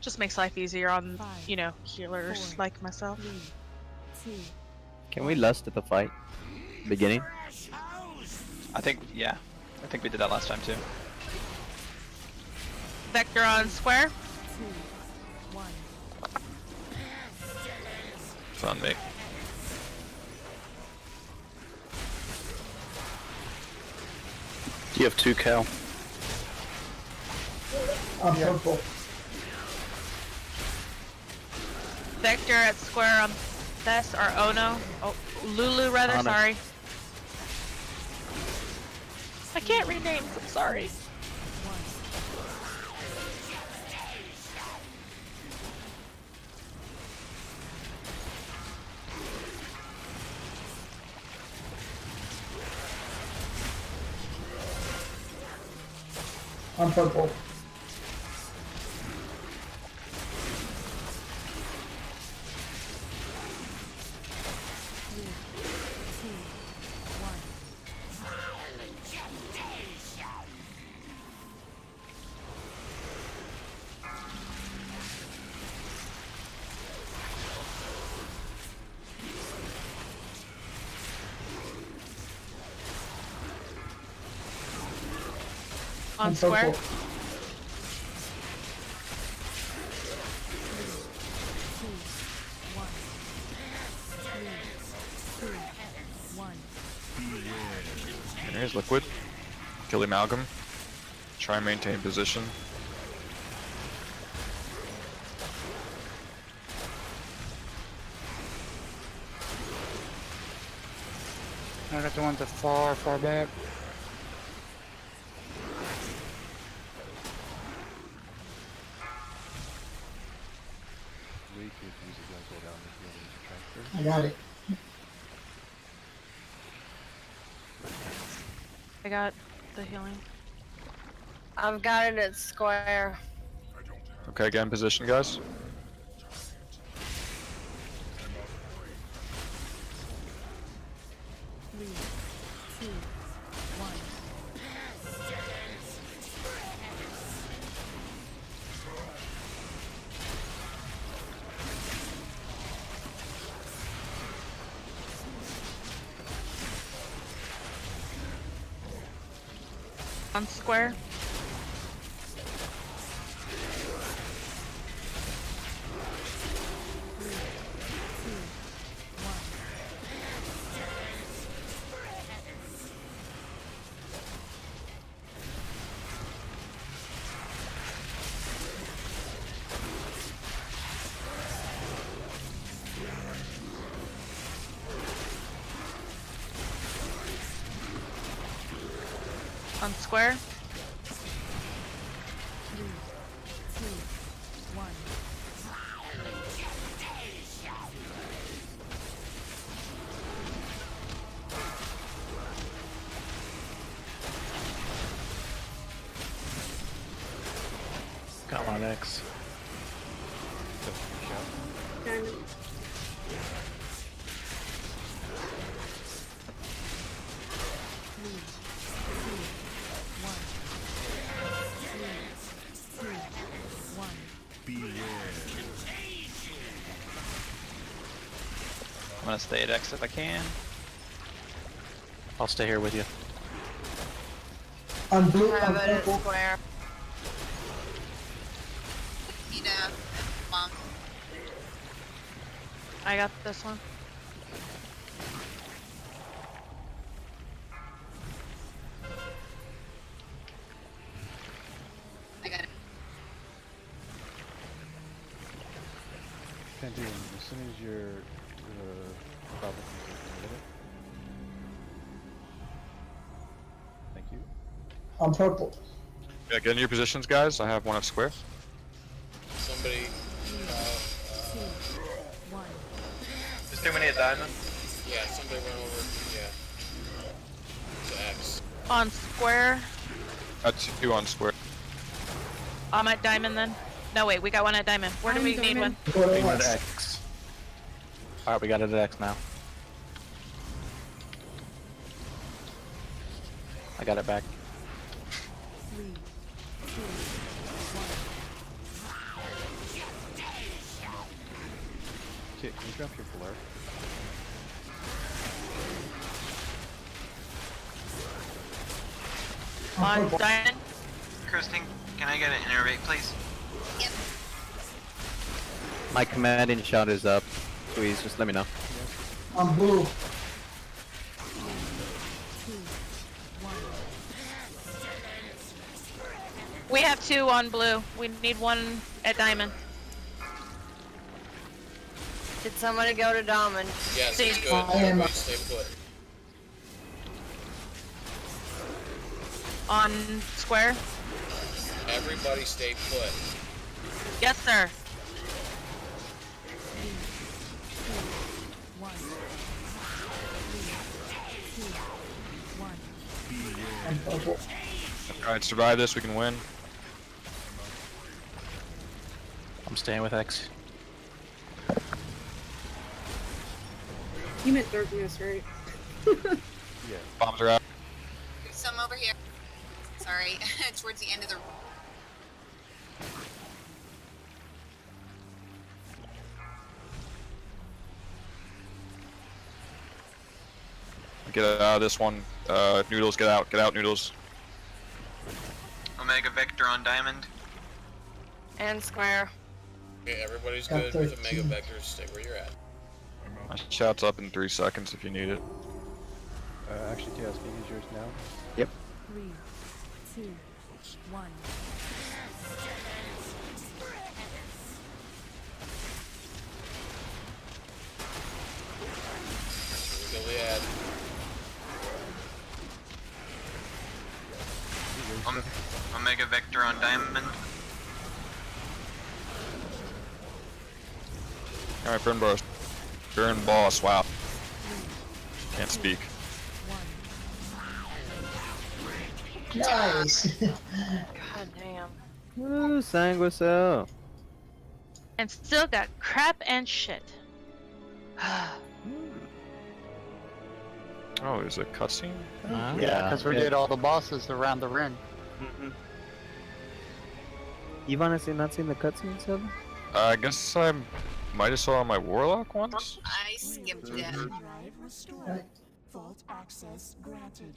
Just makes life easier on, you know, healers like myself. 3, 2, Can we lust at the fight? Beginning? I think, yeah. I think we did that last time too. Vector on square. 2, 1. It's on me. You have 2, Cal. I'm purple. Vector at square on Bess or Ono. Oh, Lulu rather, Ono. sorry. I can't read names, I'm sorry. I'm purple. On I'm square. purple. 2, 1. 3, 2, 1. And here's liquid. Kill the amalgam. Try and maintain position. I got the ones that far back. We could use a gun go down if you want to use a transfer. I got it. I got the healing. I've got it at square. Okay, get in position, guys. 3, 2, 1. On square. On square. 3, 2, 1. Got one on X. Diamond. I'm gonna stay at X if I can. I'll stay here with you. On blue, Have on it at purple. square. Need a bomb. I got this one. I got it. Can't do it. As soon as you're probably get it. Thank you. On purple. Yeah, get in your positions, guys. I have one at square. Somebody. 2, 1. Is too many a diamond? Yeah, somebody run over. Yeah. To X. On square. That's 2 on square. I'm at diamond then. No wait, we got one at diamond. Where do I'm we need diamond. one? Aim at X. Alright, we got it at X now. I got it back. 3, 2, 1. Kit, can you drop your blur? On diamond. Kristen, can I get an innervate, please? Yep. My commanding shot is up. Please, just let me know. On blue. 2, 1. We have 2 on blue. We need 1 at diamond. Did somebody go to diamond? Yes, Stay it's good. put. Everybody stay put. On square. Everybody stay put. Yes, sir. 1. 3, 2, 1. On purple. Alright, survive this, we can win. I'm staying with X. You meant darkness, right? Yeah. Bombs are out. There's some over here. Sorry, towards the end of the. Get out of this one. Noodles, get out. Get out, Noodles. Omega Vector on diamond. And square. Okay, everybody's Got good with the Mega 13. Vectors. Stay where you're at. My shot's up in 3 seconds if you need it. Actually, TS, can you use yours now? 3, 2, 1. Here we go, the ad. Omega Vector on diamond. Alright, burn boss. Burn boss, wow. Can't speak. Nice. God damn. Woo, Sanguisel. And still got crap and shit. Oh, there's a cutscene? Yeah, because we did all the bosses around the ring. You've honestly not seen the cutscene, Seven? I guess I might have saw on my Warlock once? I skipped it. Drive restored. Vault access granted.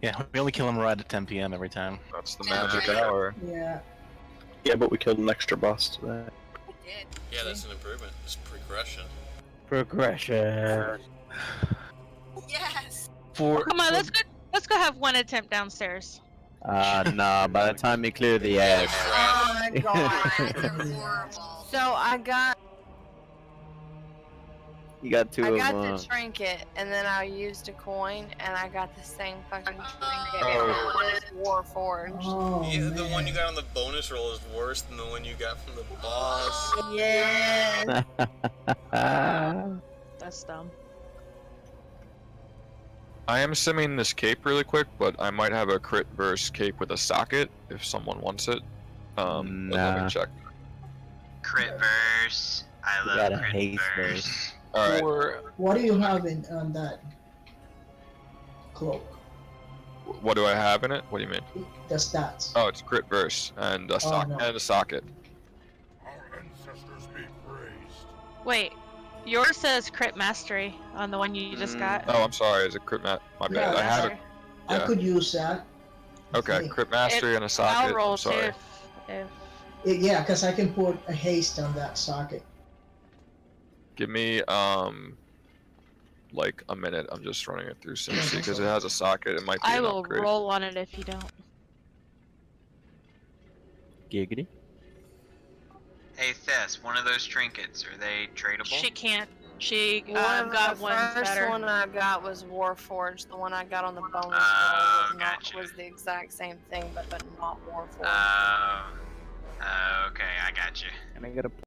Yeah, we only kill him right at 10 p.m. every time. That's the magic hour. Yeah. Yeah, but we killed an extra boss today. Yeah, that's an improvement. It's progression. Progression. Yes. Come on, let's go have one attempt downstairs. Nah, by the time you clear the edge. Oh my god. So I got You got two I of got them. the trinket, and then I used a coin, and I got the same fucking trinket. Oh. It was Warforged. Oh, Yeah, the one you got on the bonus roll is worse than the one you got from the boss. Yeah. That's dumb. I am simming this cape really quick, but I might have a crit verse cape with a socket if someone wants it. But let Nah. me check. Crit verse. I You love got a crit haste verse. Alright. What do you have in on that cloak? What do I have in it? What do you mean? The stats. Oh, it's crit verse and a socket. no. And a socket. Wait, yours says crit mastery on the one you just got. Oh, I'm sorry. Is it crit mat? My bad. Yeah, I have it. I Yeah. could use that. Okay, crit mastery and a socket. I'll roll I'm sorry. too. If Yeah, because I can put a haste on that socket. Give me like a minute. I'm just running it through SimC because it has a socket. It might be I an will upgrade. roll on it if you don't. Giggity. Hey Thess, one of those trinkets, are they tradable? She can't. She One got the one first better. one I got was Warforged. The one I got on the bonus roll was the exact same thing, but not Warforged. Okay, I got you. Can I get a